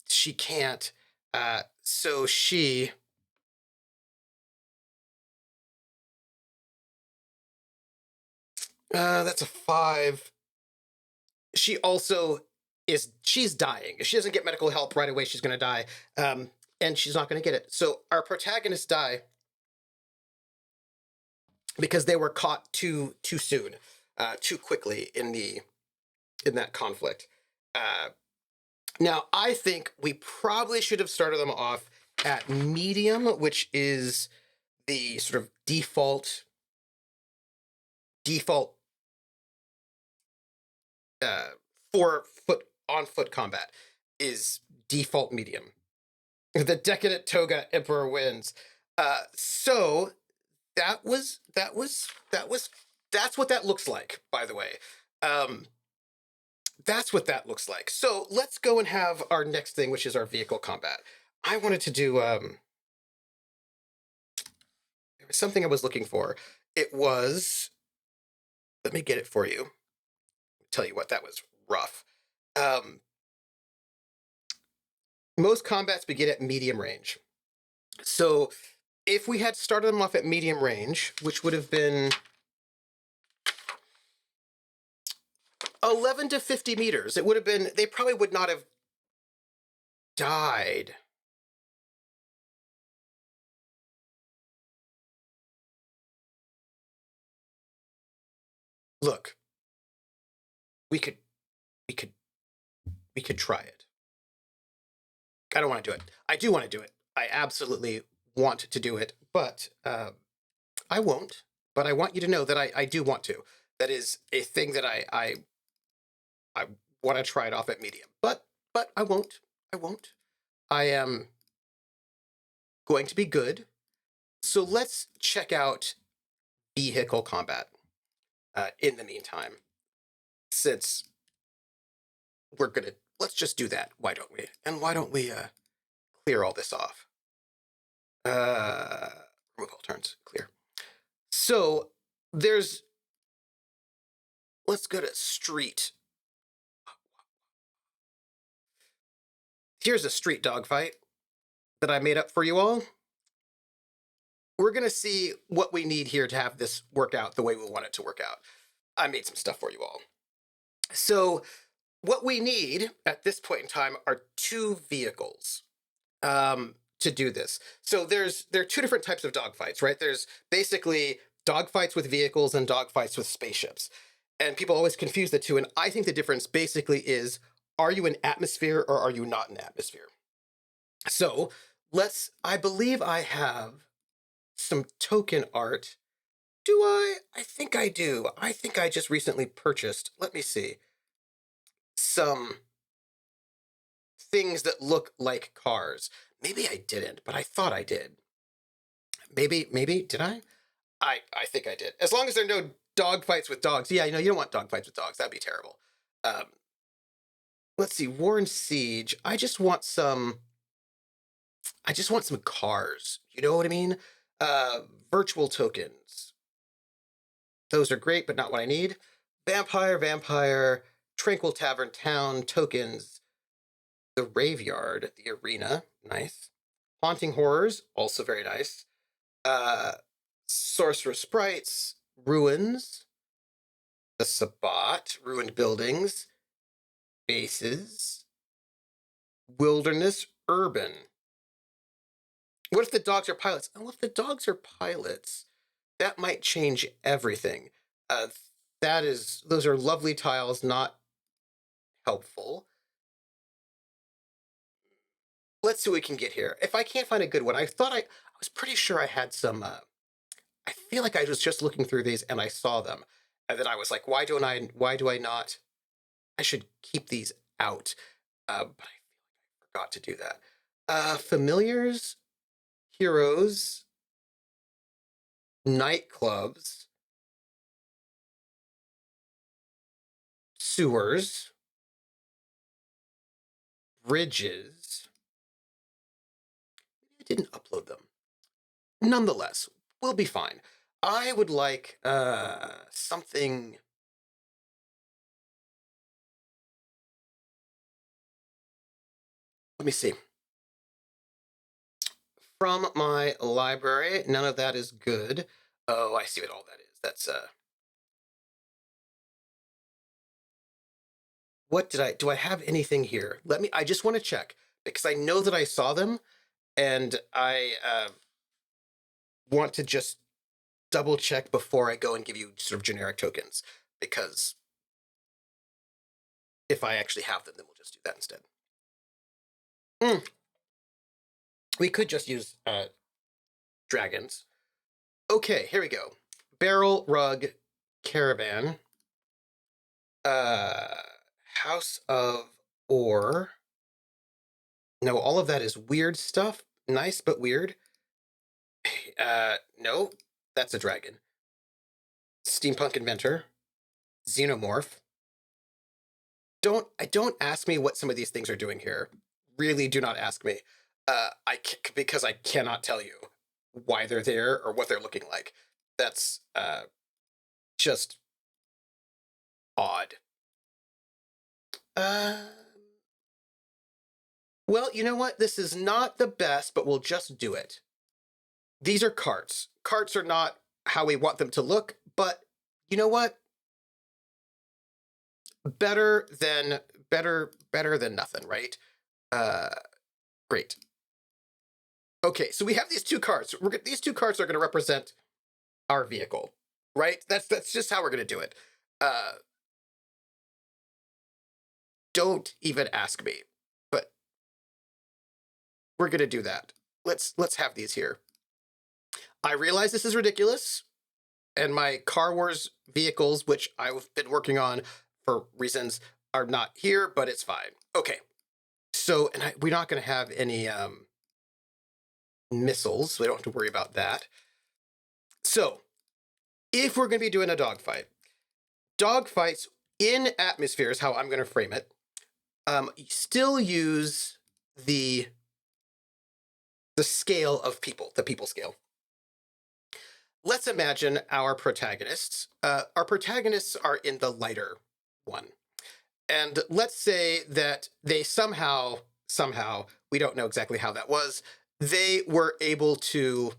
She can't. So she... that's a 5. She also she's dying. If she doesn't get medical help right away, she's going to die. And she's not going to get it. So our protagonists die because they were caught too soon, too quickly in that conflict. Now, I think we probably should have started them off at medium, which is the sort of default 4 foot on foot combat is default medium. The decadent toga emperor wins. So that's what that looks like, by the way. That's what that looks like. So let's go and have our next thing, which is our vehicle combat. I wanted to do there was something I was looking for. It was, let me get it for you. Tell you what, that was rough. Most combats begin at medium range. So if we had started them off at medium range, which would have been 11 to 50 meters, it would have been, they probably would not have died. Look, we could try it. I don't want to do it. I do want to do it. I absolutely want to do it, but I won't. But I want you to know that I do want to. That is a thing that I want to try it off at medium. But I won't. I won't. I am going to be good. So let's check out vehicle combat in the meantime. Since we're gonna, let's just do that. Why don't we? And why don't we clear all this off? Remove all turns. Clear. So there's, let's go to street. Here's a street dogfight that I made up for you all. We're going to see what we need here to have this work out the way we want it to work out. I made some stuff for you all. So what we need at this point in time are two vehicles to do this. So there are two different types of dogfights, right? There's basically dogfights with vehicles and dogfights with spaceships. And people always confuse the two. And I think the difference basically is, are you in atmosphere or are you not in atmosphere? So I believe I have some token art. Do I? I think I do. I think I just recently purchased, let me see, some things that look like cars. Maybe I didn't, but I thought I did. Maybe, did I? I think I did. As long as there are no dog fights with dogs. Yeah, you don't want dog fights with dogs. That'd be terrible. Let's see, War and Siege. I just want some cars. You know what I mean? Virtual tokens. Those are great, but not what I need. Vampire, Tranquil Tavern, Town, tokens. The Graveyard, the Arena, nice. Haunting Horrors, also very nice. Sorcerer Sprites, Ruins, the Sabbat, Ruined Buildings, Bases, Wilderness, Urban. What if the dogs are pilots? And what if the dogs are pilots? That might change everything. Those are lovely tiles, not helpful. Let's see what we can get here. If I can't find a good one, I was pretty sure I had some, I feel like I was just looking through these and I saw them. And then I was like, why do I not? I should keep these out. But I feel like I forgot to do that. Familiars, Heroes, Nightclubs, Sewers, Bridges. I didn't upload them. Nonetheless, we'll be fine. I would like something. Let me see. From my library, none of that is good. Oh, I see what all that is. That's what do I have anything here? I just want to check because I know that I saw them and I want to just double check before I go and give you sort of generic tokens, because if I actually have them, then we'll just do that instead. We could just use dragons. Okay, here we go. Barrel, Rug, Caravan, House of Ore, No, all of that is weird stuff. Nice, but weird. No, that's a dragon. Steampunk inventor. Xenomorph. Don't ask me what some of these things are doing here. Really do not ask me. Because I cannot tell you why they're there or what they're looking like. That's just odd. Well, you know what? This is not the best, but we'll just do it. These are carts. Carts are not how we want them to look, but you know what? Better than nothing, right? Great. Okay, so we have these two carts. These two carts are going to represent our vehicle, right? That's just how we're going to do it. Don't even ask me, but we're going to do that. Let's have these here. I realize this is ridiculous, and my Car Wars vehicles, which I've been working on for reasons, are not here, but it's fine. Okay, so we're not going to have any missiles, so we don't have to worry about that. So, if we're going to be doing a dogfights in atmosphere is how I'm going to frame it. Still use the scale of people, the people scale. Let's imagine our protagonists. Our protagonists are in the lighter one. And let's say that they somehow, we don't know exactly how that was, they were able to,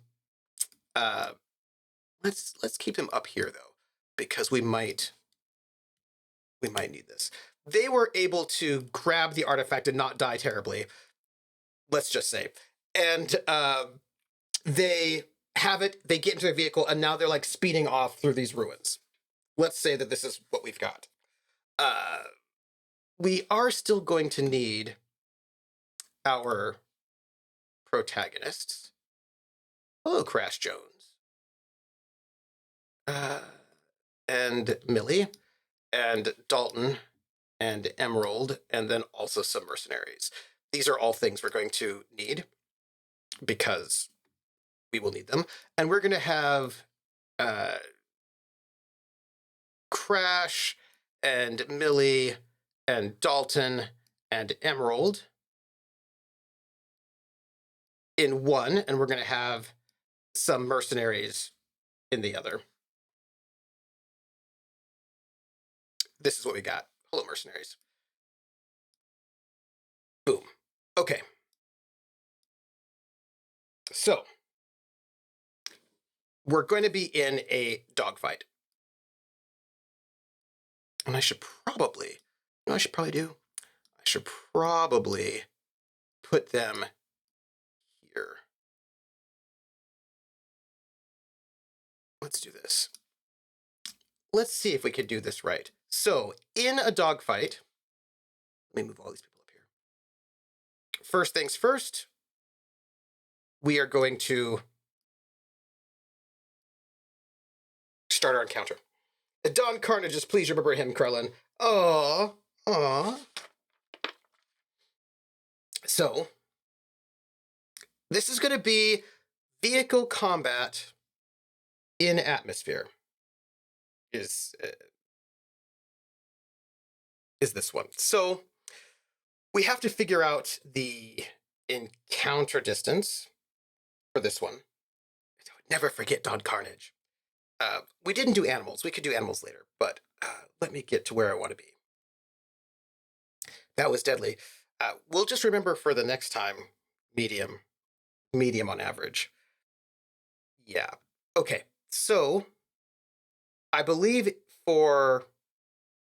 let's keep them up here though, because we might need this. They were able to grab the artifact and not die terribly, let's just say. And they have it, they get into their vehicle, and now they're like speeding off through these ruins. Let's say that this is what we've got. We are still going to need our protagonists. Hello, Crash Jones. And Millie, and Dalton, and Emerald, and then also some mercenaries. These are all things we're going to need because we will need them. And we're going to have Crash and Millie and Dalton and Emerald in one, and we're going to have some mercenaries in the other. This is what we got. Hello, mercenaries. Boom. Okay. So, we're going to be in a dogfight. And I should probably, you know, I should probably put them here. Let's do this. Let's see if we can do this right. So, in a dogfight, let me move all these people up here. First things first, we are going to start our encounter. Don Carnages, please remember him, Camlann. Aww. So, this is going to be vehicle combat in atmosphere. Is this one. So, we have to figure out the encounter distance for this one. Never forget Don Carnage. We didn't do animals. We could do animals later, but let me get to where I want to be. That was deadly. We'll just remember for the next time, medium on average. Yeah. Okay, so I believe for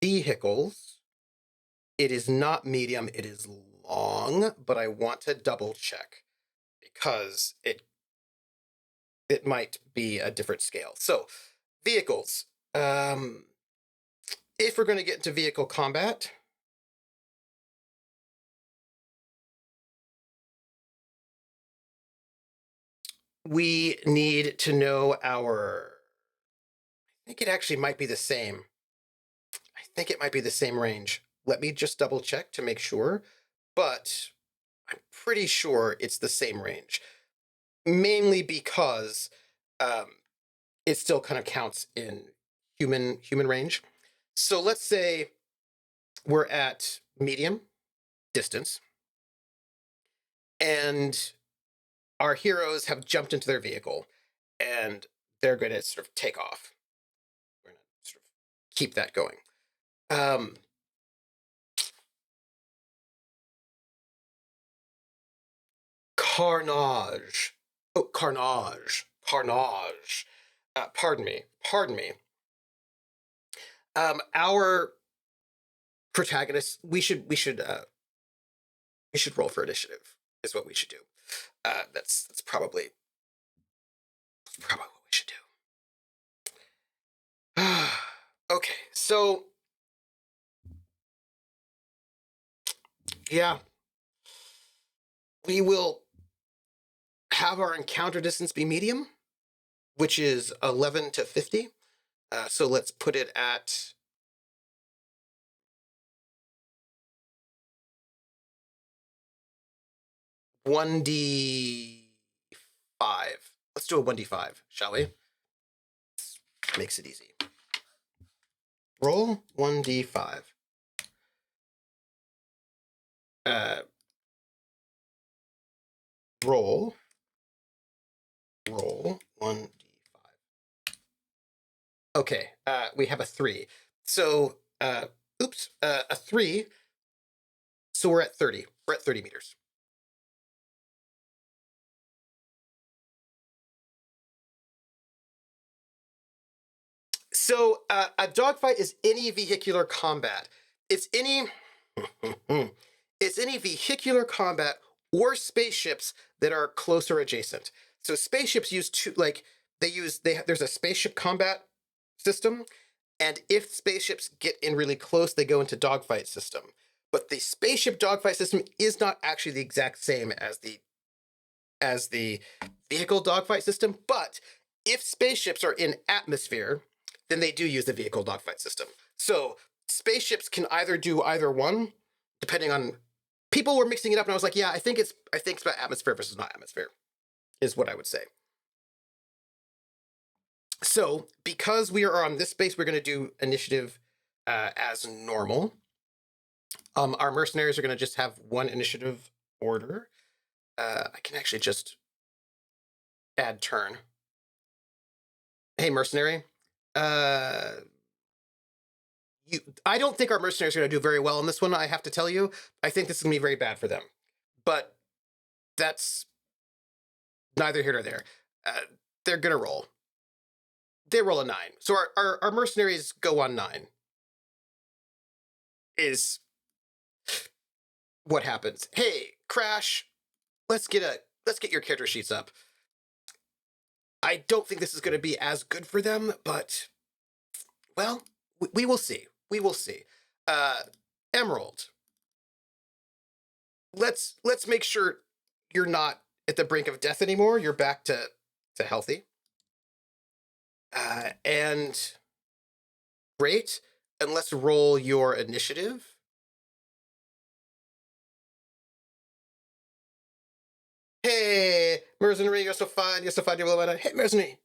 vehicles, it is not medium, it is long, but I want to double check because it might be a different scale. So, vehicles. If we're going to get into vehicle combat, we need to know our, I think it actually might be the same. I think it might be the same range. Let me just double check to make sure, but I'm pretty sure it's the same range, mainly because it still kind of counts in human range. So let's say we're at medium distance, and our heroes have jumped into their vehicle, and they're going to sort of take off. We're going to sort of keep that going. Carnage. Oh, carnage. Carnage. Pardon me. Pardon me. Our protagonists. We should roll for initiative. Is what we should do. That's probably what we should do. Okay, so yeah, we will have our encounter distance be medium, which is 11 to 50. So let's put it at 1d5. Let's do a 1d5, shall we? Makes it easy. Roll 1d5. Roll 1d5. Okay, we have a 3. So, oops, a 3. So we're at 30. We're at 30 meters. So a dogfight is any vehicular combat. It's any it's any vehicular combat or spaceships that are close or adjacent. So spaceships use there's a spaceship combat system, and if spaceships get in really close, they go into dogfight system. But the spaceship dogfight system is not actually the exact same as the vehicle dogfight system. But if spaceships are in atmosphere, then they do use the vehicle dogfight system. So spaceships can either do either one, depending on. People were mixing it up, and I was like, yeah, I think it's about atmosphere versus not atmosphere, is what I would say. So because we are on this space, we're going to do initiative as normal. Our mercenaries are going to just have one initiative order. I can actually just add turn. Hey, mercenary. I don't think our mercenaries are going to do very well in this one, I have to tell you. I think this is going to be very bad for them. But that's neither here nor there. They're going to roll. They roll a 9. So our mercenaries go on 9. Is what happens. Hey, Crash, let's get your character sheets up. I don't think this is going to be as good for them, but well, we will see. We will see. Emerald, let's make sure you're not at the brink of death anymore. You're back to healthy. And great. And let's roll your initiative. Hey, mercenary, you're so fine. You're so fine. You're hey, mercenary.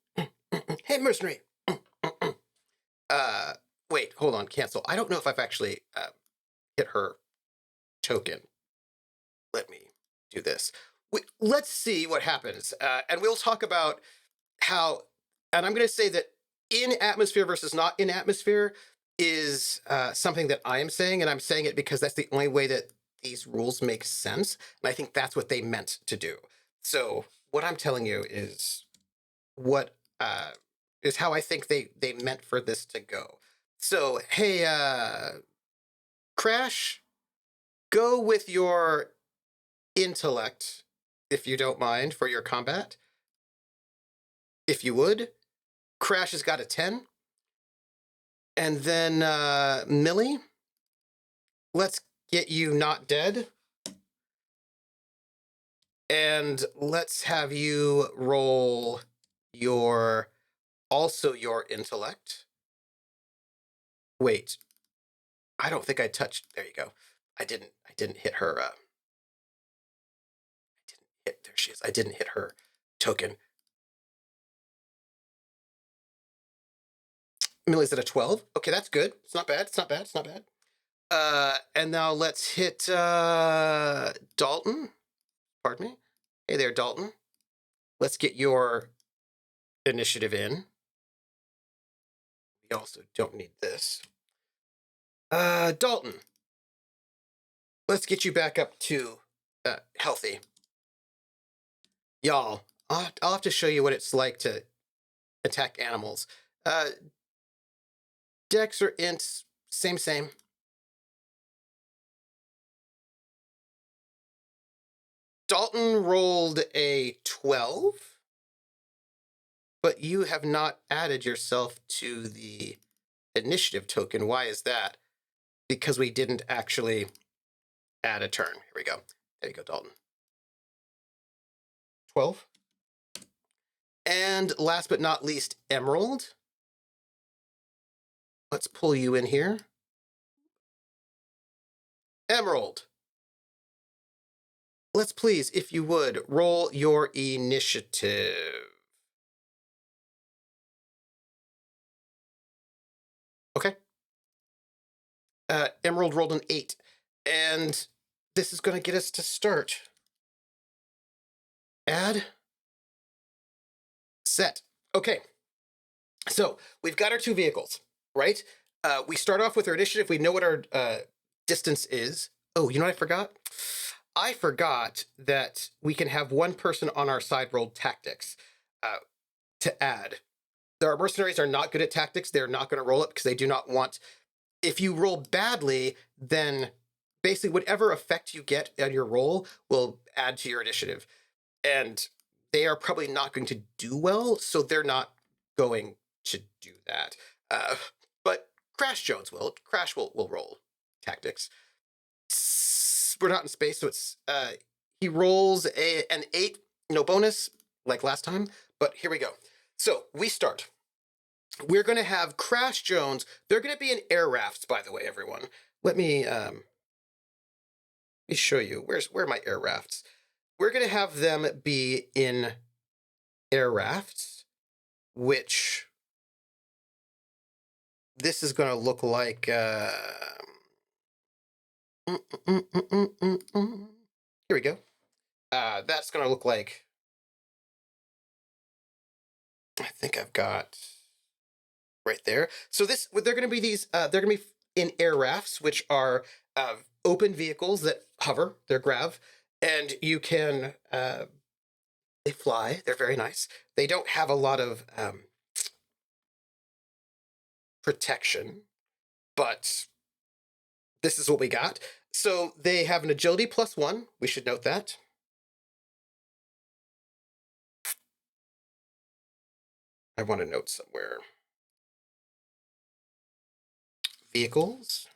Hey, mercenary. Wait, hold on. Cancel. I don't know if I've actually hit her token. Let me do this. Let's see what happens. And we'll talk about how, and I'm going to say that in atmosphere versus not in atmosphere is something that I am saying, and I'm saying it because that's the only way that these rules make sense. And I think that's what they meant to do. So what I'm telling you is what is how I think they meant for this to go. So, hey, Crash, go with your intellect, if you don't mind, for your combat. If you would. Crash has got a 10. And then, Millie, let's get you not dead. And let's have you roll your intellect. Wait, I don't think I touched. There you go. I didn't hit her. There she is. I didn't hit her token. Millie's at a 12. Okay, that's good. It's not bad. It's not bad. It's not bad. And now let's hit Dalton. Pardon me. Hey there, Dalton. Let's get your initiative in. We also don't need this. Dalton. Let's get you back up to healthy. Y'all, I'll have to show you what it's like to attack animals. Dex or ints, same. Dalton rolled a 12, but you have not added yourself to the initiative token. Why is that? Because we didn't actually add a turn. Here we go. There you go, Dalton. 12. And last but not least, Emerald. Let's pull you in here. Emerald. Let's please, if you would, roll your initiative. Okay. Emerald rolled an 8. And this is going to get us to start. Add. Set. Okay. So we've got our 2 vehicles, right? We start off with our initiative. We know what our distance is. Oh, you know what I forgot? I forgot that we can have one person on our side roll tactics to add. Our mercenaries are not good at tactics. They're not going to roll it because they do not want... If you roll badly, then basically whatever effect you get on your roll will add to your initiative. And they are probably not going to do well, so they're not going to do that. But Crash Jones will. Crash will roll tactics. We're not in space, so it's he rolls an 8, no bonus, like last time, but here we go. So we start. We're going to have Crash Jones. They're going to be in air rafts, by the way, everyone. Let me show you. Where are my air rafts? We're going to have them be in air rafts, which this is going to look like... Here we go. That's going to look like... I think I've got... right there. So they're going to be these... they're going to be in air rafts, which are open vehicles that hover. They're grav. And you can... they fly. They're very nice. They don't have a lot of protection, but this is what we got. So they have an agility +1. We should note that. I want to note somewhere. Vehicles.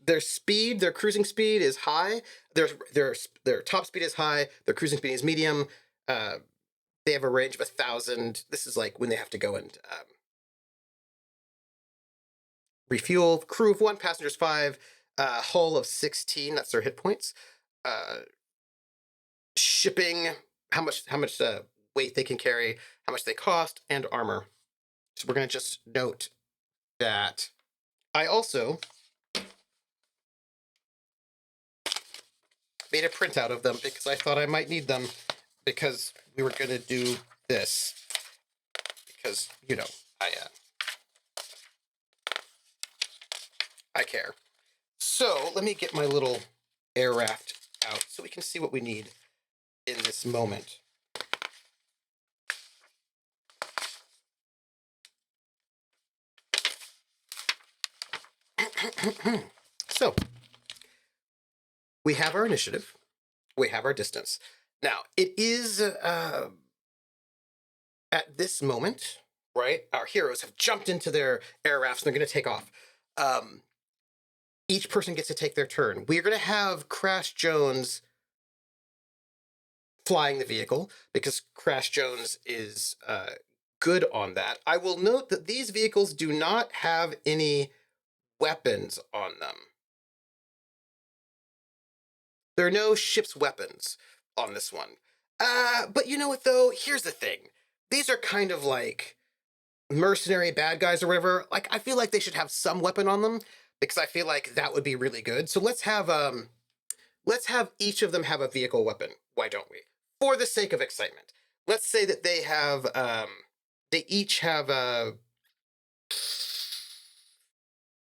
Their speed, their cruising speed is high. Their top speed is high. Their cruising speed is medium. They have a range of 1,000. This is like when they have to go and refuel. Crew of 1, passengers 5, hull of 16. That's their hit points. Shipping, how much weight they can carry, how much they cost, and armor. So we're going to just note that. I also made a printout of them because I thought I might need them because we were going to do this. Because, you know, I care. So let me get my little air raft out so we can see what we need in this moment. So we have our initiative. We have our distance. Now, it is at this moment, right? Our heroes have jumped into their air rafts and they're going to take off. Each person gets to take their turn. We're going to have Crash Jones flying the vehicle because Crash Jones is good on that. I will note that these vehicles do not have any weapons on them. There are no ship's weapons on this one. But you know what, though? Here's the thing. These are kind of like mercenary bad guys or whatever. Like, I feel like they should have some weapon on them because I feel like that would be really good. So let's have each of them have a vehicle weapon. Why don't we? For the sake of excitement. Let's say that they have, they each have a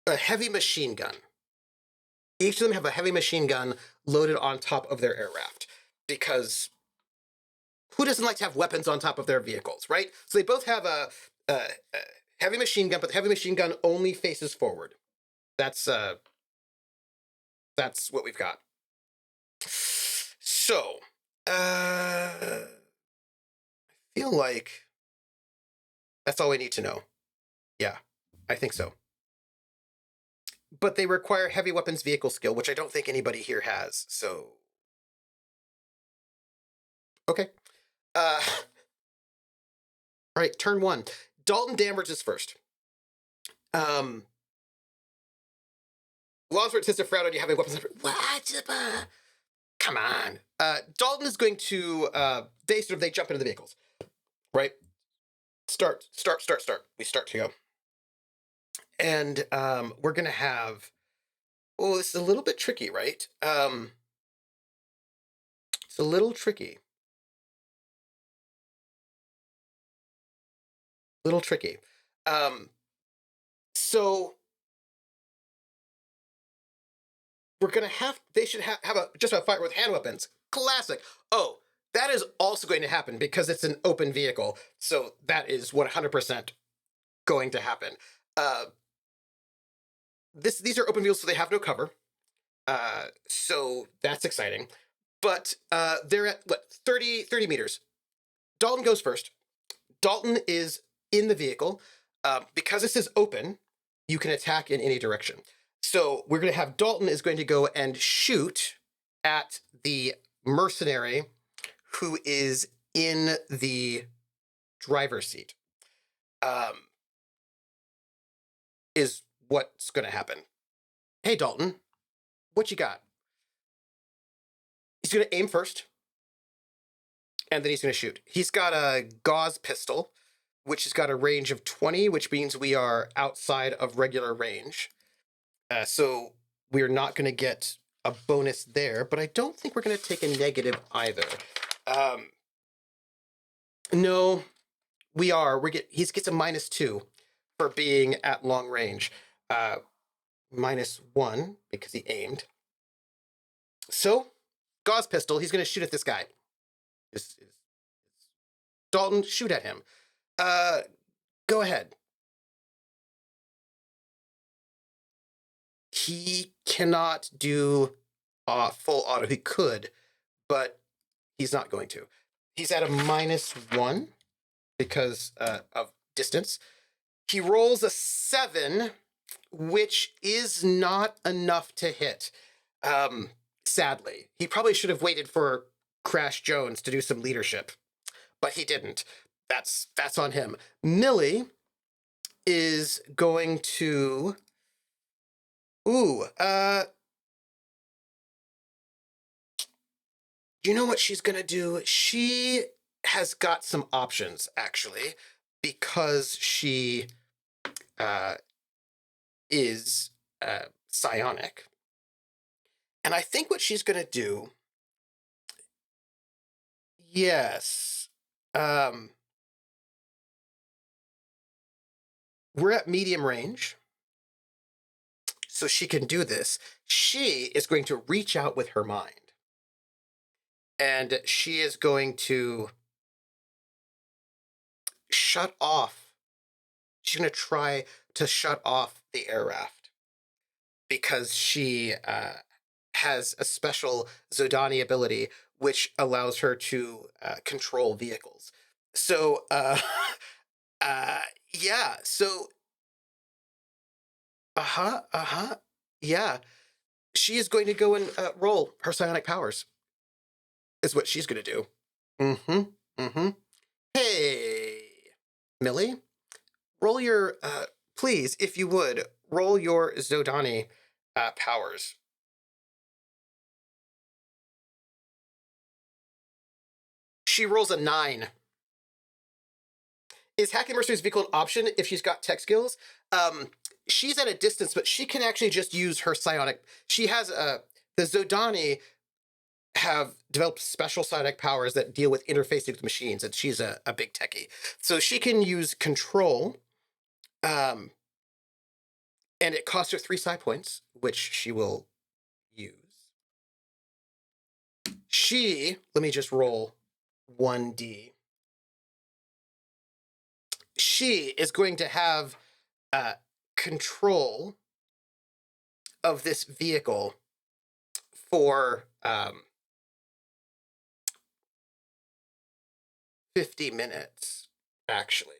heavy machine gun. Each of them have a heavy machine gun loaded on top of their air raft, because who doesn't like to have weapons on top of their vehicles, right? So they both have a heavy machine gun, but the heavy machine gun only faces forward. That's what we've got. So, I feel like that's all we need to know. Yeah, I think so. But they require heavy weapons vehicle skill, which I don't think anybody here has, so... Okay. All right, turn 1. Dalton Danvers is first. Lawsford says to frown on you having weapons. What? Come on. Dalton is going to, they jump into the vehicles, right? Start. We start to go. And we're going to have, oh, this is a little bit tricky, right? It's a little tricky. So we're going to they should have just a fight with hand weapons. Classic. Oh, that is also going to happen because it's an open vehicle. So that is 100% going to happen. These are open vehicles, so they have no cover. So that's exciting. But they're at, 30 meters. Dalton goes first. Dalton is in the vehicle. Because this is open, you can attack in any direction. So we're going to have Dalton is going to go and shoot at the mercenary who is in the driver's seat. Is what's going to happen. Hey, Dalton, what you got? He's going to aim first, and then he's going to shoot. He's got a gauze pistol, which has got a range of 20, which means we are outside of regular range. So we're not going to get a bonus there, but I don't think we're going to take a negative either. No, we are. He gets a -2 for being at long range. -1 because he aimed. So, gauze pistol, he's going to shoot at this guy. Dalton, shoot at him. Go ahead. He cannot do full auto. He could, but he's not going to. He's at a -1 because of distance. He rolls a 7, which is not enough to hit. Sadly, he probably should have waited for Crash Jones to do some leadership, but he didn't. That's on him. Millie is going to... you know what she's going to do? She has got some options, actually, because she is psionic. And I think what she's going to do... Yes. We're at medium range, so she can do this. She is going to reach out with her mind. And she is going to shut off. She's going to try to shut off the air raft because she has a special Zodani ability which allows her to control vehicles. So, yeah, so, yeah. She is going to go and roll her psionic powers, is what she's going to do. Hey, Millie, roll your, please, if you would, roll your Zodani powers. She rolls a 9. Is hacking mercenary's vehicle an option if she's got tech skills? She's at a distance, but she can actually just use her psionic. She has the Zodani have developed special psionic powers that deal with interfacing with machines, and she's a big techie. So she can use control, and it costs her 3 psi points, which she will use. Let me just roll 1d. She is going to have control of this vehicle for 50 minutes, actually.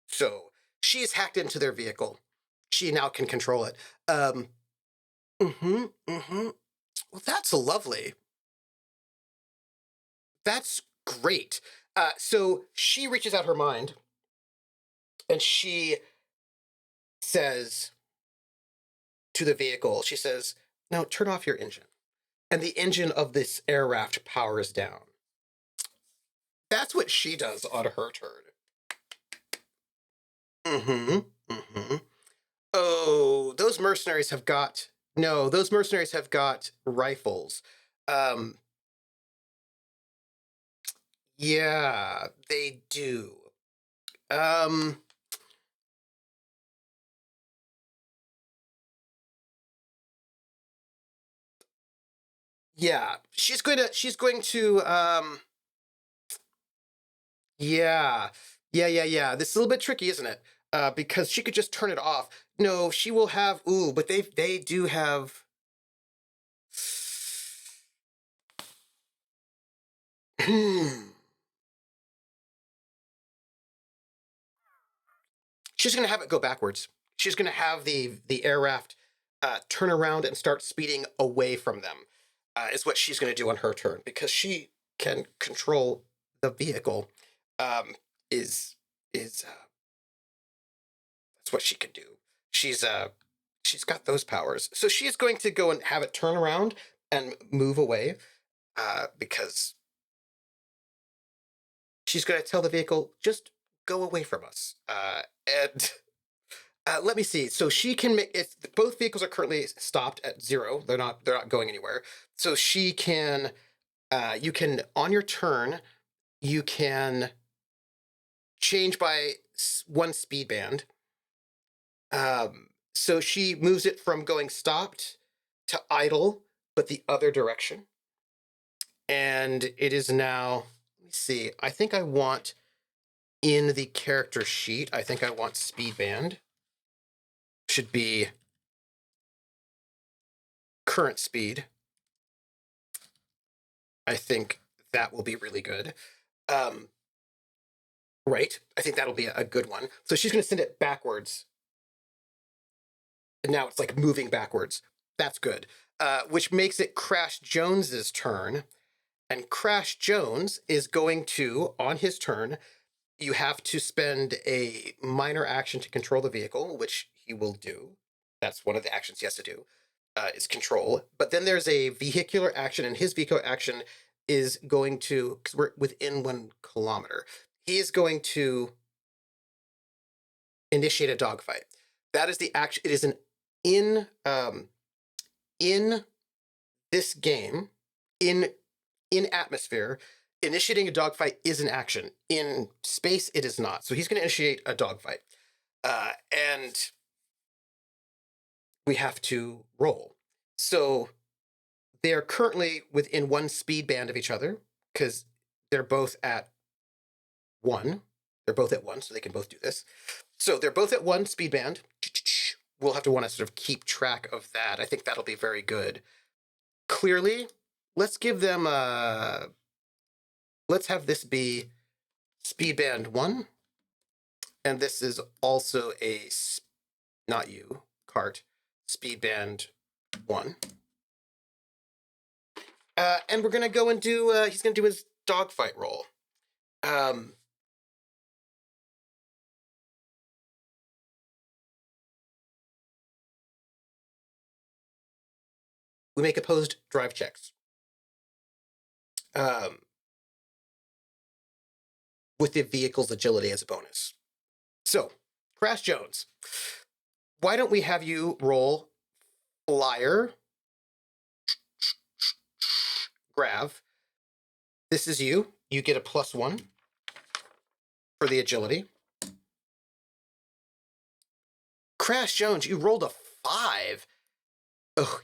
So she's hacked into their vehicle. She now can control it. Well, that's lovely. That's great. So she reaches out her mind and she says to the vehicle, she says, "Now turn off your engine." And the engine of this air raft powers down. That's what she does on her turn. Oh, those mercenaries have got rifles. Yeah, they do. Yeah, she's going to yeah. This is a little bit tricky, isn't it? Because she could just turn it off. No, she will have but they do have she's going to have it go backwards. She's going to have the air raft turn around and start speeding away from them. Is what she's going to do on her turn, because she can control the vehicle. Is that's what she can do. She's got those powers. So she's going to go and have it turn around and move away, because she's going to tell the vehicle, just go away from us. And let me see. So she can make it. Both vehicles are currently stopped at 0. They're not going anywhere. So she can. You can, on your turn, you can change by 1 speed band. So she moves it from going stopped to idle, but the other direction. And it is now, let me see, I think I want in the character sheet, I think I want speed band. Should be current speed. I think that will be really good. Right, I think that'll be a good one. So she's going to send it backwards. And now it's like moving backwards. That's good. Which makes it Crash Jones's turn. And Crash Jones is going to, on his turn, you have to spend a minor action to control the vehicle, which he will do. That's one of the actions he has to do, is control. But then there's a vehicular action, and his vehicular action is going to, because we're within 1 kilometer, he is going to initiate a dogfight. That is the action. It is in this game, in atmosphere, initiating a dogfight is an action. In space, it is not. So he's going to initiate a dogfight, and we have to roll. So they are currently within 1 speed band of each other, because they're both at 1. They're both at 1, so they can both do this. So they're both at 1 speed band. We'll have to want to sort of keep track of that. I think that'll be very good. Clearly, let's give them let's have this be speed band 1. And this is also not you, cart, speed band 1. And we're going to go and do, he's going to do his dogfight roll. we make opposed drive checks. With the vehicle's agility as a bonus. So, Crash Jones, why don't we have you roll Flyer, Grav. This is you. You get a +1 for the agility. Crash Jones, you rolled a 5. Oh,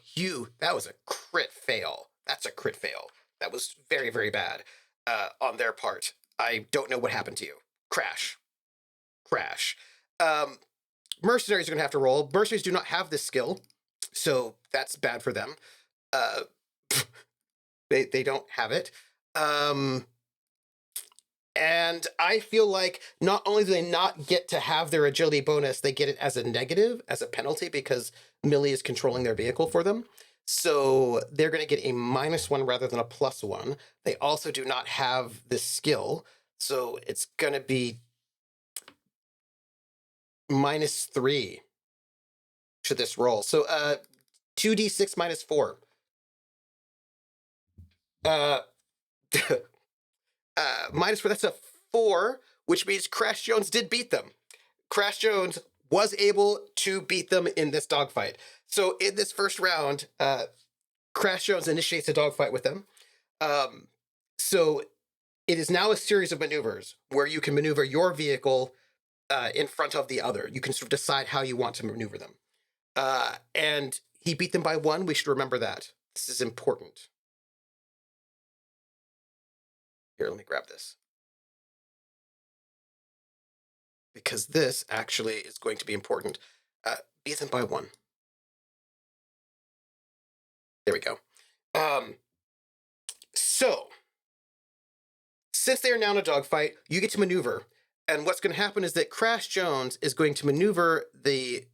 that was a crit fail. That's a crit fail. That was very, very bad on their part. I don't know what happened to you. Crash. Mercenaries are going to have to roll. Mercenaries do not have this skill, so that's bad for them. They don't have it. And I feel like not only do they not get to have their agility bonus, they get it as a negative, as a penalty, because Millie is controlling their vehicle for them. So they're going to get a -1 rather than a +1. They also do not have this skill, so it's going to be -3 to this roll. So 2d6 -4. -4, that's a 4, which means Crash Jones did beat them. Crash Jones was able to beat them in this dogfight. So in this first round, Crash Jones initiates a dogfight with them. So it is now a series of maneuvers where you can maneuver your vehicle in front of the other. You can sort of decide how you want to maneuver them. And he beat them by 1. We should remember that. This is important. Here, let me grab this. Because this actually is going to be important. Beat them by 1. There we go. So, since they are now in a dogfight, you get to maneuver. And what's going to happen is that Crash Jones is going to maneuver the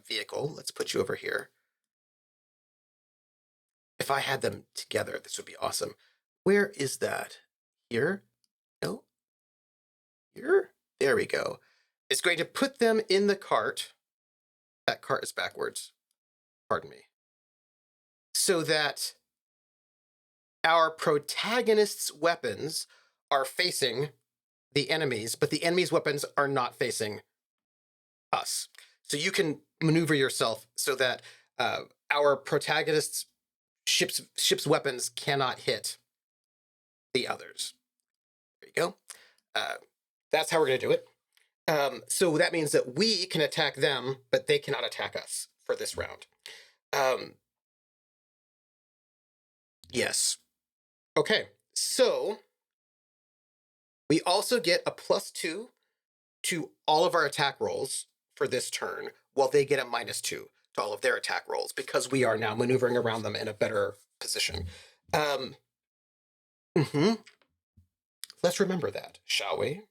vehicle. Let's put you over here. If I had them together, this would be awesome. Where is that? Here? No? Here? There we go. It's going to put them in the cart. That cart is backwards. Pardon me. So that our protagonist's weapons are facing the enemies, but the enemy's weapons are not facing us. So you can maneuver yourself so that our protagonist's ship's weapons cannot hit the others. There you go. That's how we're going to do it. So that means that we can attack them, but they cannot attack us for this round. Yes. Okay, so we also get a +2 to all of our attack rolls for this turn, while they get a -2 to all of their attack rolls, because we are now maneuvering around them in a better position. Let's remember that, shall we?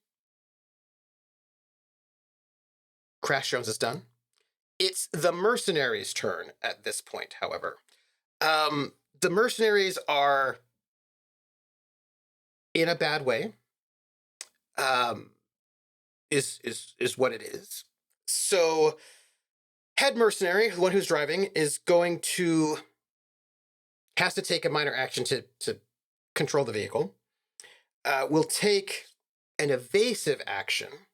Crash Jones is done. It's the mercenaries' turn at this point, however. The mercenaries are in a bad way. Is what it is. So head mercenary, the one who's driving, has to take a minor action to control the vehicle. Will take an evasive action,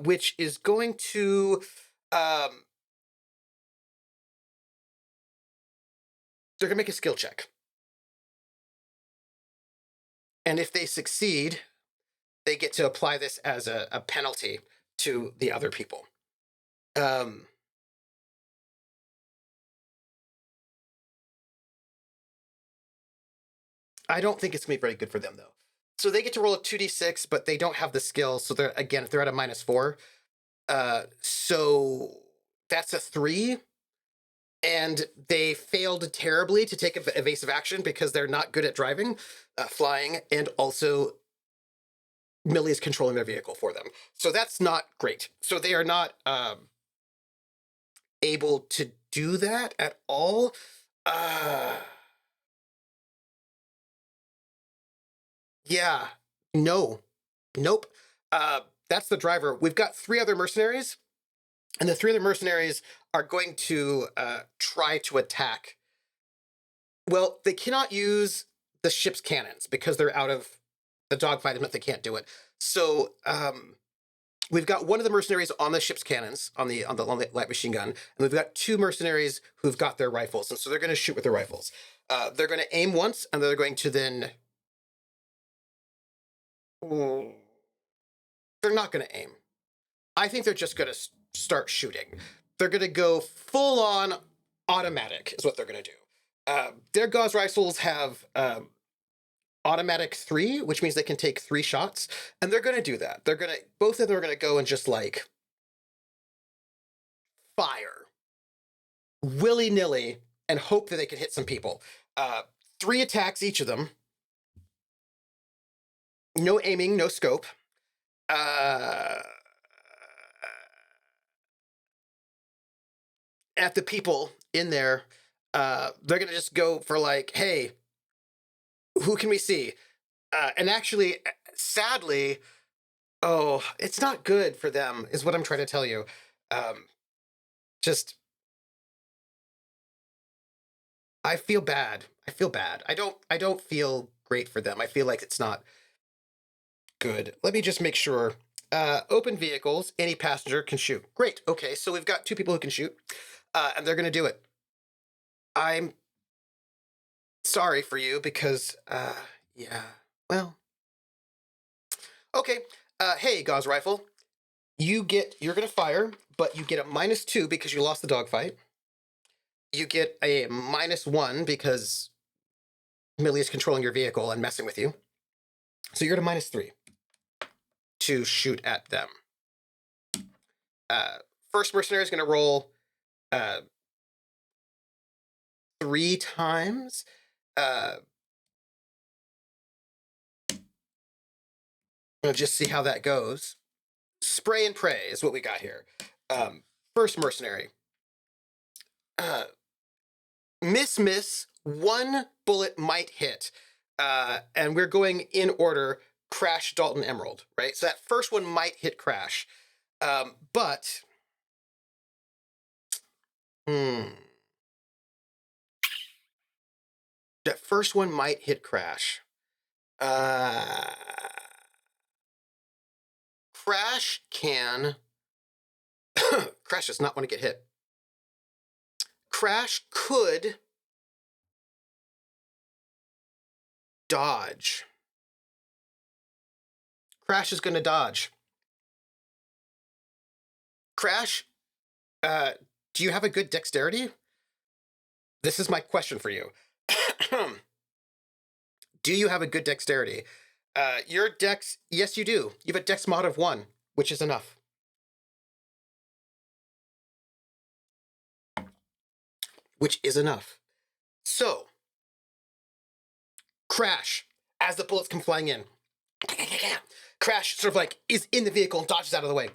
which is going to they're going to make a skill check. And if they succeed, they get to apply this as a penalty to the other people. I don't think it's going to be very good for them, though. So they get to roll a 2d6, but they don't have the skill. So they're at a -4. So that's a 3. And they failed terribly to take evasive action because they're not good at driving, flying, and also Millie is controlling their vehicle for them. So that's not great. So they are not able to do that at all. Yeah. No. Nope. That's the driver. We've got 3 other mercenaries. And the 3 other mercenaries are going to try to attack. Well, they cannot use the ship's cannons because they're out of the dogfight, but they can't do it. So we've got one of the mercenaries on the ship's cannons, on the light machine gun, and we've got 2 mercenaries who've got their rifles, and so they're going to shoot with their rifles. They're going to aim once, and they're going to then. They're not going to aim. I think they're just going to start shooting. They're going to go full on automatic, is what they're going to do. Their gauze rifles have automatic 3, which means they can take 3 shots, and they're going to do that. Both of them are going to go and just like fire willy-nilly and hope that they can hit some people. 3 attacks each of them. No aiming, no scope. At the people in there, they're going to just go for like, hey, who can we see? And actually, sadly, oh, it's not good for them, is what I'm trying to tell you. Just, I feel bad. I feel bad. I don't feel great for them. I feel like it's not good. Let me just make sure. Open vehicles, any passenger can shoot. Great. Okay, so we've got 2 people who can shoot, and they're going to do it. I'm sorry for you because, yeah, well, okay. Hey, gauze rifle, you're going to fire, but you get a -2 because you lost the dogfight. You get a -1 because Millie is controlling your vehicle and messing with you. So you're at a -3 to shoot at them. First mercenary is going to roll 3 times. We'll just see how that goes. Spray and pray is what we got here. First mercenary. Miss, 1 bullet might hit. And we're going in order, Crash, Dalton, Emerald, right? So that first one might hit Crash. But... that first one might hit Crash. Crash can... Crash does not want to get hit. Crash could dodge. Crash is going to dodge. Crash, do you have a good dexterity? This is my question for you. Do you have a good dexterity? Your dex, yes, you do. You have a dex mod of 1, which is enough. Which is enough. So, Crash, as the bullets come flying in, Crash sort of like is in the vehicle and dodges out of the way.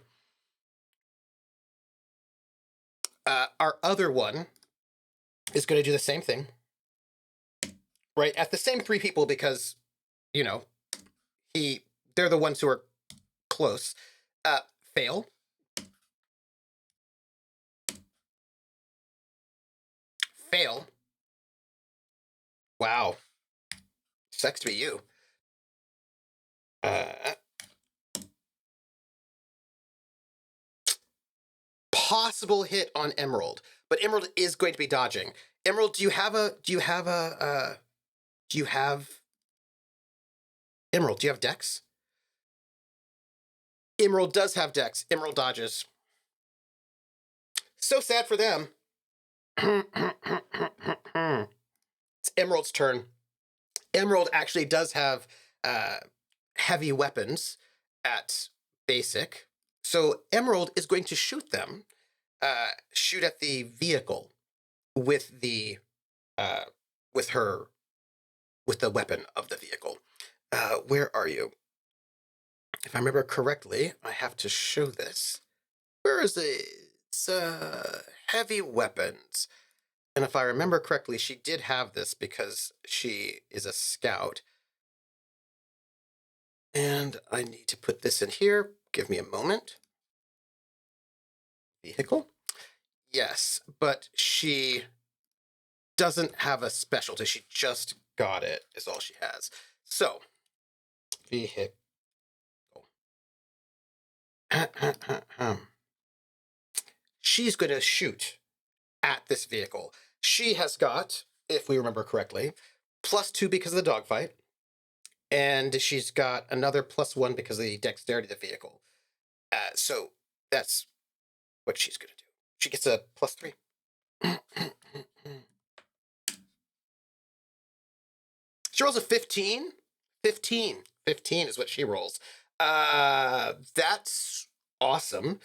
Our other one is going to do the same thing, right? At the same 3 people because, you know, they're the ones who are close. Fail. Fail. Wow. Sucks to be you. Possible hit on Emerald, but Emerald is going to be dodging. Emerald, do you have Emerald, do you have Dex? Emerald does have Dex. Emerald dodges. So sad for them. It's Emerald's turn. Emerald actually does have heavy weapons at basic. So Emerald is going to shoot them. Shoot at the vehicle with the weapon of the vehicle. Where are you? If I remember correctly, I have to show this. Where is it? It's heavy weapons. And if I remember correctly, she did have this because she is a scout. And I need to put this in here. Give me a moment. vehicle. Yes, but she doesn't have a specialty. She just got it, is all she has. So, vehicle. She's going to shoot at this vehicle. She has got, if we remember correctly, +2 because of the dogfight, and she's got another +1 because of the dexterity of the vehicle. So that's what she's going to do. She gets a +3. She rolls a 15. 15. 15 is what she rolls. That's awesome.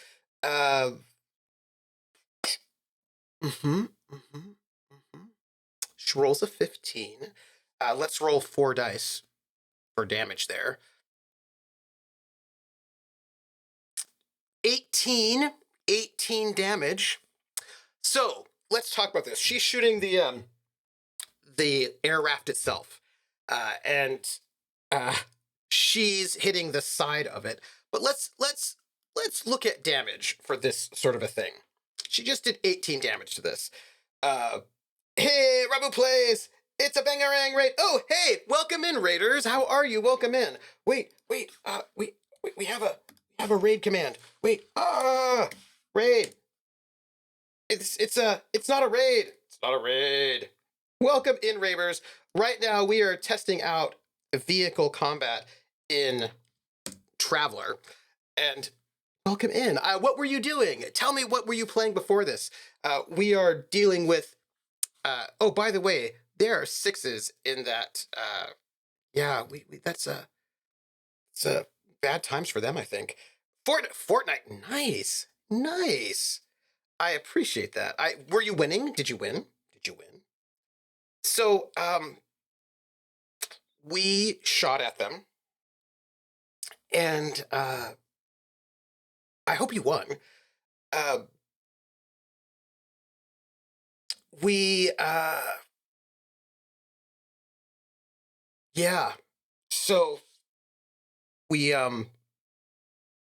She rolls a 15. Let's roll 4 dice for damage there. 18 damage. So let's talk about this. She's shooting the air raft itself, and she's hitting the side of it. But let's look at damage for this sort of a thing. She just did 18 damage to this. Hey, Rabu Plays! It's a bangarang raid. Oh, hey, welcome in, raiders. How are you? Welcome in. Wait. We have a raid command. Wait. Raid. It's not a raid. It's not a raid. Welcome in, raiders. Right now we are testing out vehicle combat in Traveler, and welcome in. What were you doing? Tell me, what were you playing before this? We are dealing with. Oh, by the way, there are 6s in that. Yeah, that's it's bad times for them, I think. Fortnite, nice. I appreciate that. Were you winning? Did you win? So, we shot at them, and I hope you won. Yeah. So we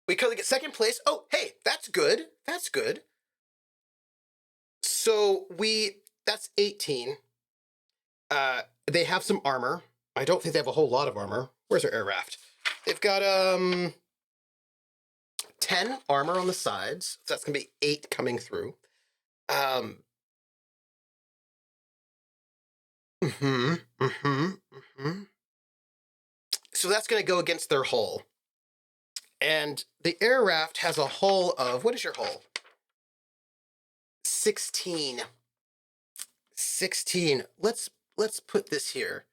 could get second place. Oh, hey, that's good. So that's 18. They have some armor. I don't think they have a whole lot of armor. Where's their air raft? They've got 10 armor on the sides. So that's gonna be 8 coming through. So that's gonna go against their hull. And the air raft has a hull of, what is your hull? 16. Let's put this here.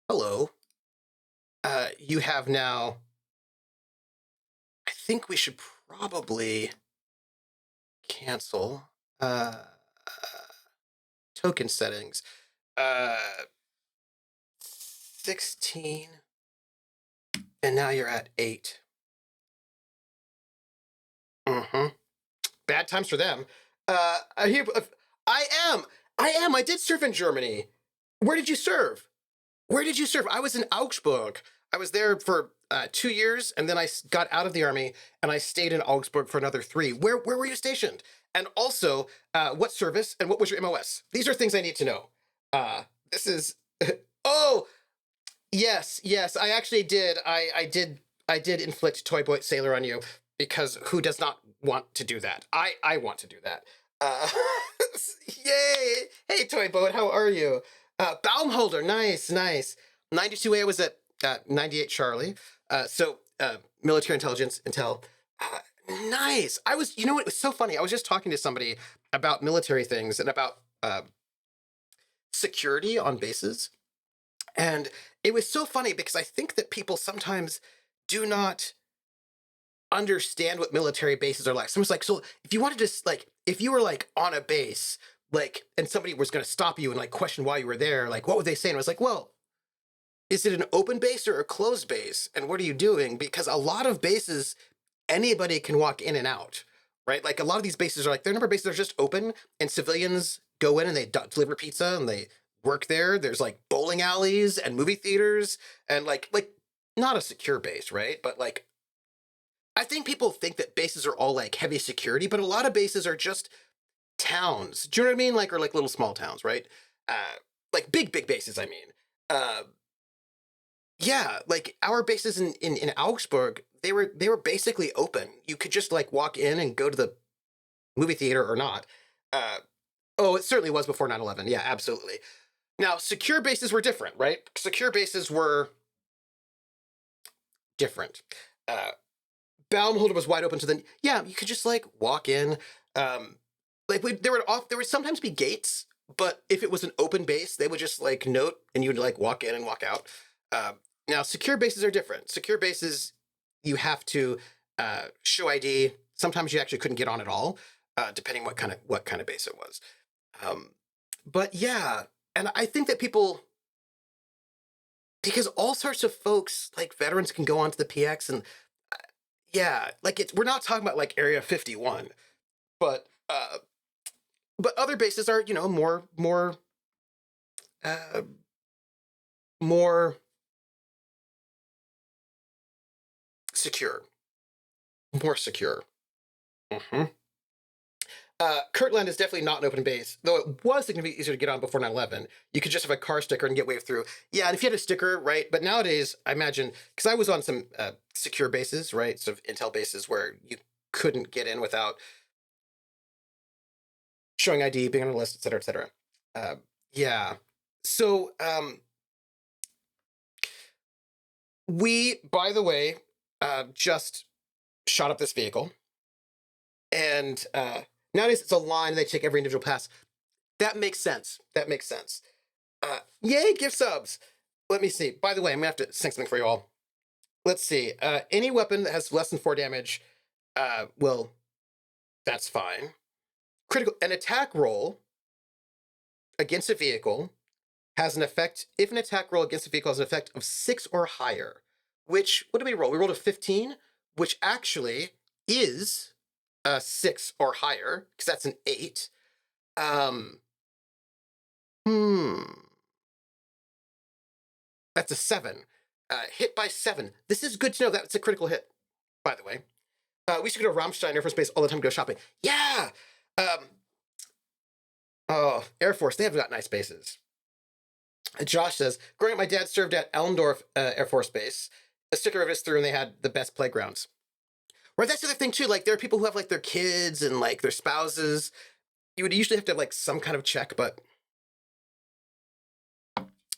Hello. You have now. I think we should probably cancel token settings. 16, and now you're at 8. Bad times for them. I am. I did serve in Germany. Where did you serve? I was in Augsburg. I was there for 2 years, and then I got out of the army, and I stayed in Augsburg for another 3. Where were you stationed? And also, what service, and what was your MOS? These are things I need to know. This is... Oh! Yes, I actually did. I did inflict Toy Boy Sailor on you, because who does not want to do that? I want to do that. Yay! Hey, Toy Boat, how are you? Baumholder, nice. 92A was at 98 Charlie. So military intelligence, intel. Nice. You know what? It was so funny. I was just talking to somebody about military things and about security on bases. And it was so funny because I think that people sometimes do not understand what military bases are like. Someone's like, so if you wanted to, like, if you were like on a base, like, and somebody was going to stop you and like question why you were there, like, what would they say? And I was like, well, is it an open base or a closed base? And what are you doing? Because a lot of bases, anybody can walk in and out, right? Like a lot of these bases are like, their number of bases are just open and civilians go in and they deliver pizza and they work there. There's like bowling alleys and movie theaters and like not a secure base, right? But like, I think people think that bases are all like heavy security, but a lot of bases are just towns. Do you know what I mean? Like, or like little small towns, right? Like big bases, I mean. Uh, yeah, like our bases in Augsburg, they were basically open. You could just like walk in and go to the movie theater or not. Uh, oh, it certainly was before 9/11. Yeah, absolutely. Now, secure bases were different, right? Secure bases were different. Uh, Baumholder was wide open to then. Yeah, you could just like walk in. Um, like there would sometimes be gates, but if it was an open base, they would just like note and you would like walk in and walk out. Now, secure bases are different. Secure bases, you have to show ID. Sometimes you actually couldn't get on at all, depending what kind of base it was. But yeah, and I think that people, because all sorts of folks like veterans can go onto the PX and yeah, like we're not talking about like Area 51, but other bases are uh, more secure, more secure. hmm Kirtland is definitely not an open base, though it was significantly easier to get on before 9/11. You could just have a car sticker and get waved through. Yeah, and if you had a sticker, right? But nowadays, I imagine, because I was on some secure bases, right? Sort of Intel bases where you couldn't get in without showing ID, being on a list, et cetera, et cetera. Yeah. So we, by the way, just shot up this vehicle. And nowadays it's a line, they take every individual pass. That makes sense. That makes sense. Yay, gift subs. Let me see. By the way, I'm going to have to sing something for you all. Let's see. Any weapon that has less than 4 damage, well, that's fine. An attack roll against a vehicle has an effect, if an attack roll against a vehicle has an effect of 6 or higher, which, what did we roll? We rolled a 15, which actually is a 6 or higher, because that's an 8. That's a 7. Hit by 7. This is good to know. That's a critical hit, by the way. We used to go to Rammstein Air Force Base all the time to go shopping. Yeah! Oh, Air Force, they have got nice bases. Josh says, growing up, my dad served at Elmdorf Air Force Base. A sticker of us through, and they had the best playgrounds. Right, that's the other thing, too. Like, there are people who have, like, their kids and, like, their spouses. You would usually have to have, like, some kind of check, but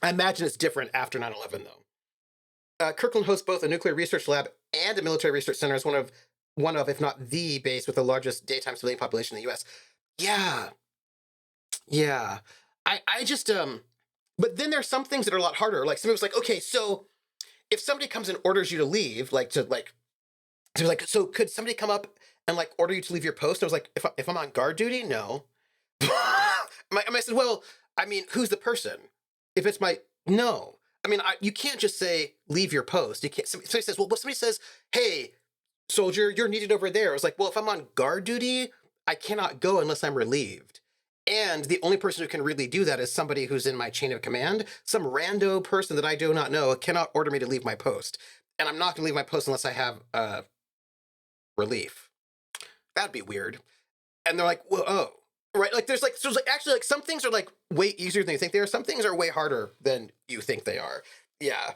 I imagine it's different after 9/11, though. Kirkland hosts both a nuclear research lab and a military research center as one of, if not the base with the largest daytime civilian population in the U.S. Yeah, yeah. I just but then there's some things that are a lot harder. Like somebody was like, okay, so if somebody comes and orders you to leave, so could somebody come up and like order you to leave your post? And I was like, if I'm on guard duty, no. I said, well, I mean, who's the person? If it's no. I mean, you can't just say leave your post. You can't. Somebody says, well, somebody says, hey, soldier, you're needed over there. I was like, well, if I'm on guard duty, I cannot go unless I'm relieved. And the only person who can really do that is somebody who's in my chain of command. Some rando person that I do not know cannot order me to leave my post. And I'm not going to leave my post unless I have relief. That'd be weird. And they're like, well, oh. Right, like there's actually like some things are like way easier than you think they are. Some things are way harder than you think they are. Yeah,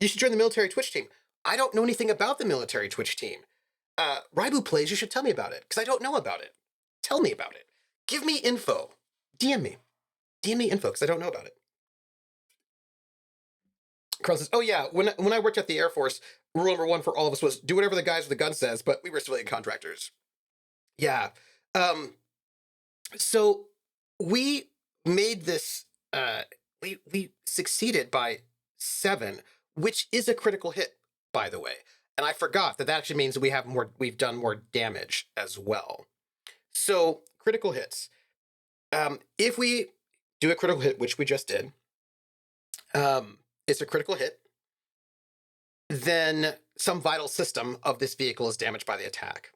you should join the military Twitch team. I don't know anything about the military Twitch team. Raibu plays. You should tell me about it because I don't know about it. Tell me about it. Give me info. DM me info because I don't know about it. Carl says, "Oh yeah, when I worked at the Air Force, rule number 1 for all of us was do whatever the guys with the gun says, but we were civilian contractors." Yeah. So we made this, we succeeded by 7, which is a critical hit, by the way. And I forgot that actually means we've done more damage as well. So critical hits. If we do a critical hit, which we just did, it's a critical hit, then some vital system of this vehicle is damaged by the attack.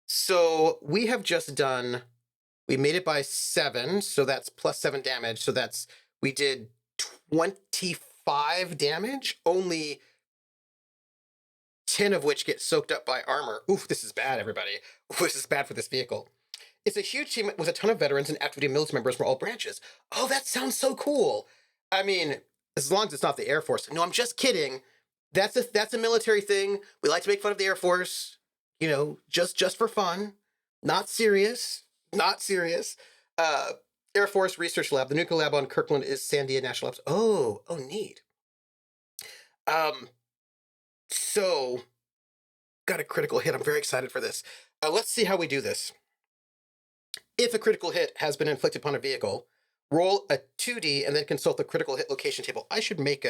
So we have just done, we made it by 7, so that's plus 7 damage. So we did 25 damage. Only 10 of which get soaked up by armor. Oof, this is bad, everybody. Oof, this is bad for this vehicle. It's a huge team with a ton of veterans and active duty military members from all branches. Oh, that sounds so cool. I mean, as long as it's not the Air Force. No, I'm just kidding. That's a military thing. We like to make fun of the Air Force, you know, just for fun. Not serious. Not serious. Air Force Research Lab. The nuclear lab on Kirkland is Sandia National Labs. Oh, neat. So got a critical hit. I'm very excited for this. Let's see how we do this. If a critical hit has been inflicted upon a vehicle, roll a 2D and then consult the critical hit location table. I should make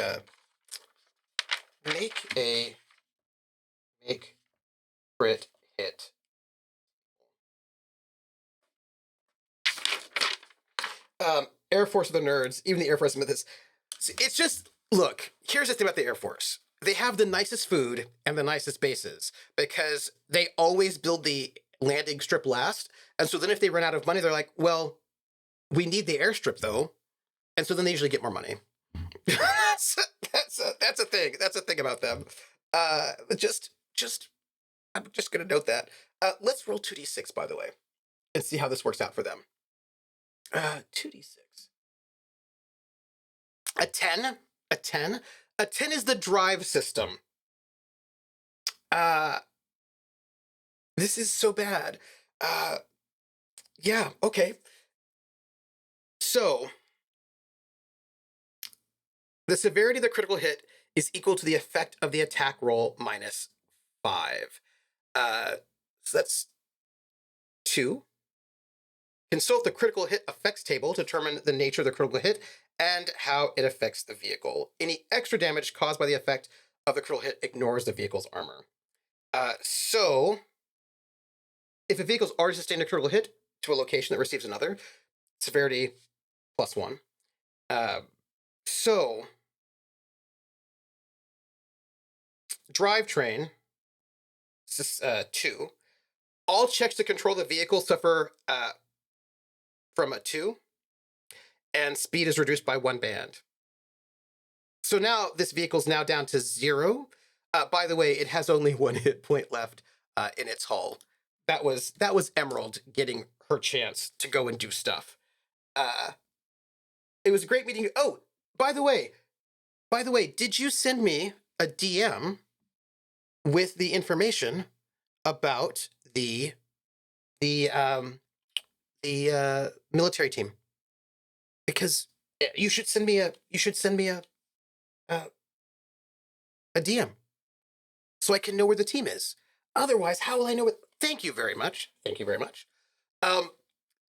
crit hit. Air Force of the nerds, even the Air Force admit this. It's just, look, here's the thing about the Air Force. They have the nicest food and the nicest bases because they always build the landing strip last. And so then if they run out of money, they're like, well, we need the airstrip though. And so then they usually get more money. that's a thing. That's a thing about them. I'm just going to note that. Let's roll 2d6, by the way, and see how this works out for them. 2d6. A 10. A 10 is the drive system. This is so bad. Yeah, okay. So the severity of the critical hit is equal to the effect of the attack roll minus 5. So that's 2. Consult the critical hit effects table to determine the nature of the critical hit and how it affects the vehicle. Any extra damage caused by the effect of the critical hit ignores the vehicle's armor. So if a vehicle's already sustained a critical hit to a location that receives another, severity +1. So drivetrain, 2. All checks to control the vehicle suffer from a 2, and speed is reduced by 1 band. So now this vehicle's now down to 0. By the way, it has only 1 hit point left in its hull. That was Emerald getting her chance to go and do stuff. It was a great meeting you. Oh, by the way, did you send me a DM with the information about the military team? Because you should send me a DM so I can know where the team is. Otherwise, how will I know it? Thank you very much. Thank you very much.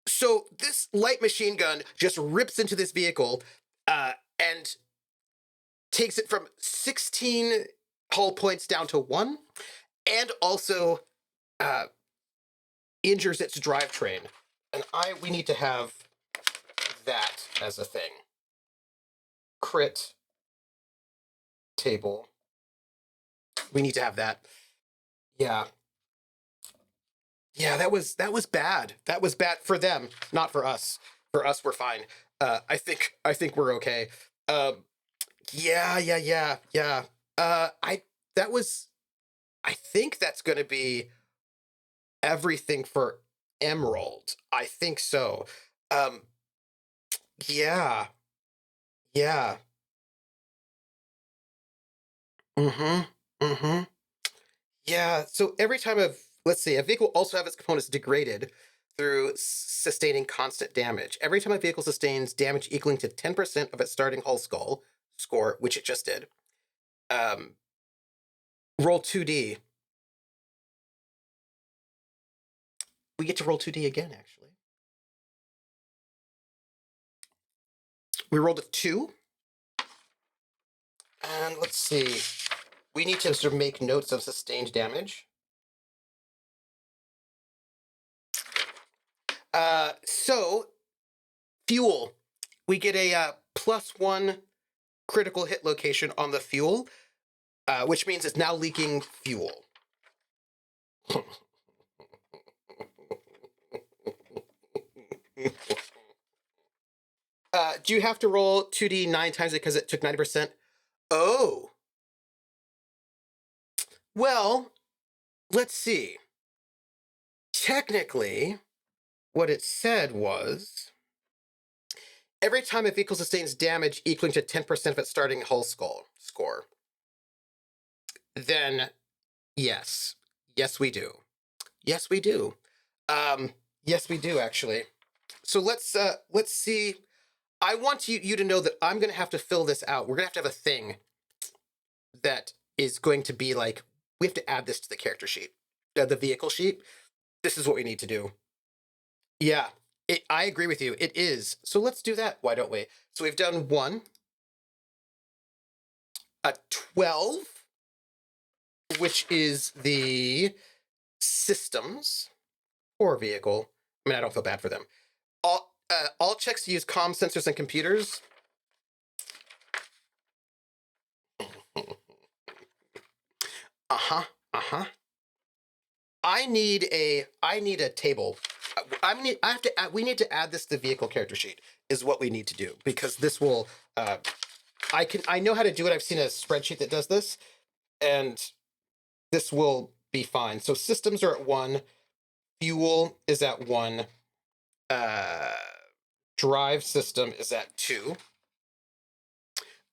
So this light machine gun just rips into this vehicle and takes it from 16 hull points down to 1, and also injures its drivetrain. And we need to have that as a thing. Crit table. We need to have that. Yeah. Yeah, that was bad. That was bad for them, not for us. For us, we're fine. I think we're okay. Yeah. I think that's going to be everything for Emerald. I think so. Yeah. Mm-hmm. Yeah, so every time let's see, a vehicle also have its components degraded through sustaining constant damage. Every time a vehicle sustains damage equaling to 10% of its starting hull score, which it just did, roll 2D. We get to roll 2D again, actually. We rolled a 2. And let's see. We need to sort of make notes of sustained damage. So, fuel. We get a +1 critical hit location on the fuel, which means it's now leaking fuel. Do you have to roll 2D 9 times because it took 90%? Oh. Well, let's see. Technically, what it said was every time a vehicle sustains damage equaling to 10% of its starting hull score, then yes. Yes, we do. Yes, we do. Yes, we do, actually. So let's see. I want you to know that I'm going to have to fill this out. We're going to have a thing that is going to be like, we have to add this to the character sheet, the vehicle sheet. This is what we need to do. Yeah, I agree with you. It is. So let's do that. Why don't we? So we've done 1, a 12, which is the systems or vehicle. I mean, I don't feel bad for them. All checks to use comm sensors and computers. I need a table. We need to add this to the vehicle character sheet is what we need to do, because this will I know how to do it. I've seen a spreadsheet that does this, and this will be fine. So systems are at 1, fuel is at 1, drive system is at 2.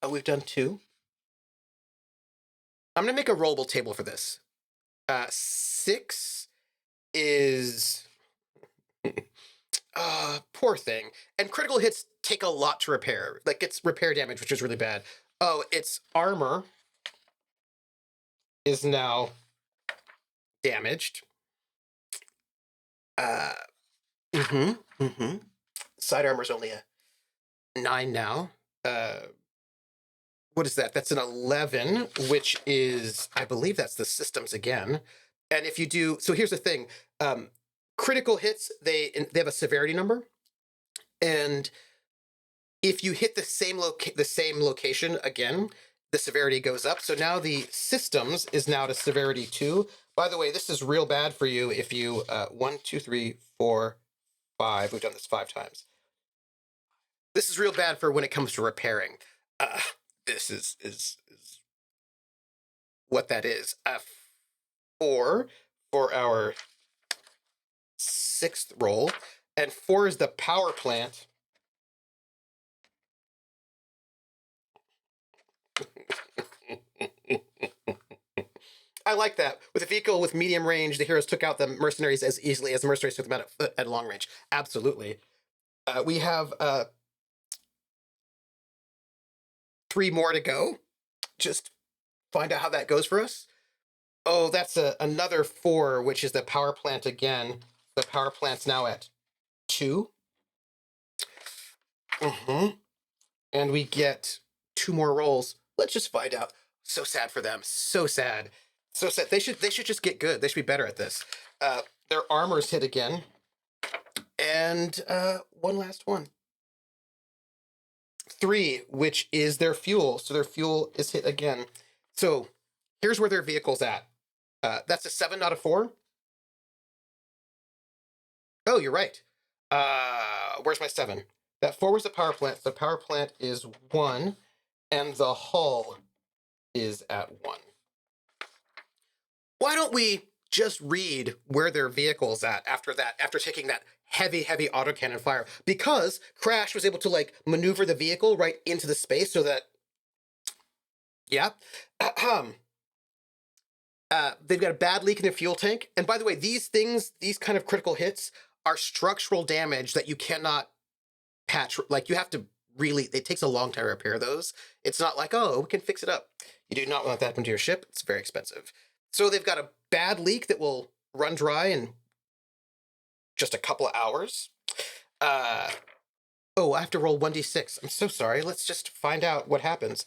Oh, we've done 2. I'm gonna make a rollable table for this. 6 is poor thing. And critical hits take a lot to repair. Like, it's repair damage, which is really bad. Oh, its armor is now damaged. Side armor is only a 9 now. What is that? That's an 11, which is, I believe that's the systems again. And if you do, so here's the thing. Critical hits, they have a severity number. And if you hit the same location again, the severity goes up. So now the systems is now to severity 2. By the way, this is real bad for you if you 1, 2, 3, 4, 5. We've done this 5 times. This is real bad for when it comes to repairing. This is what that is. 4 for our 6th roll, and 4 is the power plant. I like that. With a vehicle with medium range, the heroes took out the mercenaries as easily as the mercenaries took them out at long range. Absolutely. We have 3 more to go. Just find out how that goes for us. Oh, that's another 4, which is the power plant again. The power plant's now at 2. And we get 2 more rolls. Let's just find out. So sad for them. So sad. So sad. They should just get good. They should be better at this. Their armor's hit again. And one last one. 3, which is their fuel. So their fuel is hit again. So here's where their vehicle's at. That's a 7, not a 4. Oh, you're right. Where's my 7? That 4 was the power plant. The power plant is 1, and the hull is at 1. Why don't we just read where their vehicle's at after taking that heavy autocannon fire? Because Crash was able to, like, maneuver the vehicle right into the space so that, yeah. They've got a bad leak in their fuel tank. And by the way, these kind of critical hits are structural damage that you cannot patch. Like, you have to really, it takes a long time to repair those. It's not like, oh, we can fix it up. You do not want that happen to your ship. It's very expensive. So they've got a bad leak that will run dry in just a couple of hours. Oh, I have to roll 1d6. I'm so sorry. Let's just find out what happens.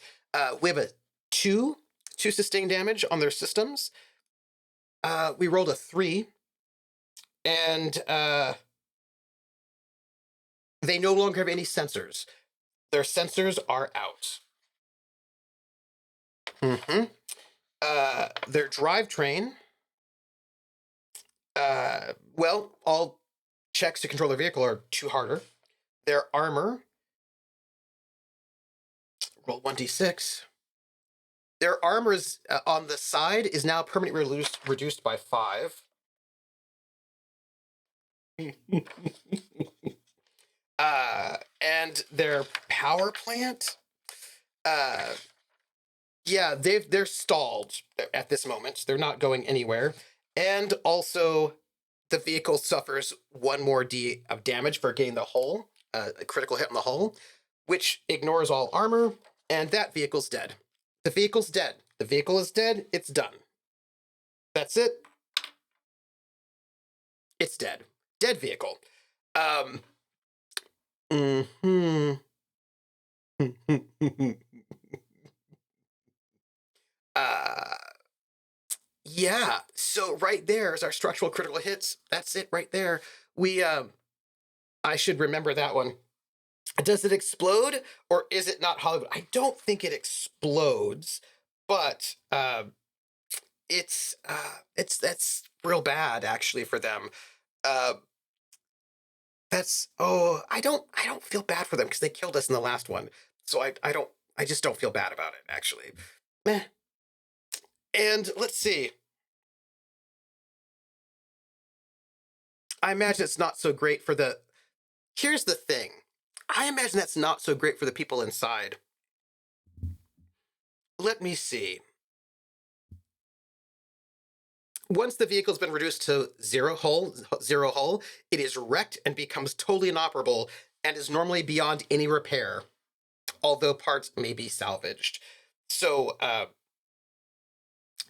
We have a 2 sustained damage on their systems. We rolled a 3. And they no longer have any sensors. Their sensors are out. Their drivetrain, well, all checks to control their vehicle are 2 harder. Their armor, roll 1d6. Their armor is on the side is now permanently reduced by 5. And their power plant, uh, yeah, they're stalled at this moment. They're not going anywhere. And also, the vehicle suffers 1 more D of damage for getting the hull, a critical hit on the hull, which ignores all armor, and that vehicle's dead. The vehicle's dead. The vehicle is dead. It's done. That's it. It's dead. Dead vehicle. Mm-hmm. uh, yeah. So right there is our structural critical hits. That's it right there. We I should remember that one. Does it explode or is it not Hollywood? I don't think it explodes, but that's real bad actually for them. Uh, I don't feel bad for them because they killed us in the last one, so I just don't feel bad about it actually. Meh. And let's see. I imagine it's not so great for the. Here's the thing. I imagine that's not so great for the people inside. Let me see. Once the vehicle's been reduced to zero hull, it is wrecked and becomes totally inoperable and is normally beyond any repair, although parts may be salvaged. So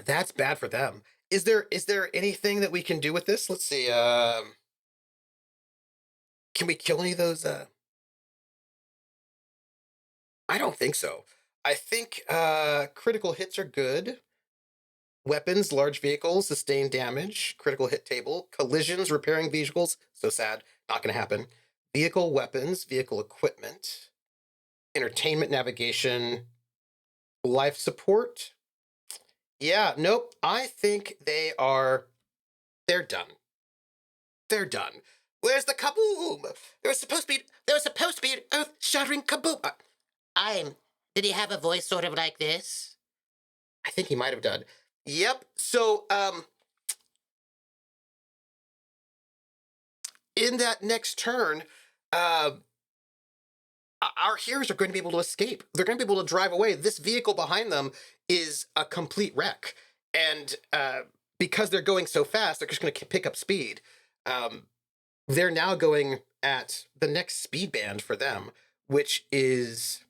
that's bad for them. Is there anything that we can do with this? Let's see. Can we kill any of those? I don't think so. I think critical hits are good. Weapons, large vehicles, sustain damage, critical hit table, collisions, repairing vehicles, so sad, not going to happen. Vehicle weapons, vehicle equipment, entertainment, navigation, life support. Yeah, nope. I think they're done. They're done. Where's the kaboom? There was supposed to be an earth-shattering kaboom. Did he have a voice sort of like this? I think he might have done. Yep. So, in that next turn, our heroes are going to be able to escape. They're going to be able to drive away. This vehicle behind them is a complete wreck. And because they're going so fast, they're just going to pick up speed. They're now going at the next speed band for them, which is,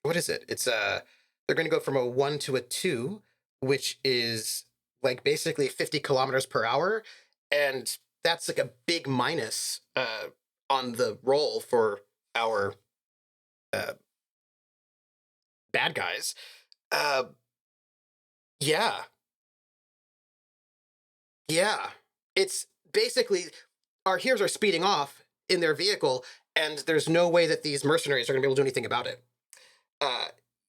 what is it? It's they're going to go from a 1 to a 2, which is like basically 50 kilometers per hour. And that's like a big minus on the roll for our bad guys. Yeah. Yeah. It's basically our heroes are speeding off in their vehicle, and there's no way that these mercenaries are going to be able to do anything about it.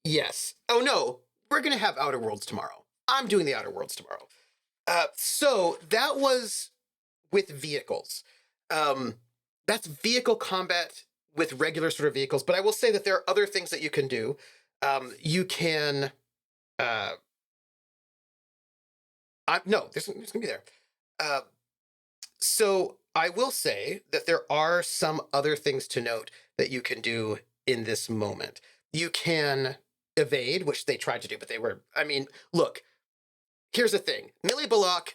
Yes. Oh no, we're going to have Outer Worlds tomorrow. I'm doing the Outer Worlds tomorrow. So that was with vehicles. That's vehicle combat with regular sort of vehicles, but I will say that there are other things that you can do. You can. No, there's going to be there. So I will say that there are some other things to note that you can do in this moment. You can evade, which they tried to do, but they were. I mean, look. Here's the thing: Millie Bullock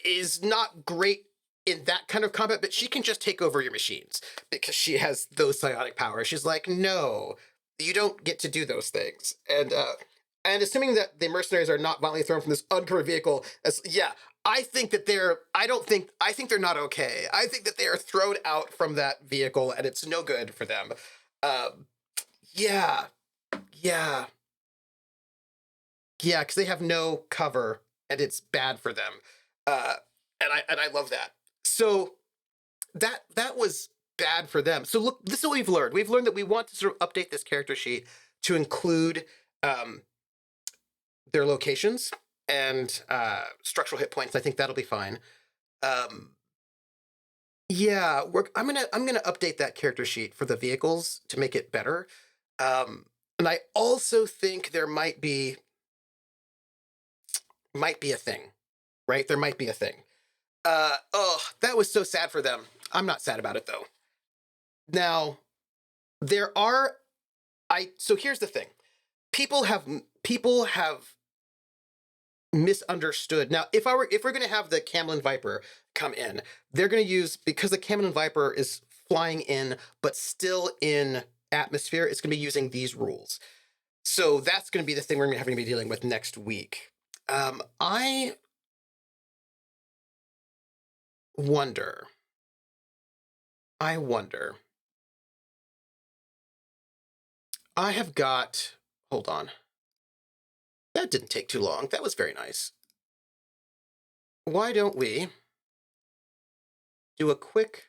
is not great in that kind of combat, but she can just take over your machines because she has those psionic powers. She's like, no, you don't get to do those things. And assuming that the mercenaries are not violently thrown from this uncovered vehicle, yeah, I think that I think they're not okay. I think that they are thrown out from that vehicle and it's no good for them. Yeah, yeah, yeah, because they have no cover and it's bad for them. And I love that. So that was bad for them. So look, this is what we've learned. We've learned that we want to sort of update this character sheet to include their locations and structural hit points. I think that'll be fine. Yeah, I'm gonna update that character sheet for the vehicles to make it better. And I also think there might be might be a thing, right? There might be a thing. Oh, that was so sad for them. I'm not sad about it though. Now, there are so here's the thing. People have misunderstood. Now, if we're going to have the Camlann Viper come in, they're going to use, because the Camlann Viper is flying in but still in atmosphere, it's going to be using these rules. So that's going to be the thing we're going to have to be dealing with next week. I wonder. I have got, hold on. That didn't take too long. That was very nice. Why don't we do a quick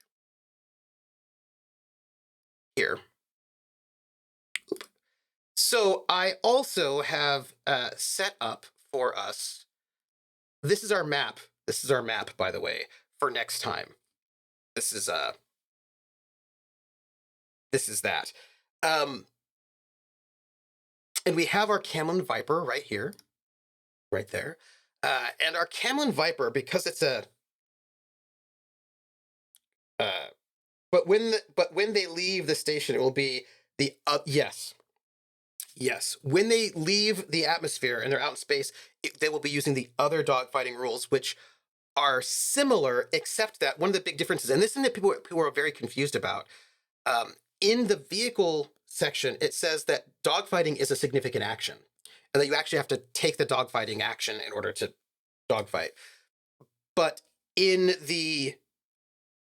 here. Oop. So I also have set up for us, this is our map. This is our map, by the way, for next time. This is that. And we have our Camlann Viper right here, right there. And our Camlann Viper, because it's a but when they leave the station, it will be the yes. When they leave the atmosphere and they're out in space, they will be using the other dogfighting rules, which are similar, except that one of the big differences, and this is something that people are very confused about. In the vehicle section, it says that dogfighting is a significant action, and that you actually have to take the dogfighting action in order to dogfight. But in the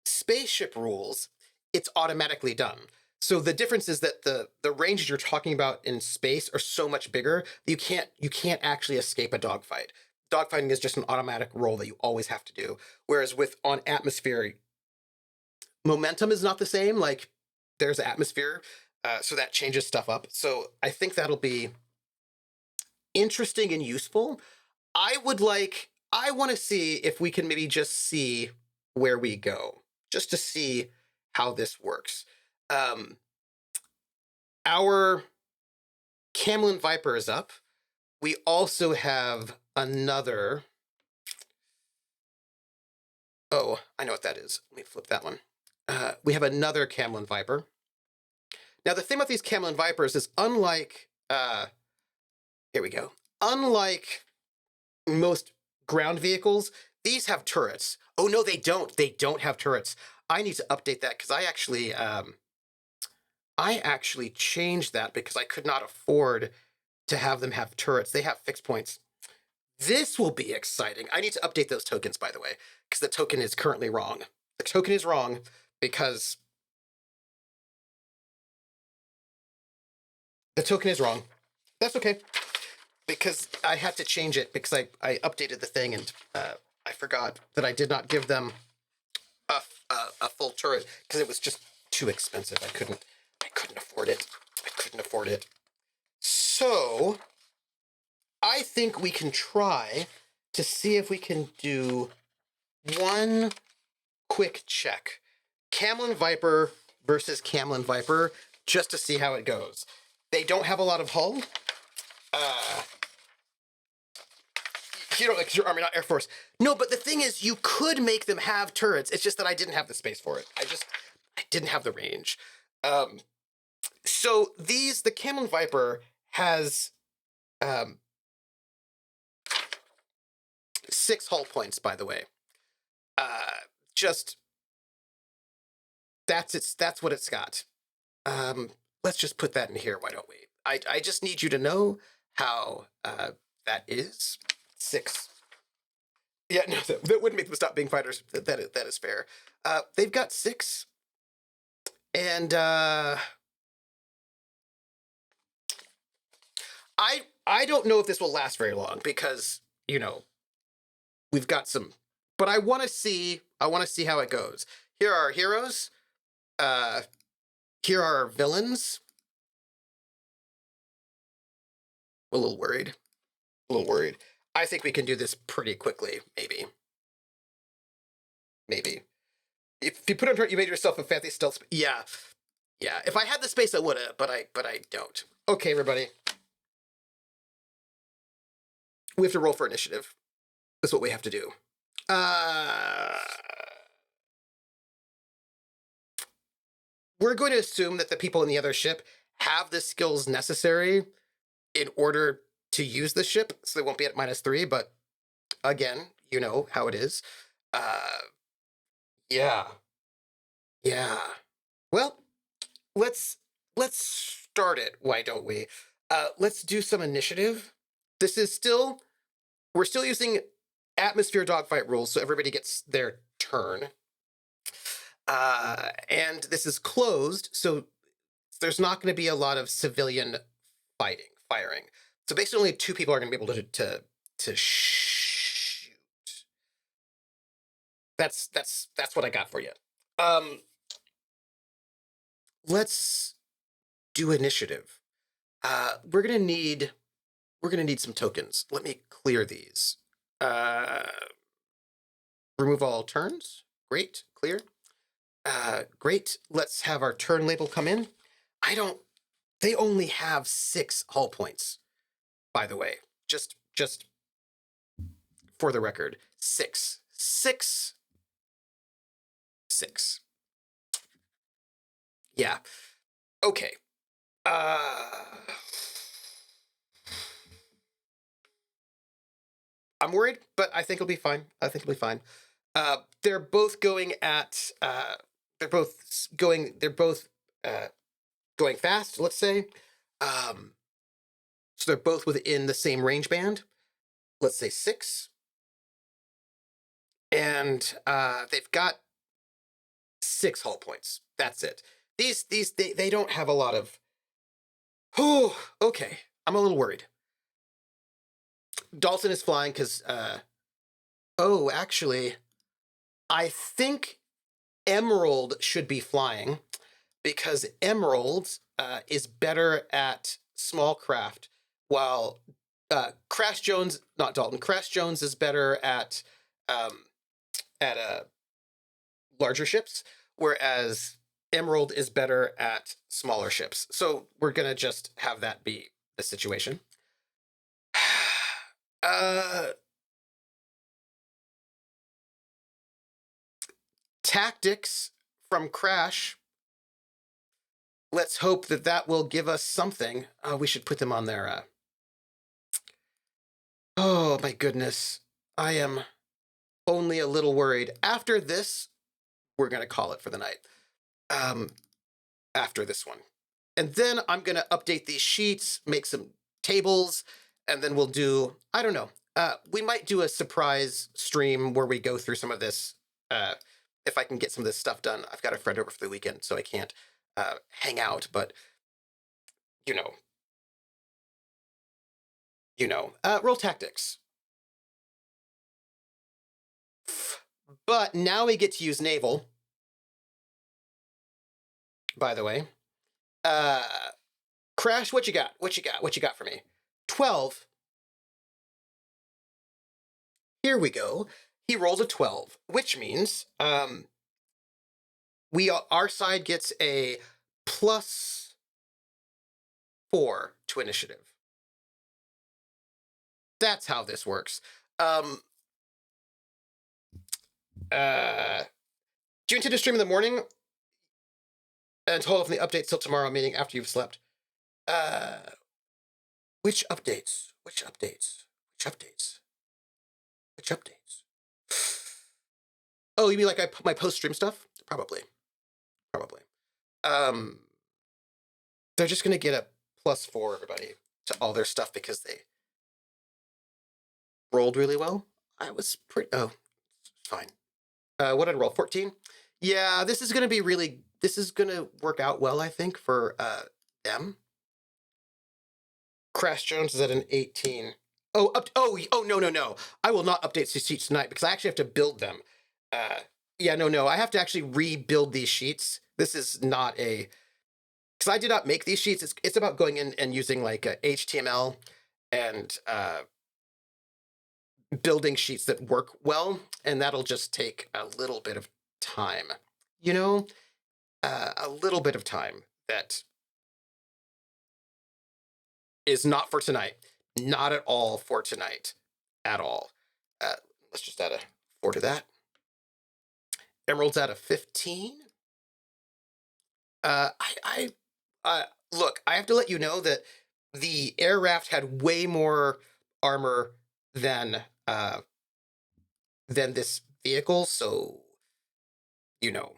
spaceship rules, it's automatically done. So the difference is that the ranges you're talking about in space are so much bigger that you can't actually escape a dogfight. Dogfighting is just an automatic roll that you always have to do. Whereas on atmosphere, momentum is not the same. Like, there's atmosphere, so that changes stuff up. So I think that'll be interesting and useful. I want to see if we can maybe just see where we go, just to see how this works. Our Camlann Viper is up. We also have another. Oh, I know what that is. Let me flip that one. We have another Camlann Viper. Now, the thing about these Camlann Vipers is unlike, here we go. Unlike most ground vehicles, these have turrets. Oh, no, they don't. They don't have turrets. I need to update that because I actually changed that because I could not afford to have them have turrets. They have fixed points. This will be exciting. I need to update those tokens, by the way, because the token is currently wrong. The token is wrong because the token is wrong. That's okay, because I had to change it because I updated the thing and I forgot that I did not give them a full turret because it was just too expensive. I couldn't afford it. I couldn't afford it. So I think we can try to see if we can do one quick check. Camlann Viper versus Camlann Viper, just to see how it goes. They don't have a lot of hull. You know, like your Army, not Air Force. No, but the thing is, you could make them have turrets. It's just that I didn't have the space for it. I didn't have the range. So the Camlann Viper has 6 hull points, by the way. Just that's what it's got. Let's just put that in here, why don't we? I just need you to know how that is. 6. Yeah, no, that wouldn't make them stop being fighters. That is fair. They've got 6. And I don't know if this will last very long because, you know, we've got some, but I want to see how it goes. Here are our heroes. Here are our villains. A little worried. I think we can do this pretty quickly, maybe. If you put on turret, you made yourself a fancy stealth. Yeah. If I had the space, I would have, but I don't. Okay, everybody. We have to roll for initiative. is what we have to do. We're going to assume that the people in the other ship have the skills necessary in order to use the ship, so they won't be at -3, but again, you know how it is. Yeah. Yeah. Well, let's start it, why don't we? Let's do some initiative. This is still, we're still using atmosphere dogfight rules, so everybody gets their turn. And this is closed, so there's not going to be a lot of civilian firing. So basically, only 2 people are going to be able to shoot. That's what I got for you. Let's do initiative. We're gonna need some tokens. Let me clear these. Remove all turns. Great, clear. Great. Let's have our turn label come in. They only have 6 hull points, by the way. Just for the record. 6. Yeah. Okay. I'm worried, but I think it'll be fine. They're both going at they're both going fast, let's say. So they're both within the same range band. Let's say 6. And they've got 6 hull points. That's it. They don't have a lot of. Oh, okay. I'm a little worried. Dalton is flying because oh, actually, I think Emerald should be flying because Emerald is better at small craft, while Crash Jones, not Dalton, Crash Jones is better at larger ships, whereas Emerald is better at smaller ships. So we're gonna just have that be the situation. Tactics from Crash. Let's hope that will give us something. We should put them on there. Oh my goodness. I am only a little worried. After this, we're going to call it for the night. After this one. And then I'm going to update these sheets, make some tables, and then we'll do, I don't know. We might do a surprise stream where we go through some of this. If I can get some of this stuff done. I've got a friend over for the weekend, so I can't hang out, but you know, roll tactics. But now we get to use naval, by the way. Crash, what you got? What you got for me? 12. Here we go. He rolls a 12, which means our side gets a +4 to initiative. That's how this works. Do you intend to stream in the morning and hold off on the updates till tomorrow, meaning after you've slept? Which updates? Oh, you mean like I put my post-stream stuff? Probably. They're just gonna get a +4, everybody, to all their stuff because they rolled really well. I was pretty. Oh, fine. What did I roll? 14. Yeah, this is gonna work out well, I think, for them. Crash Jones is at an 18. Oh, no. I will not update these sheets tonight because I actually have to build them. Yeah, no. I have to actually rebuild these sheets. This is not a, because I did not make these sheets. It's about going in and using like HTML and building sheets that work well, and that'll just take a little bit of time. A little bit of time that is not for tonight. Not at all for tonight. At all. let's just add a 4 to that. Emerald's at a 15. Look, I have to let you know that the air raft had way more armor than this vehicle, so you know.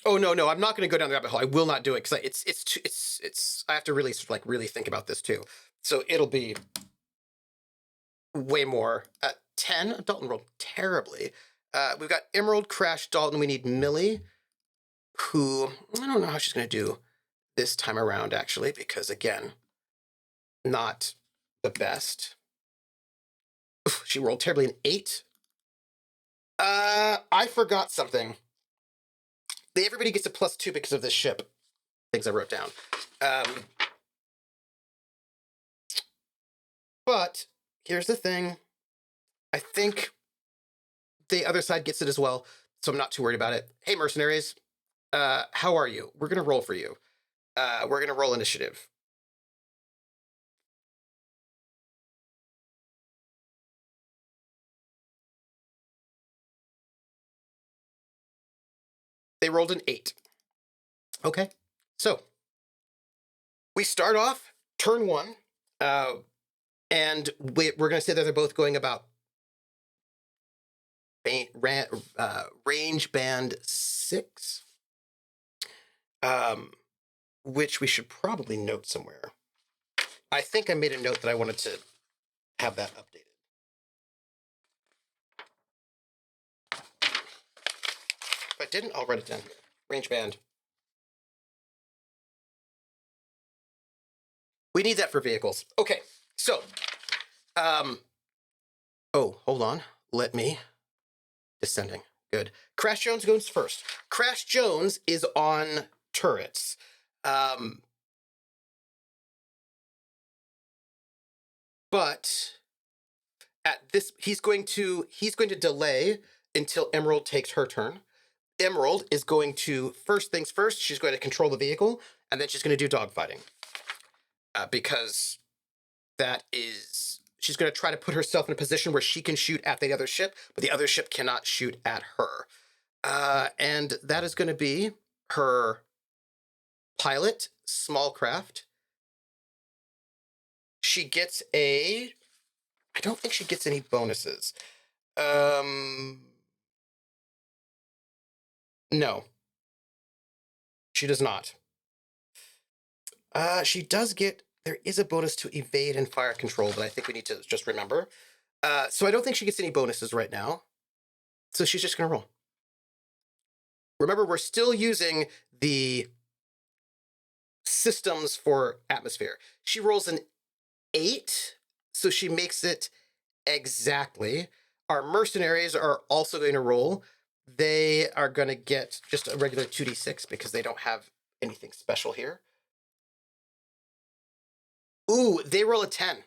Oh no, I'm not going to go down the rabbit hole. I will not do it because it's. I have to really really think about this too. So it'll be way more. 10. Dalton rolled terribly. We've got Emerald, Crash, Dalton. We need Millie, who I don't know how she's going to do this time around, actually, because again, not the best. Oof, she rolled terribly, an 8. I forgot something. Everybody gets a +2 because of this ship. Things I wrote down. But here's the thing. I think the other side gets it as well, so I'm not too worried about it. Hey, mercenaries. How are you? We're going to roll for you. We're going to roll initiative. They rolled an 8. Okay, so we start off turn 1, and we're going to say that they're both going about range band 6, which we should probably note somewhere. I think I made a note that I wanted to have that updated. If I didn't, I'll write it down here. Range band. We need that for vehicles. Okay, so, oh, hold on. Let me, descending, good. Crash Jones goes first. Crash Jones is on turrets. But at this, he's going to delay until Emerald takes her turn. Emerald is going to, first things first, she's going to control the vehicle, and then she's going to do dogfighting. Because that is, she's going to try to put herself in a position where she can shoot at the other ship, but the other ship cannot shoot at her. And that is going to be her pilot, small craft. She gets I don't think she gets any bonuses. No. She does not. She does get, there is a bonus to evade and fire control, but I think we need to just remember. So I don't think she gets any bonuses right now. So she's just going to roll. Remember, we're still using the systems for atmosphere. She rolls an 8, so she makes it exactly. Our mercenaries are also going to roll. They are going to get just a regular 2d6 because they don't have anything special here. Ooh, they roll a 10.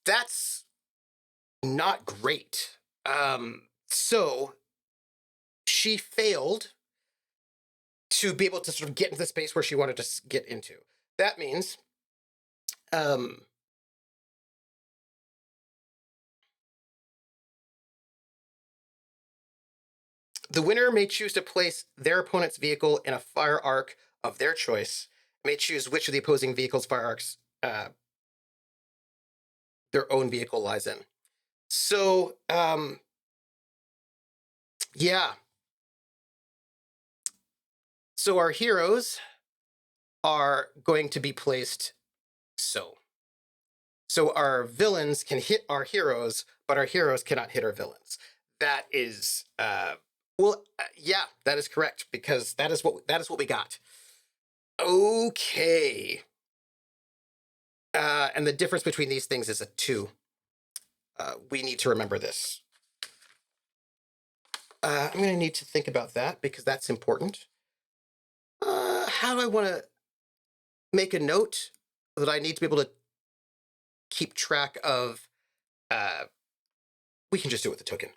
That's not great. So she failed to be able to sort of get into the space where she wanted to get into. That means the winner may choose to place their opponent's vehicle in a fire arc of their choice, may choose which of the opposing vehicle's fire arcs their own vehicle lies in. So, yeah. So our heroes are going to be placed so. So our villains can hit our heroes, but our heroes cannot hit our villains. That is, yeah, that is correct, because that is what we got. Okay. And the difference between these things is a 2. We need to remember this. I'm going to need to think about that because that's important. How do I want to make a note that I need to be able to keep track of? We can just do it with the token.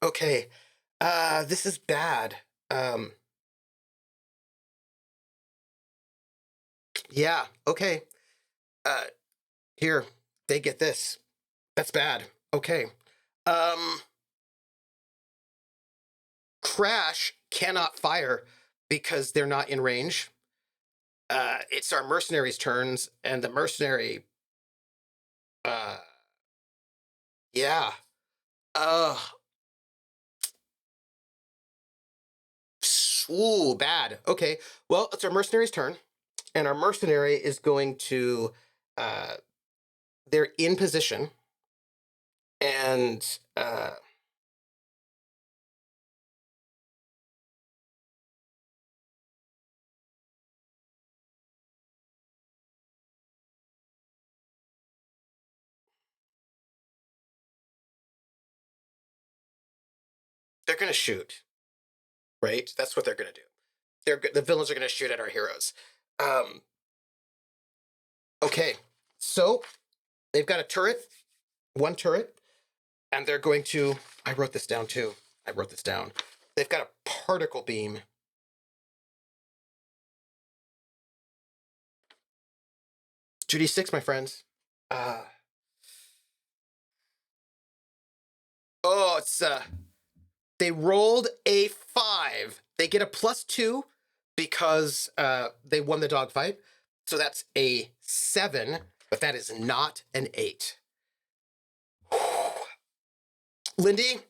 Okay. This is bad. Yeah, okay. Here, they get this. That's bad. Okay. Crash cannot fire because they're not in range. It's our mercenary's turns, and the mercenary, uh, yeah. Uh, ooh, bad. Okay. Well, it's our mercenary's turn, and our mercenary is going to, uh, they're in position, and, they're going to shoot, right? That's what they're going to do. The villains are going to shoot at our heroes. Um, okay. So they've got a turret, one turret, and they're going to, I wrote this down too. I wrote this down. They've got a particle beam. Judy 6, my friends. Oh, it's they rolled a 5. They get a +2 because they won the dogfight. So that's a 7, but that is not an 8. Lindy,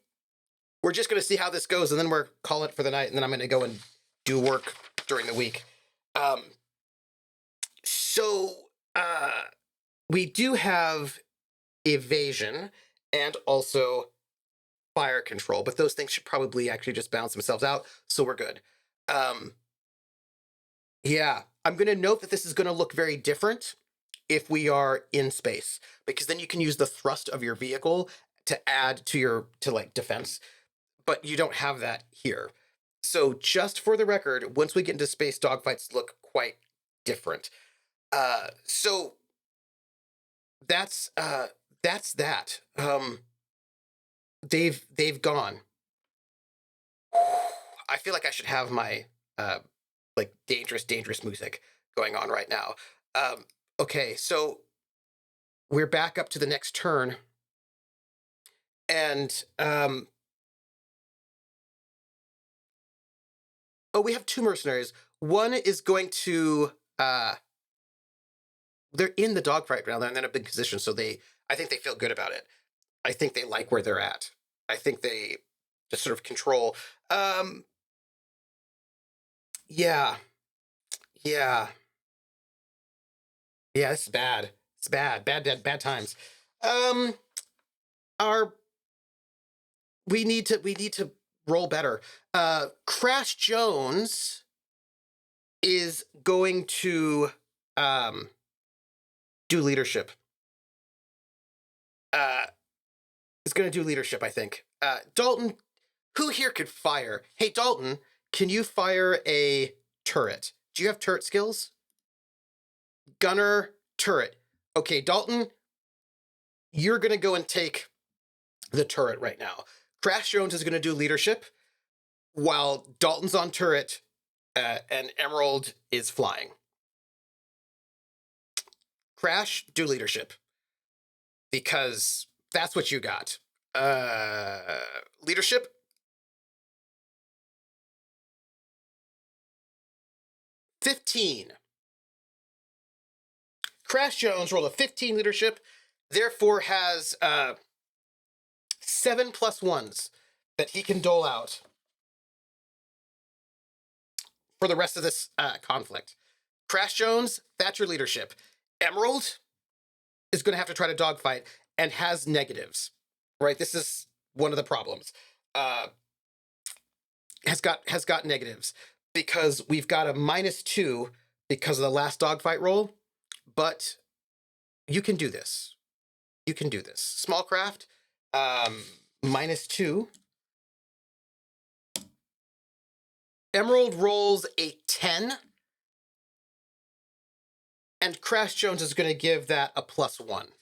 we're just gonna see how this goes, and then we're calling it for the night, and then I'm gonna go and do work during the week. So we do have evasion and also fire control, but those things should probably actually just balance themselves out, so we're good. Yeah, I'm going to note that this is going to look very different if we are in space, because then you can use the thrust of your vehicle to add to your like defense, but you don't have that here. So just for the record, once we get into space, dogfights look quite different. So that's that. They've gone. I feel like I should have my like dangerous music going on right now. Okay, so we're back up to the next turn, and oh, we have 2 mercenaries. One is going to they're in the dogfight now. They're in a big position, so I think they feel good about it. I think they like where they're at. I think they just sort of control. Yeah, yeah, yeah. It's bad. It's bad times. Um, our we need to roll better. Crash Jones is going to do leadership. Is going to do leadership, I think. Dalton, who here could fire? Hey, Dalton, can you fire a turret? Do you have turret skills? Gunner, turret. Okay, Dalton, you're going to go and take the turret right now. Crash Jones is going to do leadership while Dalton's on turret and Emerald is flying. Crash, do leadership. Because that's what you got. Leadership. $15. Crash Jones rolled a 15 leadership, therefore has 7 +1s that he can dole out for the rest of this conflict. Crash Jones, that's your leadership. Emerald is going to have to try to dogfight and has negatives, right? This is one of the problems. Has got negatives because we've got a -2 because of the last dogfight roll, but you can do this. You can do this. Small craft, -2. Emerald rolls a 10. And Crash Jones is going to give that a +1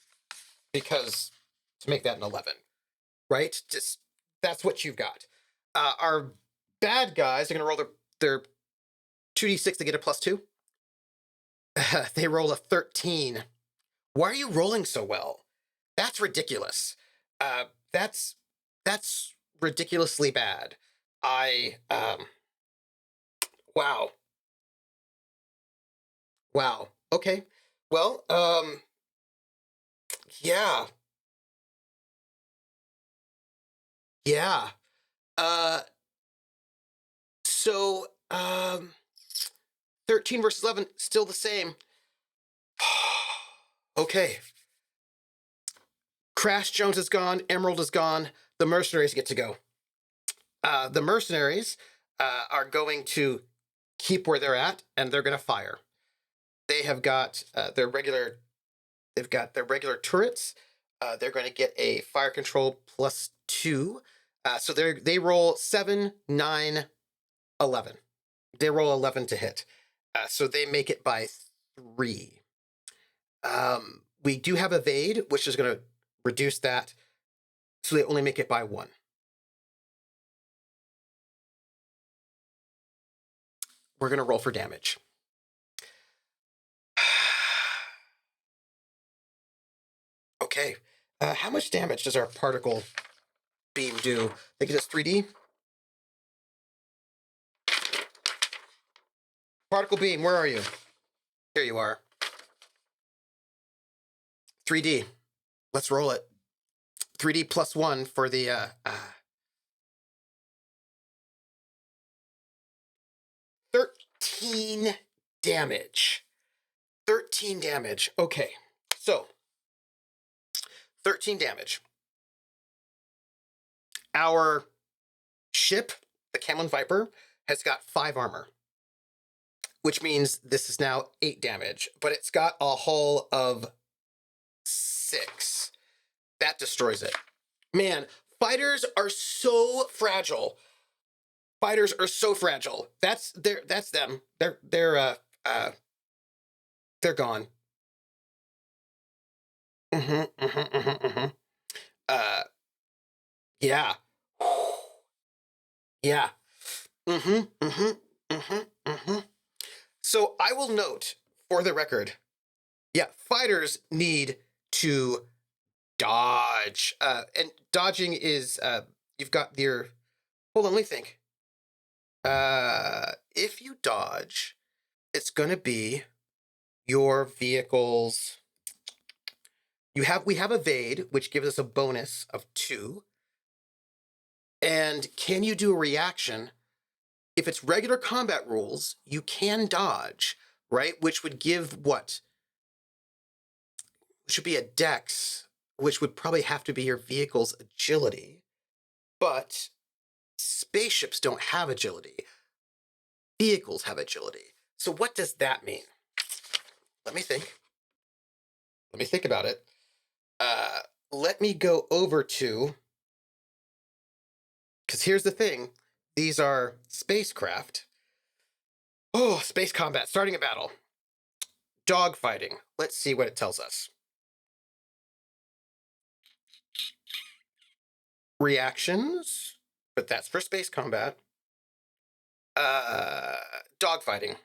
because to make that an 11, right? Just that's what you've got. Our bad guys are going to roll their 2d6 to get a +2. They roll a 13. Why are you rolling so well? That's ridiculous. That's ridiculously bad. I wow. Wow. Okay. Well, yeah. Yeah. Uh so 13 versus 11 still the same. Okay. Crash Jones is gone, Emerald is gone. The mercenaries get to go. The mercenaries are going to keep where they're at, and they're going to fire. They have got their regular. They've got their regular turrets. They're going to get a fire control +2. So they roll 7, 9, 11. They roll 11 to hit. So they make it by 3. We do have evade, which is going to reduce that. So they only make it by 1. We're going to roll for damage. Okay. How much damage does our particle beam do? I think it does 3D. Particle beam, where are you? Here you are. 3D. Let's roll it. 3D +1 for the 13 damage. 13 damage. Okay. So 13 damage. Our ship, the Camlann Viper, has got 5 armor, which means this is now 8 damage, but it's got a hull of 6. That destroys it. Man, fighters are so fragile. Fighters are so fragile. That's them. They're gone. Yeah. Yeah. So I will note for the record, yeah, fighters need to dodge. And dodging is you've got your hold on, let me think. If you dodge, it's gonna be your vehicle's we have evade, which gives us a bonus of 2. And can you do a reaction? If it's regular combat rules, you can dodge, right? Which would give what? Should be a dex, which would probably have to be your vehicle's agility. But spaceships don't have agility. Vehicles have agility. So what does that mean? Let me think. Let me think about it. Let me go over to, because here's the thing. These are spacecraft. Oh, space combat, starting a battle. Dogfighting. Let's see what it tells us. Reactions, but that's for space combat. Dogfighting.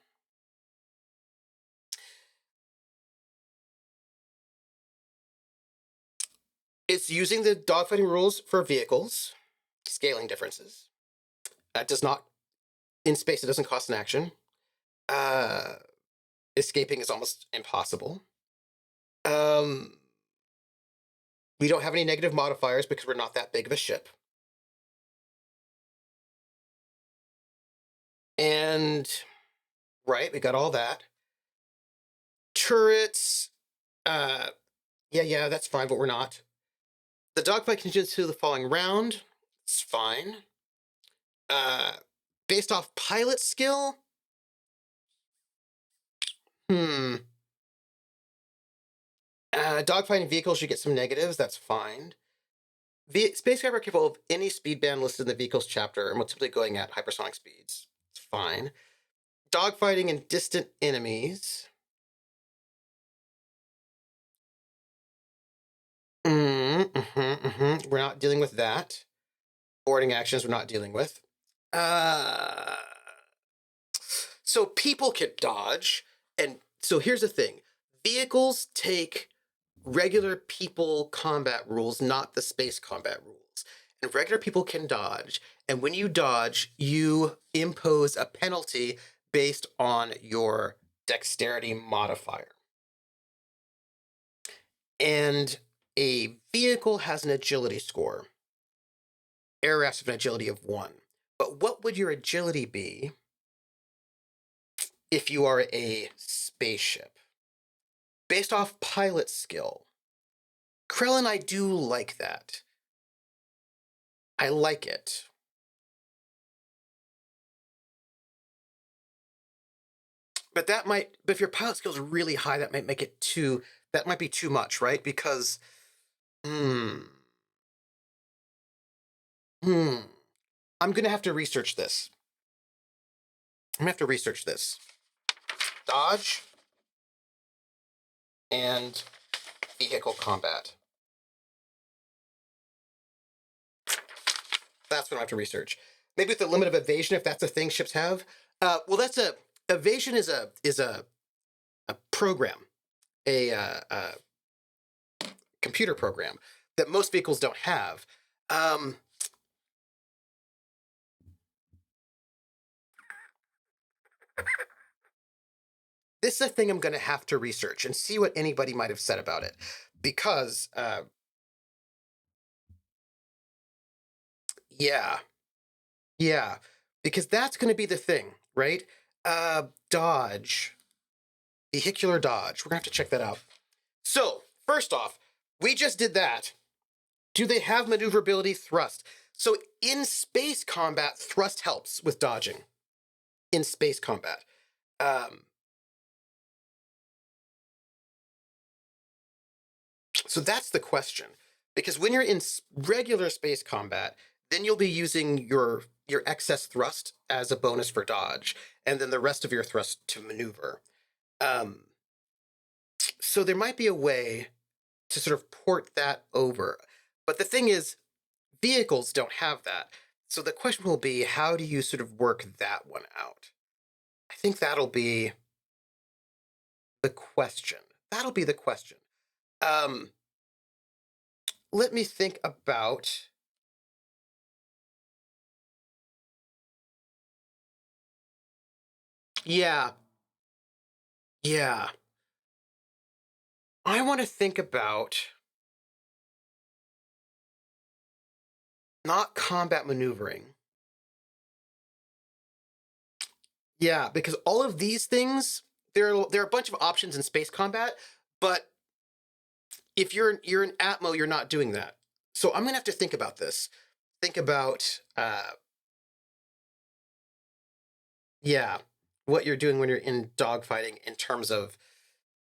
It's using the dogfighting rules for vehicles, scaling differences. That does not, in space, it doesn't cost an action. Escaping is almost impossible. We don't have any negative modifiers because we're not that big of a ship. And, right, we got all that. Turrets, yeah, that's fine, but we're not. The dogfight continues to the following round. It's fine. Based off pilot skill? Dogfighting vehicles should get some negatives. That's fine. Spacecraft are capable of any speed band listed in the vehicles chapter and will typically going at hypersonic speeds. It's fine. Dogfighting and distant enemies. We're not dealing with that. Boarding actions we're not dealing with. So people can dodge. And so here's the thing. Vehicles take regular people combat rules, not the space combat rules. And regular people can dodge, and when you dodge, you impose a penalty based on your dexterity modifier. And a vehicle has an agility score. Aircrafts have an agility of 1. But what would your agility be if you are a spaceship? Based off pilot skill. Krellin, I do like that. I like it. But if your pilot skill is really high, that might make it that might be too much, right? Because, I'm gonna have to research this. Dodge and vehicle combat. That's what I have to research. Maybe with the limit of evasion, if that's a thing ships have. Well, evasion is a program, a computer program that most vehicles don't have. This is a thing I'm going to have to research and see what anybody might have said about it, because yeah, because that's going to be the thing, right? Dodge, vehicular dodge. We're gonna have to check that out. So first off, we just did that. Do they have maneuverability thrust? So in space combat, thrust helps with dodging. In space combat. So that's the question. Because when you're in regular space combat, then you'll be using your excess thrust as a bonus for dodge, and then the rest of your thrust to maneuver. So there might be a way to sort of port that over. But the thing is, vehicles don't have that. So the question will be, how do you sort of work that one out? I think that'll be the question. Let me think about... Yeah. I want to think about not combat maneuvering. Yeah, because all of these things, there are a bunch of options in space combat, but if you're in Atmo, you're not doing that. So I'm gonna have to think about this. Think about what you're doing when you're in dogfighting in terms of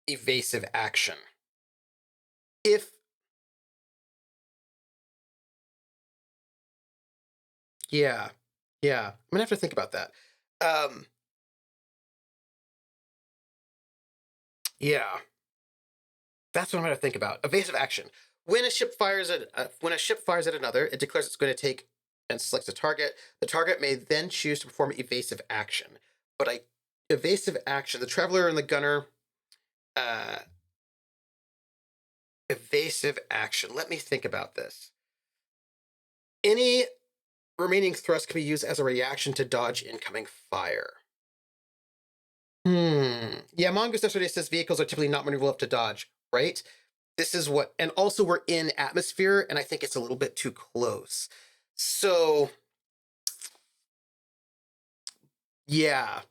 evasive action. I'm gonna have to think about that. That's what I'm gonna think about. Evasive action. When a ship fires at another, it declares it's going to take and selects a target. The target may then choose to perform evasive action. But evasive action, the traveler and the gunner. Evasive action. Let me think about this. Any remaining thrust can be used as a reaction to dodge incoming fire. Yeah, Mongoose yesterday says vehicles are typically not maneuverable enough to dodge, right? This is what, and also we're in atmosphere, and I think it's a little bit too close. So, yeah,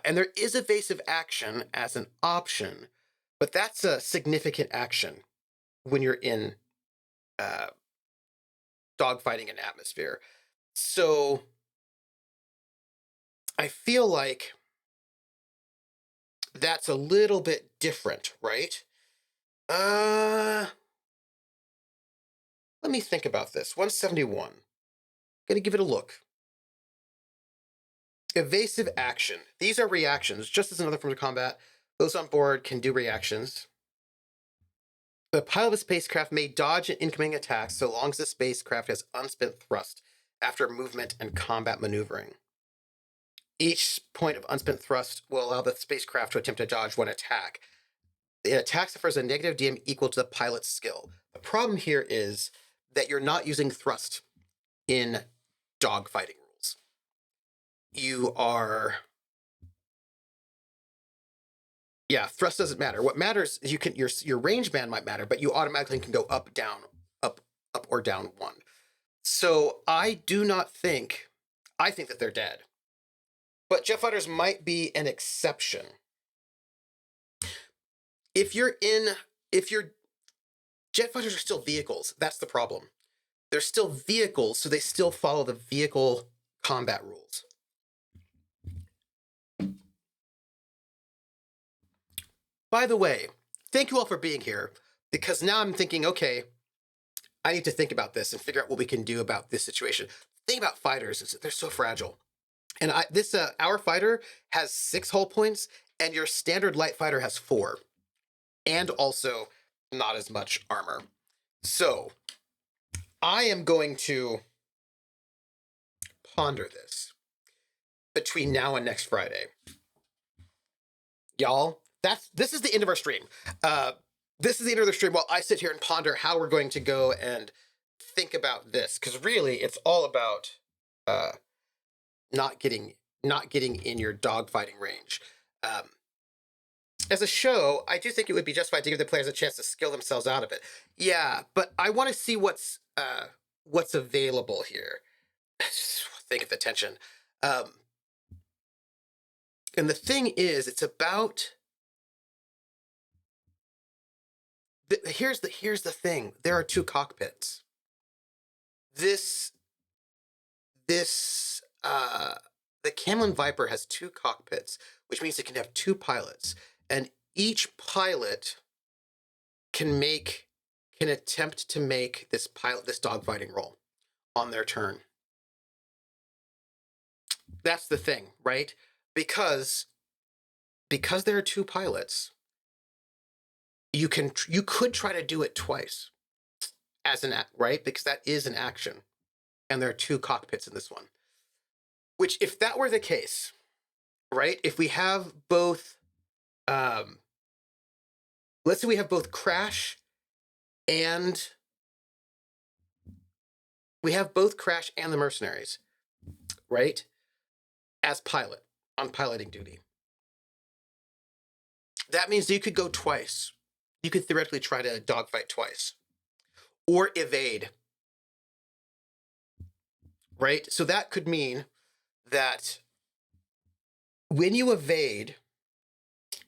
and there is evasive action as an option, but that's a significant action when you're in dogfighting in atmosphere. So I feel like that's a little bit different, right? Let me think about this. 171. Gonna give it a look. Evasive action. These are reactions, just as another form of combat. Those on board can do reactions. The pilot of a spacecraft may dodge an incoming attack so long as the spacecraft has unspent thrust after movement and combat maneuvering. Each point of unspent thrust will allow the spacecraft to attempt to dodge one attack. It attacks suffers a negative DM equal to the pilot's skill. The problem here is that you're not using thrust in dogfighting rules. You are... Yeah, thrust doesn't matter. What matters is your range band might matter, but you automatically can go up, down, up or down 1. So I think that they're dead. But jet fighters might be an exception. If your jet fighters are still vehicles, that's the problem. They're still vehicles, so they still follow the vehicle combat rules. By the way, thank you all for being here, because now I'm thinking, okay, I need to think about this and figure out what we can do about this situation. The thing about fighters is that they're so fragile. And our fighter has 6 hull points, and your standard light fighter has 4. And also not as much armor. So I am going to ponder this between now and next Friday. Y'all, this is the end of our stream. This is the end of the stream while I sit here and ponder how we're going to go and think about this. Because really, it's all about not getting in your dogfighting range. As a show, I do think it would be justified to give the players a chance to skill themselves out of it. Yeah, but I want to see what's available here. Think of the tension. And the thing is, it's about... Here's the thing. There are 2 cockpits. The Camlann Viper has 2 cockpits, which means it can have 2 pilots. And each pilot can attempt to make this dogfighting roll on their turn. That's the thing, right? Because there are 2 pilots, you could try to do it twice as an act, right? Because that is an action, and there are 2 cockpits in this one. Which, if that were the case, right? If we have both, let's say we have both Crash and the Mercenaries, right? As pilot, on piloting duty. That means you could go twice. You could theoretically try to dogfight twice. Or evade. Right? So that could mean that when you evade,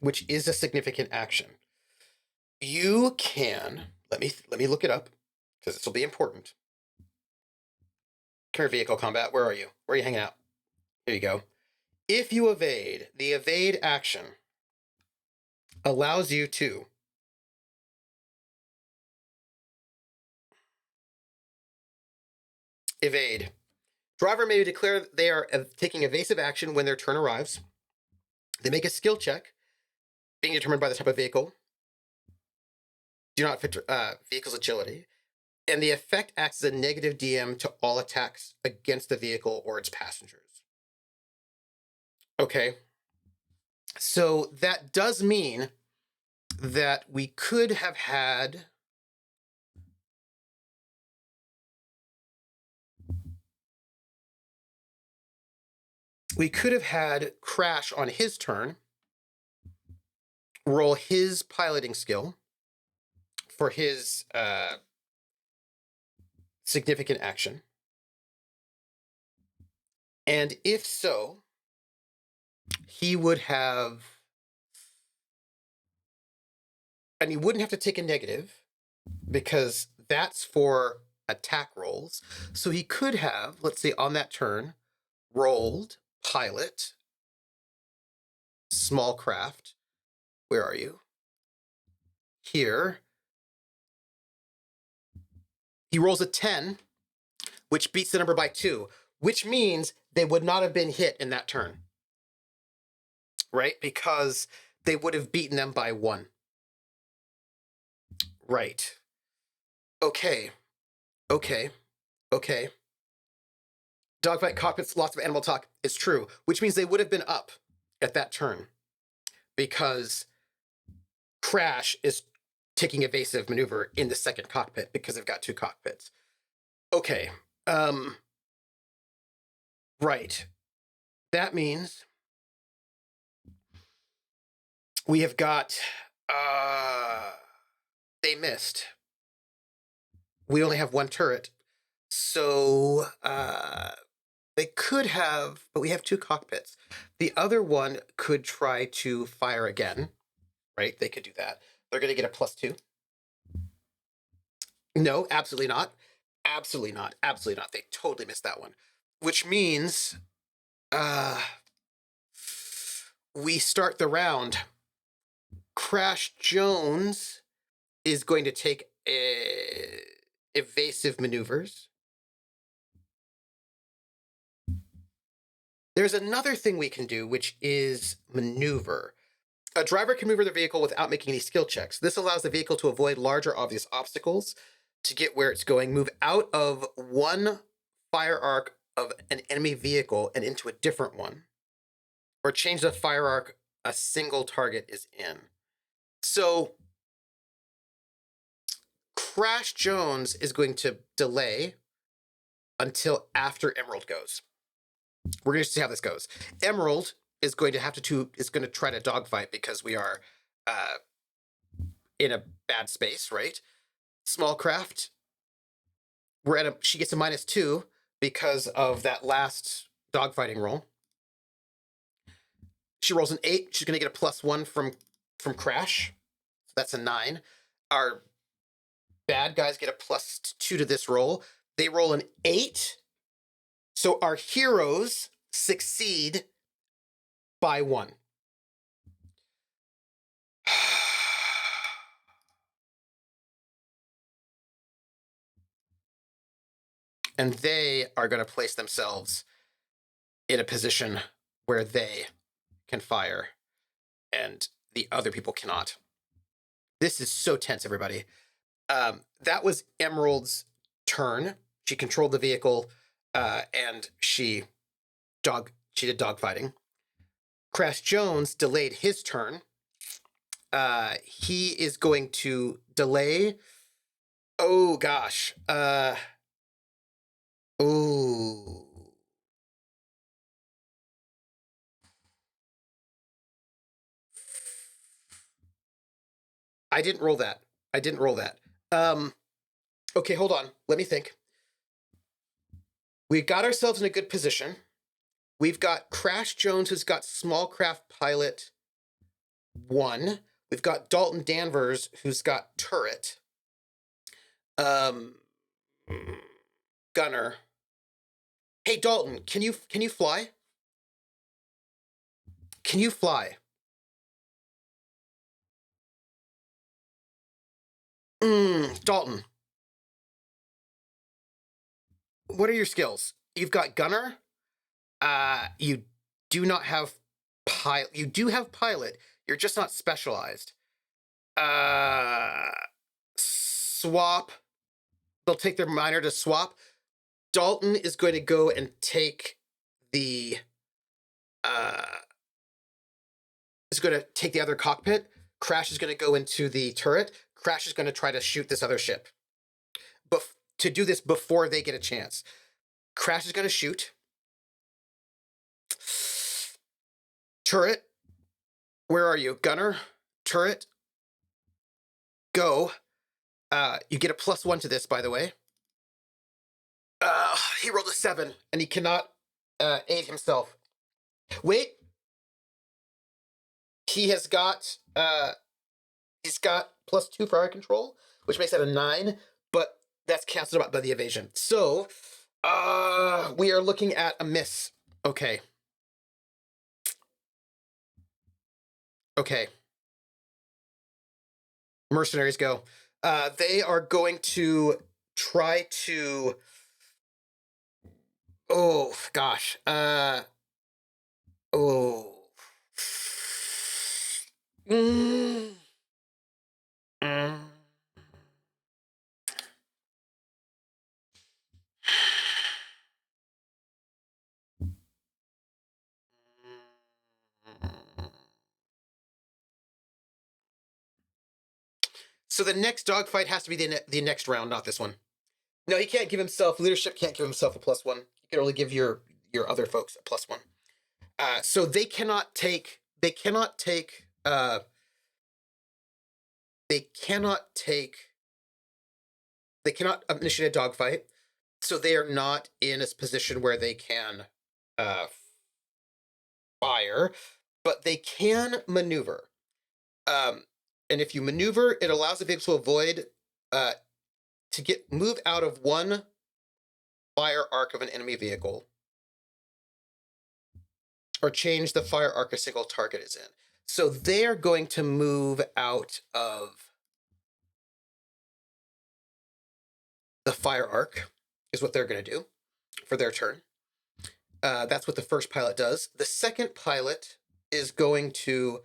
which is a significant action, you can... Let me look it up, because this will be important. Come here, vehicle combat. Where are you? Where are you hanging out? Here you go. If you evade, the evade action allows you to evade. Driver may declare they are taking evasive action when their turn arrives. They make a skill check, being determined by the type of vehicle. Do not fit vehicle's agility. And the effect acts as a negative DM to all attacks against the vehicle or its passengers. Okay. So that does mean that we could have had... Crash on his turn roll his piloting skill for his significant action. And if so, he would have... And he wouldn't have to take a negative, because that's for attack rolls. So he could have, let's say on that turn, rolled pilot, small craft. Where are you? Here. He rolls a 10, which beats the number by 2, which means they would not have been hit in that turn. Right? Because they would have beaten them by 1. Right. Okay. Dogfight cockpits, lots of animal talk. It's true, which means they would have been up at that turn, because Crash is taking evasive maneuver in the second cockpit because they've got two cockpits. Okay. Right. That means we have got, they missed. We only have one turret. So, they could have, but we have two cockpits. The other one could try to fire again, right? They could do that. They're going to get a +2. No, absolutely not. Absolutely not. Absolutely not. They totally missed that one, which means we start the round. Crash Jones is going to take evasive maneuvers. There's another thing we can do, which is maneuver. A driver can maneuver the vehicle without making any skill checks. This allows the vehicle to avoid larger obvious obstacles to get where it's going, move out of one fire arc of an enemy vehicle and into a different one, or change the fire arc a single target is in. So Crash Jones is going to delay until after Emerald goes. We're going to see how this goes. Emerald is going to try to dogfight because we are in a bad space, right? Small craft, she gets a -2 because of that last dogfighting roll. She rolls an 8. She's going to get a +1 from Crash. So that's a 9. Our bad guys get a +2 to this roll. They roll an 8. So our heroes succeed by 1. And they are going to place themselves in a position where they can fire and the other people cannot. This is so tense, everybody. That was Emerald's turn. She controlled the vehicle, and she did dogfighting. Crash Jones delayed his turn. He is going to delay. Oh gosh. Ooh. I didn't roll that. Okay, hold on. Let me think. We've got ourselves in a good position. We've got Crash Jones, who's got small craft pilot 1. We've got Dalton Danvers, who's got turret. Gunner. Hey Dalton, can you fly? Can you fly? Dalton. What are your skills? You've got gunner. You do not have pilot. You do have pilot. You're just not specialized. Swap. They'll take their minor to swap. Dalton is going to go and take the is going to take the other cockpit. Crash is going to go into the turret. Crash is going to try to shoot this other ship. But to do this before they get a chance. Crash is going to shoot. Turret. Where are you? Gunner. Turret. Go. You get a +1 to this, by the way. He rolled a 7, and he cannot aid himself. Wait. He has got he's got +2 fire control, which makes that a 9, but that's canceled out by the evasion. So we are looking at a miss. Okay. Mercenaries go. They are going to try to. Oh gosh. Oh. So the next dogfight has to be the next round, not this one. No, he can't give himself, leadership can't give himself a +1. You can only give your other folks a +1. So they cannot take, they cannot initiate a dogfight. So they are not in a position where they can fire, but they can maneuver. And if you maneuver, it allows the vehicle to avoid, to move out of one fire arc of an enemy vehicle, or change the fire arc a single target is in. So they're going to move out of the fire arc, is what they're going to do for their turn. That's what the first pilot does. The second pilot is going to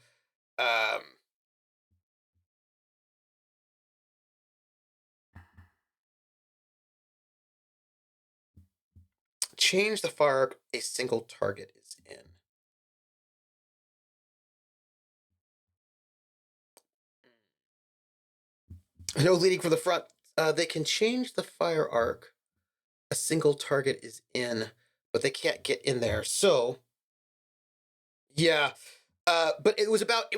change the fire arc a single target is in. No leading from the front. They can change the fire arc a single target is in, but they can't get in there. So, yeah. But it was about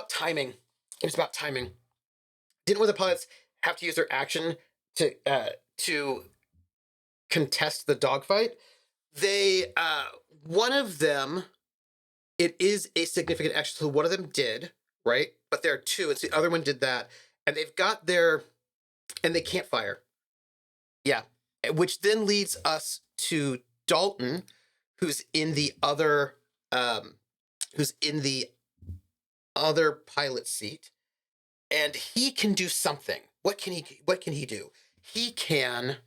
timing. It was about timing. Didn't one of the pilots have to use their action to contest the dogfight? They one of them, it is a significant action. So one of them did, right? But there are two. It's the other one did that, and they've got their, and they can't fire. Yeah, which then leads us to Dalton, who's in the other pilot seat, and he can do something. What can he do? He can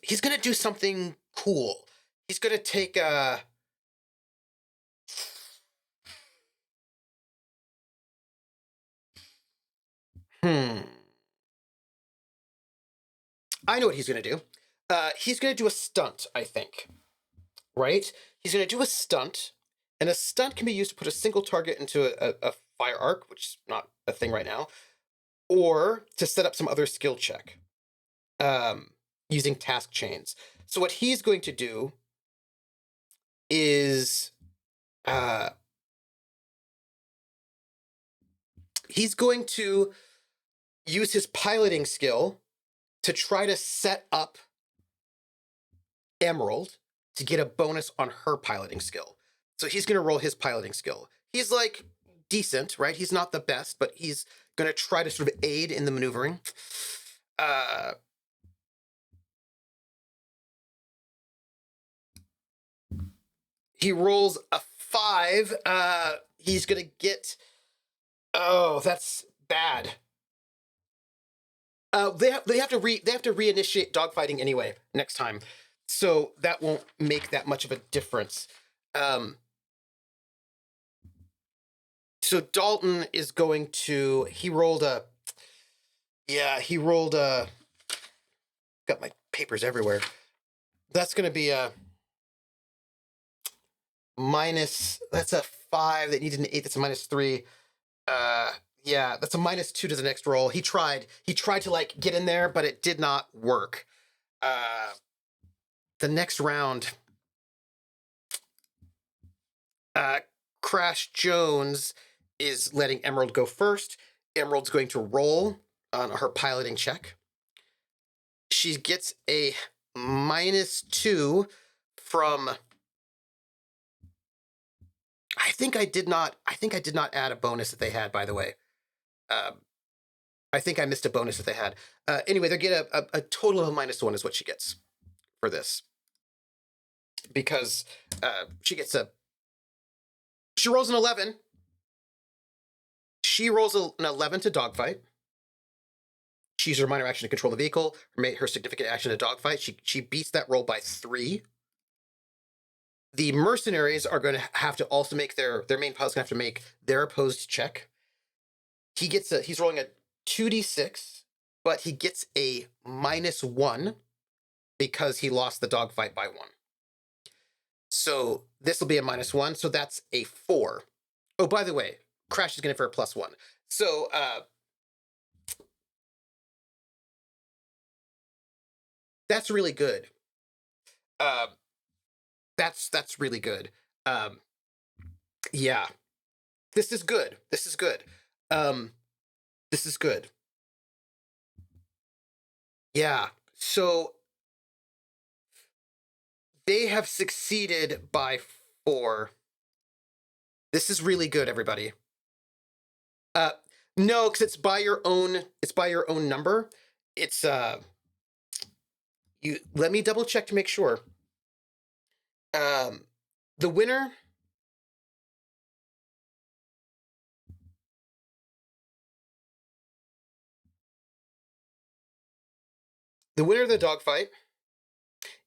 he's gonna do something cool. He's gonna take a I know what he's gonna do. He's gonna do a stunt, I think. Right? He's gonna do a stunt, and a stunt can be used to put a single target into a fire arc, which is not a thing right now, or to set up some other skill check using task chains. So what he's going to do is he's going to use his piloting skill to try to set up Emerald to get a bonus on her piloting skill. So he's going to roll his piloting skill. He's like decent, right? He's not the best, but he's going to try to sort of aid in the maneuvering. He rolls a 5. He's going to get... Oh, that's bad. They have to reinitiate dogfighting anyway next time, so that won't make that much of a difference. So Dalton is going to. He rolled a. Got my papers everywhere. That's going to be a minus. That's a 5 that needed an 8. That's a -3. Yeah, that's a -2 to the next roll. He tried to like get in there, but it did not work. The next round, Crash Jones is letting Emerald go first. Emerald's going to roll on her piloting check. She gets a -2 from. I think I did not add a bonus that they had, by the way. I think I missed a bonus that they had. Anyway, they get a total of a -1 is what she gets for this. Because she rolls an 11. She rolls an 11 to dogfight. She uses her minor action to control the vehicle. Her significant action to dogfight. She beats that roll by 3. The mercenaries are going to have to also make their main pilot's going to have to make their opposed check. He's rolling a 2d6, but he gets a -1 because he lost the dogfight by 1. So this will be a -1, so that's a 4. Oh, by the way, Crash is getting it for a +1. So that's really good. Um, that's really good. Um, yeah, this is good. This is good. Um, this is good. Yeah. So they have succeeded by 4. This is really good, everybody. Uh, no, because it's by your own. It's by your own number. It's you. Let me double check to make sure. Um, the winner. The winner of the dogfight.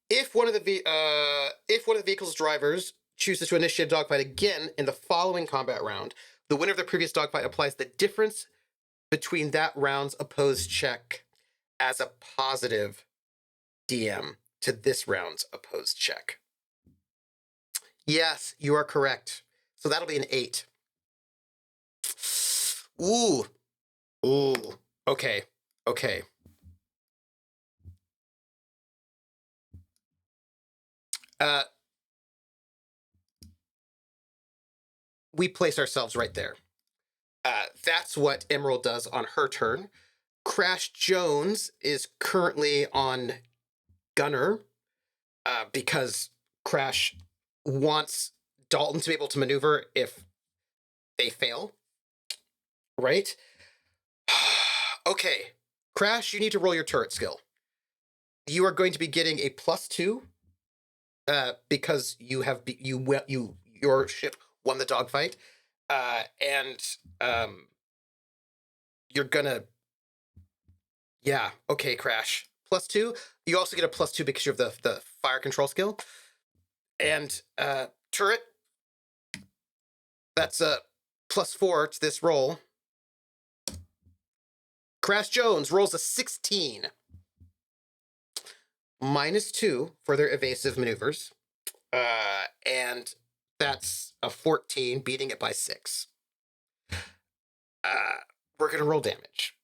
If one of the vehicle's drivers chooses to initiate a dogfight again in the following combat round, the winner of the previous dogfight applies the difference between that round's opposed check as a positive DM to this round's opposed check. Yes, you are correct. So that'll be an 8. Ooh. Ooh. Okay. Okay. We place ourselves right there. That's what Emerald does on her turn. Crash Jones is currently on Gunner because Crash wants Dalton to be able to maneuver if they fail. Right? Okay. Crash, you need to roll your turret skill. You are going to be getting a +2 because your ship won the dogfight, and you're gonna. Yeah. Okay, Crash. +2. You also get a +2 because you have the fire control skill, and turret. That's a +4 to this roll. Crash Jones rolls a 16. -2 for their evasive maneuvers. And that's a 14, beating it by 6. We're going to roll damage.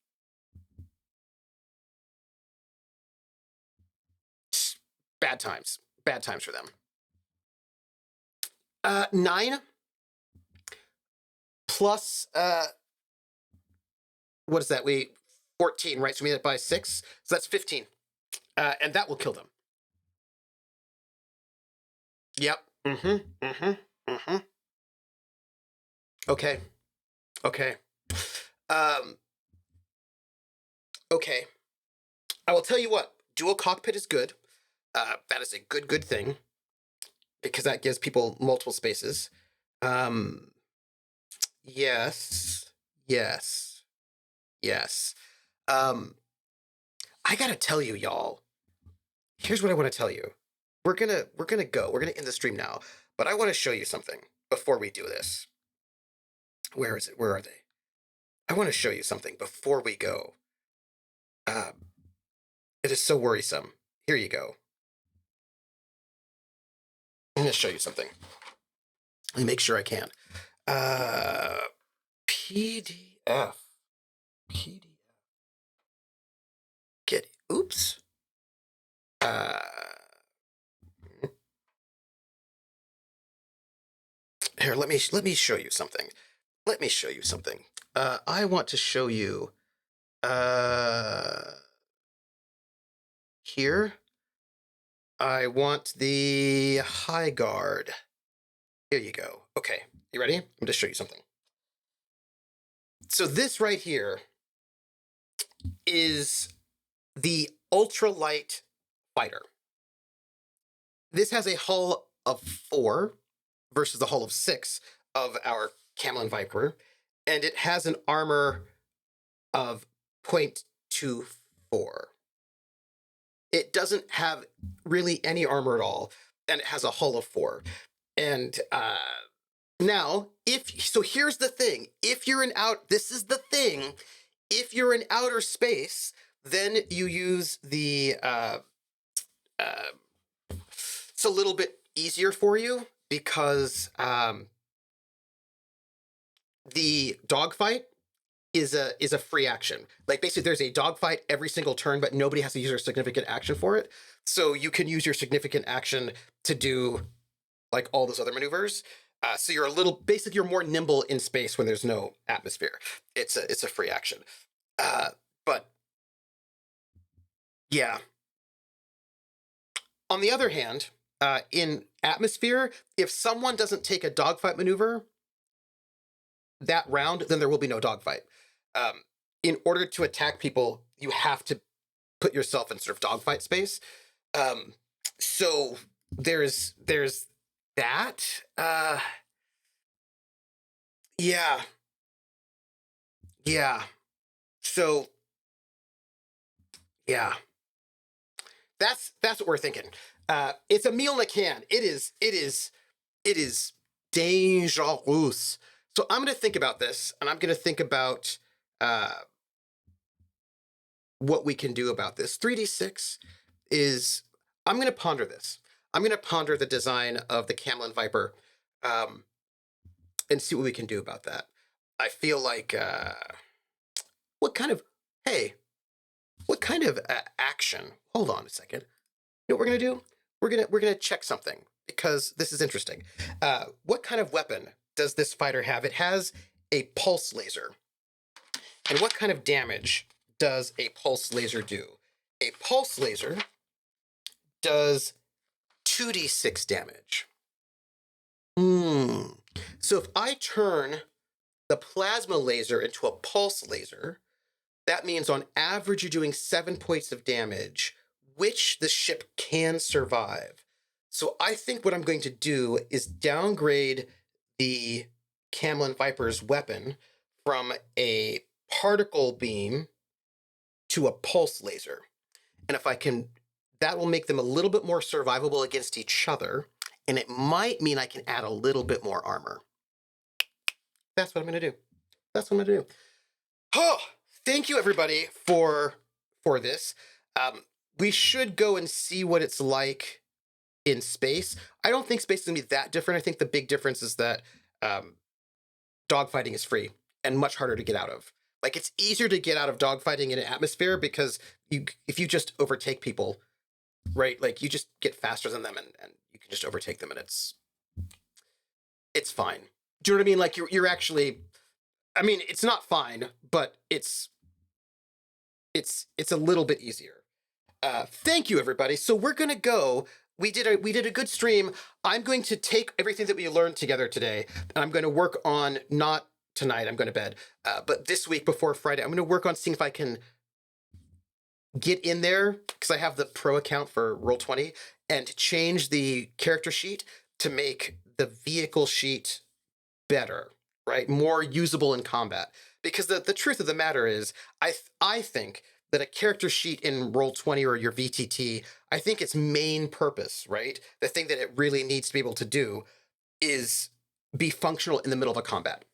Bad times. Bad times for them. 9 plus, what is that? 14, right? So we made it by 6. So that's 15. And that will kill them. Yep. Okay. Okay. Okay. I will tell you what, dual cockpit is good. That is a good thing because that gives people multiple spaces. Yes. Yes. Yes. I gotta tell you, y'all. Here's what I want to tell you. We're gonna go. We're gonna end the stream now. But I want to show you something before we do this. Where is it? Where are they? I want to show you something before we go. It is so worrisome. Here you go. I'm gonna show you something. Let me make sure I can. PDF. PDF. Get. Oops. Here, let me show you something. Let me show you something. I want to show you here. I want the high guard. Here you go. Okay, you ready? I'm going to show you something. So this right here is the ultralight fighter. This has a hull of 4 versus the hull of 6 of our Camlann Viper, and it has an armor of 0.24. It doesn't have really any armor at all, and it has a hull of 4. And now, here's the thing: if you're this is the thing. If you're in outer space, then you use the. It's a little bit easier for you because the dogfight is a free action. Like basically there's a dogfight every single turn, but nobody has to use their significant action for it. So you can use your significant action to do like all those other maneuvers. So you're a little, basically you're more nimble in space when there's no atmosphere. It's a free action. But yeah. On the other hand, in atmosphere, if someone doesn't take a dogfight maneuver that round, then there will be no dogfight. In order to attack people, you have to put yourself in sort of dogfight space. So there's that. Yeah. Yeah. So yeah. That's what we're thinking. It's a meal in a can. It is dangerous. So I'm going to think about this, and I'm going to think about what we can do about this. 3d6 is, I'm going to ponder this. I'm going to ponder the design of the Camlann Viper and see what we can do about that. I feel like, what kind of action? Hold on a second. You know what we're going to do? We're gonna check something because this is interesting. What kind of weapon does this fighter have? It has a pulse laser. And what kind of damage does a pulse laser do? A pulse laser does 2d6 damage. So if I turn the plasma laser into a pulse laser, that means on average you're doing 7 points of damage, which the ship can survive. So I think what I'm going to do is downgrade the Camlann Viper's weapon from a particle beam to a pulse laser. And if I can, that will make them a little bit more survivable against each other, and it might mean I can add a little bit more armor. That's what I'm going to do. That's what I'm going to do. Oh, thank you everybody for this. We should go and see what it's like in space. I don't think space is gonna be that different. I think the big difference is that dogfighting is free and much harder to get out of. Like it's easier to get out of dogfighting in an atmosphere because if you just overtake people, right? Like you just get faster than them and you can just overtake them and it's fine. Do you know what I mean? Like you're actually, I mean, it's not fine, but it's a little bit easier. Thank you, everybody. So we're gonna go. We did a good stream. I'm going to take everything that we learned together today, and I'm going to work on, not tonight, I'm going to bed, but this week before Friday, I'm going to work on seeing if I can get in there, because I have the pro account for Roll20, and change the character sheet to make the vehicle sheet better, right? More usable in combat. Because the truth of the matter is, I think that a character sheet in Roll20 or your VTT, I think its main purpose, right? The thing that it really needs to be able to do is be functional in the middle of a combat.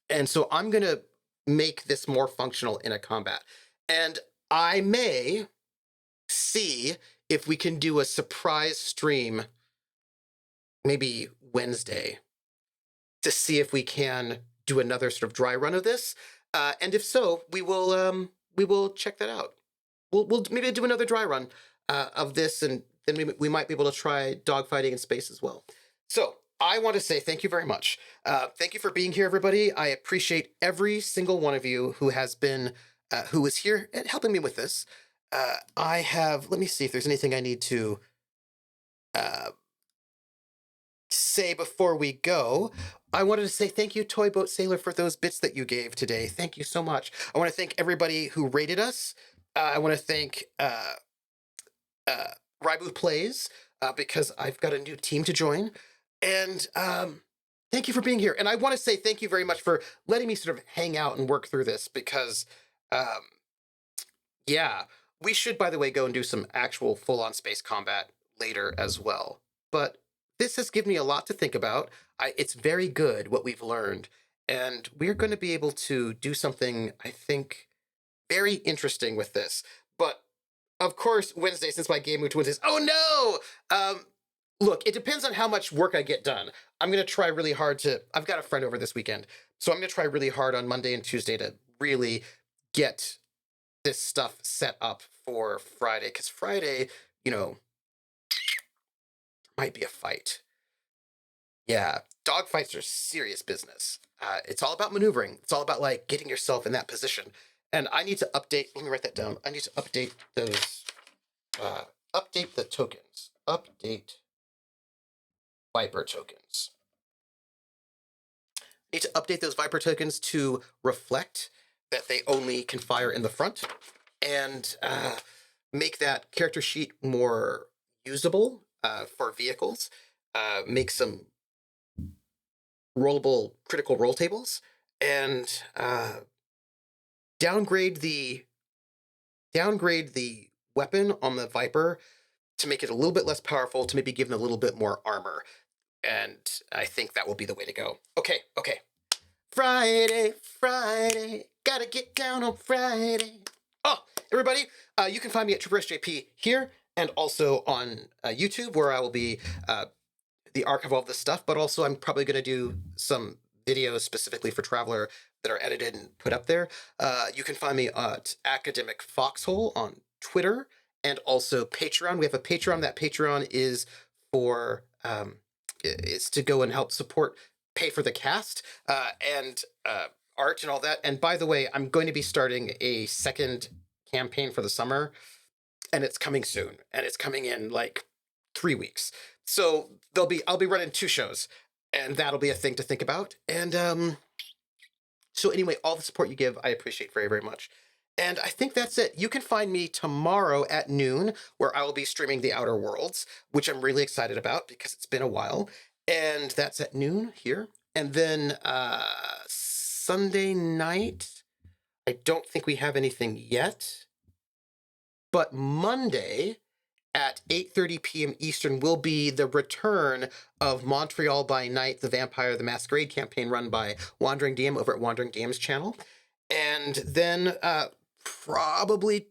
And so I'm going to make this more functional in a combat. And I may see if we can do a surprise stream maybe Wednesday to see if we can do another sort of dry run of this. And if so, we will check that out. We'll maybe do another dry run of this, and then we might be able to try dogfighting in space as well. So I want to say thank you very much. Thank you for being here, everybody. I appreciate every single one of you who has been, who is here and helping me with this. Let me see if there's anything I need to say before we go. I wanted to say thank you, Toy Boat Sailor, for those bits that you gave today. Thank you so much. I want to thank everybody who rated us. I want to thank Rybu Plays, because I've got a new team to join. And thank you for being here. And I want to say thank you very much for letting me sort of hang out and work through this, because, yeah, we should, by the way, go and do some actual full-on space combat later as well. But this has given me a lot to think about. It's very good what we've learned, and we're going to be able to do something, I think, very interesting with this. But of course, Wednesday, since my game moved to Wednesdays, oh no! Look, it depends on how much work I get done. I'm going to try really hard to, I've got a friend over this weekend, So I'm going to try really hard on Monday and Tuesday to really get this stuff set up for Friday, because Friday, you know, might be a fight. Yeah, dog fights are serious business. It's all about maneuvering. It's all about like getting yourself in that position. And I need to update. Let me write that down. I need to update those. Update the tokens. Update Viper tokens. Need to update those Viper tokens to reflect that they only can fire in the front, and make that character sheet more usable for vehicles. Make some rollable critical roll tables, and downgrade the weapon on the Viper to make it a little bit less powerful, to maybe give them a little bit more armor. And I think that will be the way to go. Okay. Friday, gotta get down on Friday. Oh, everybody, you can find me at troopersjp here, and also on YouTube, where I will be the archive of all this stuff, but also I'm probably going to do some videos specifically for Traveler that are edited and put up there. You can find me at Academic Foxhole on Twitter, and also Patreon. We have a Patreon. That Patreon is for is to go and help support, pay for the cast and art and all that. And by the way, I'm going to be starting a second campaign for the summer, and it's coming soon, and it's coming in like 3 weeks. So I'll be running 2 shows, and that'll be a thing to think about. And so anyway, all the support you give, I appreciate very, very much. And I think that's it. You can find me tomorrow at noon, where I will be streaming The Outer Worlds, which I'm really excited about because it's been a while. And that's at noon here. And then Sunday night, I don't think we have anything yet. But Monday at 8:30 p.m. Eastern will be the return of Montreal by Night, the Vampire the Masquerade campaign run by Wandering DM over at Wandering DM's channel. And then probably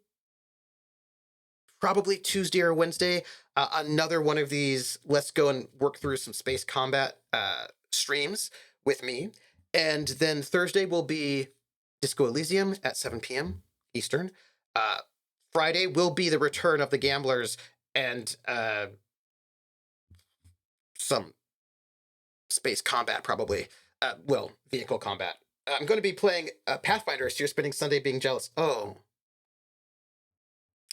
Tuesday or Wednesday, another one of these let's go and work through some space combat streams with me. And then Thursday will be Disco Elysium at 7 p.m. Eastern. Friday will be the return of the Gamblers and some space combat, probably. Well, vehicle combat. I'm going to be playing Pathfinder, so you're spending Sunday being jealous. Oh.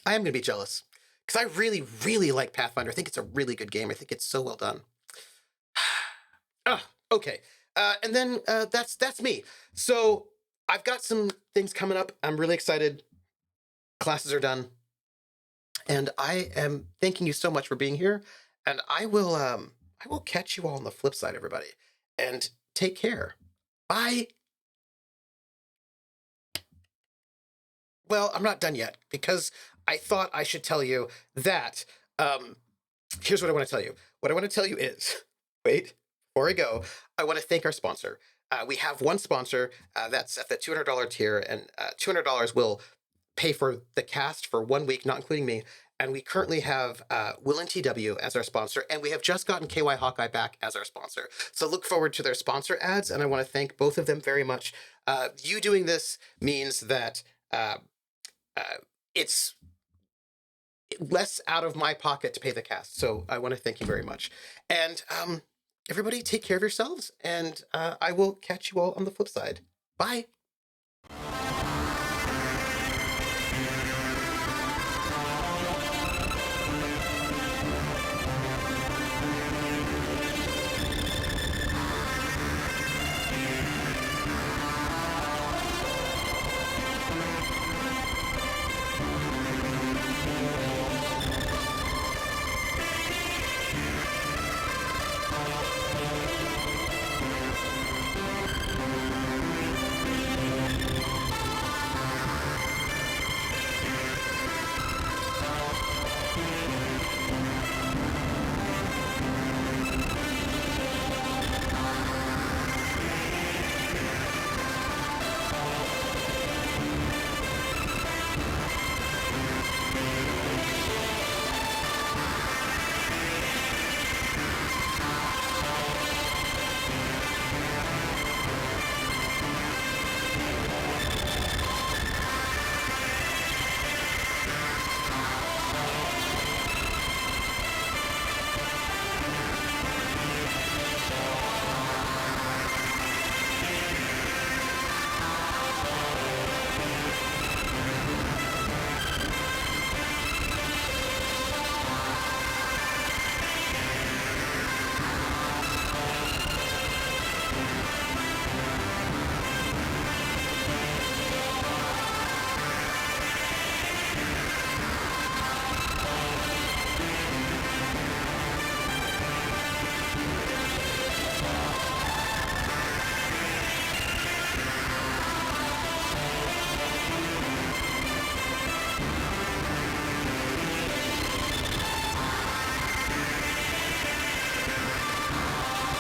I am going to be jealous, because I really, really like Pathfinder. I think it's a really good game. I think it's so well done. Okay. And then that's me. So I've got some things coming up. I'm really excited. Classes are done. And I am thanking you so much for being here. And I will catch you all on the flip side, everybody. And take care. Bye. Well, I'm not done yet, because I thought I should tell you that here's what I want to tell you. What I want to tell you is, wait, before I go, I want to thank our sponsor. We have one sponsor that's at the $200 tier, and $200 will pay for the cast for 1 week, not including me. And we currently have Will and TW as our sponsor, and we have just gotten KY Hawkeye back as our sponsor. So look forward to their sponsor ads, and I want to thank both of them very much. You doing this means that it's less out of my pocket to pay the cast. So I want to thank you very much. And everybody take care of yourselves, and I will catch you all on the flip side. Bye.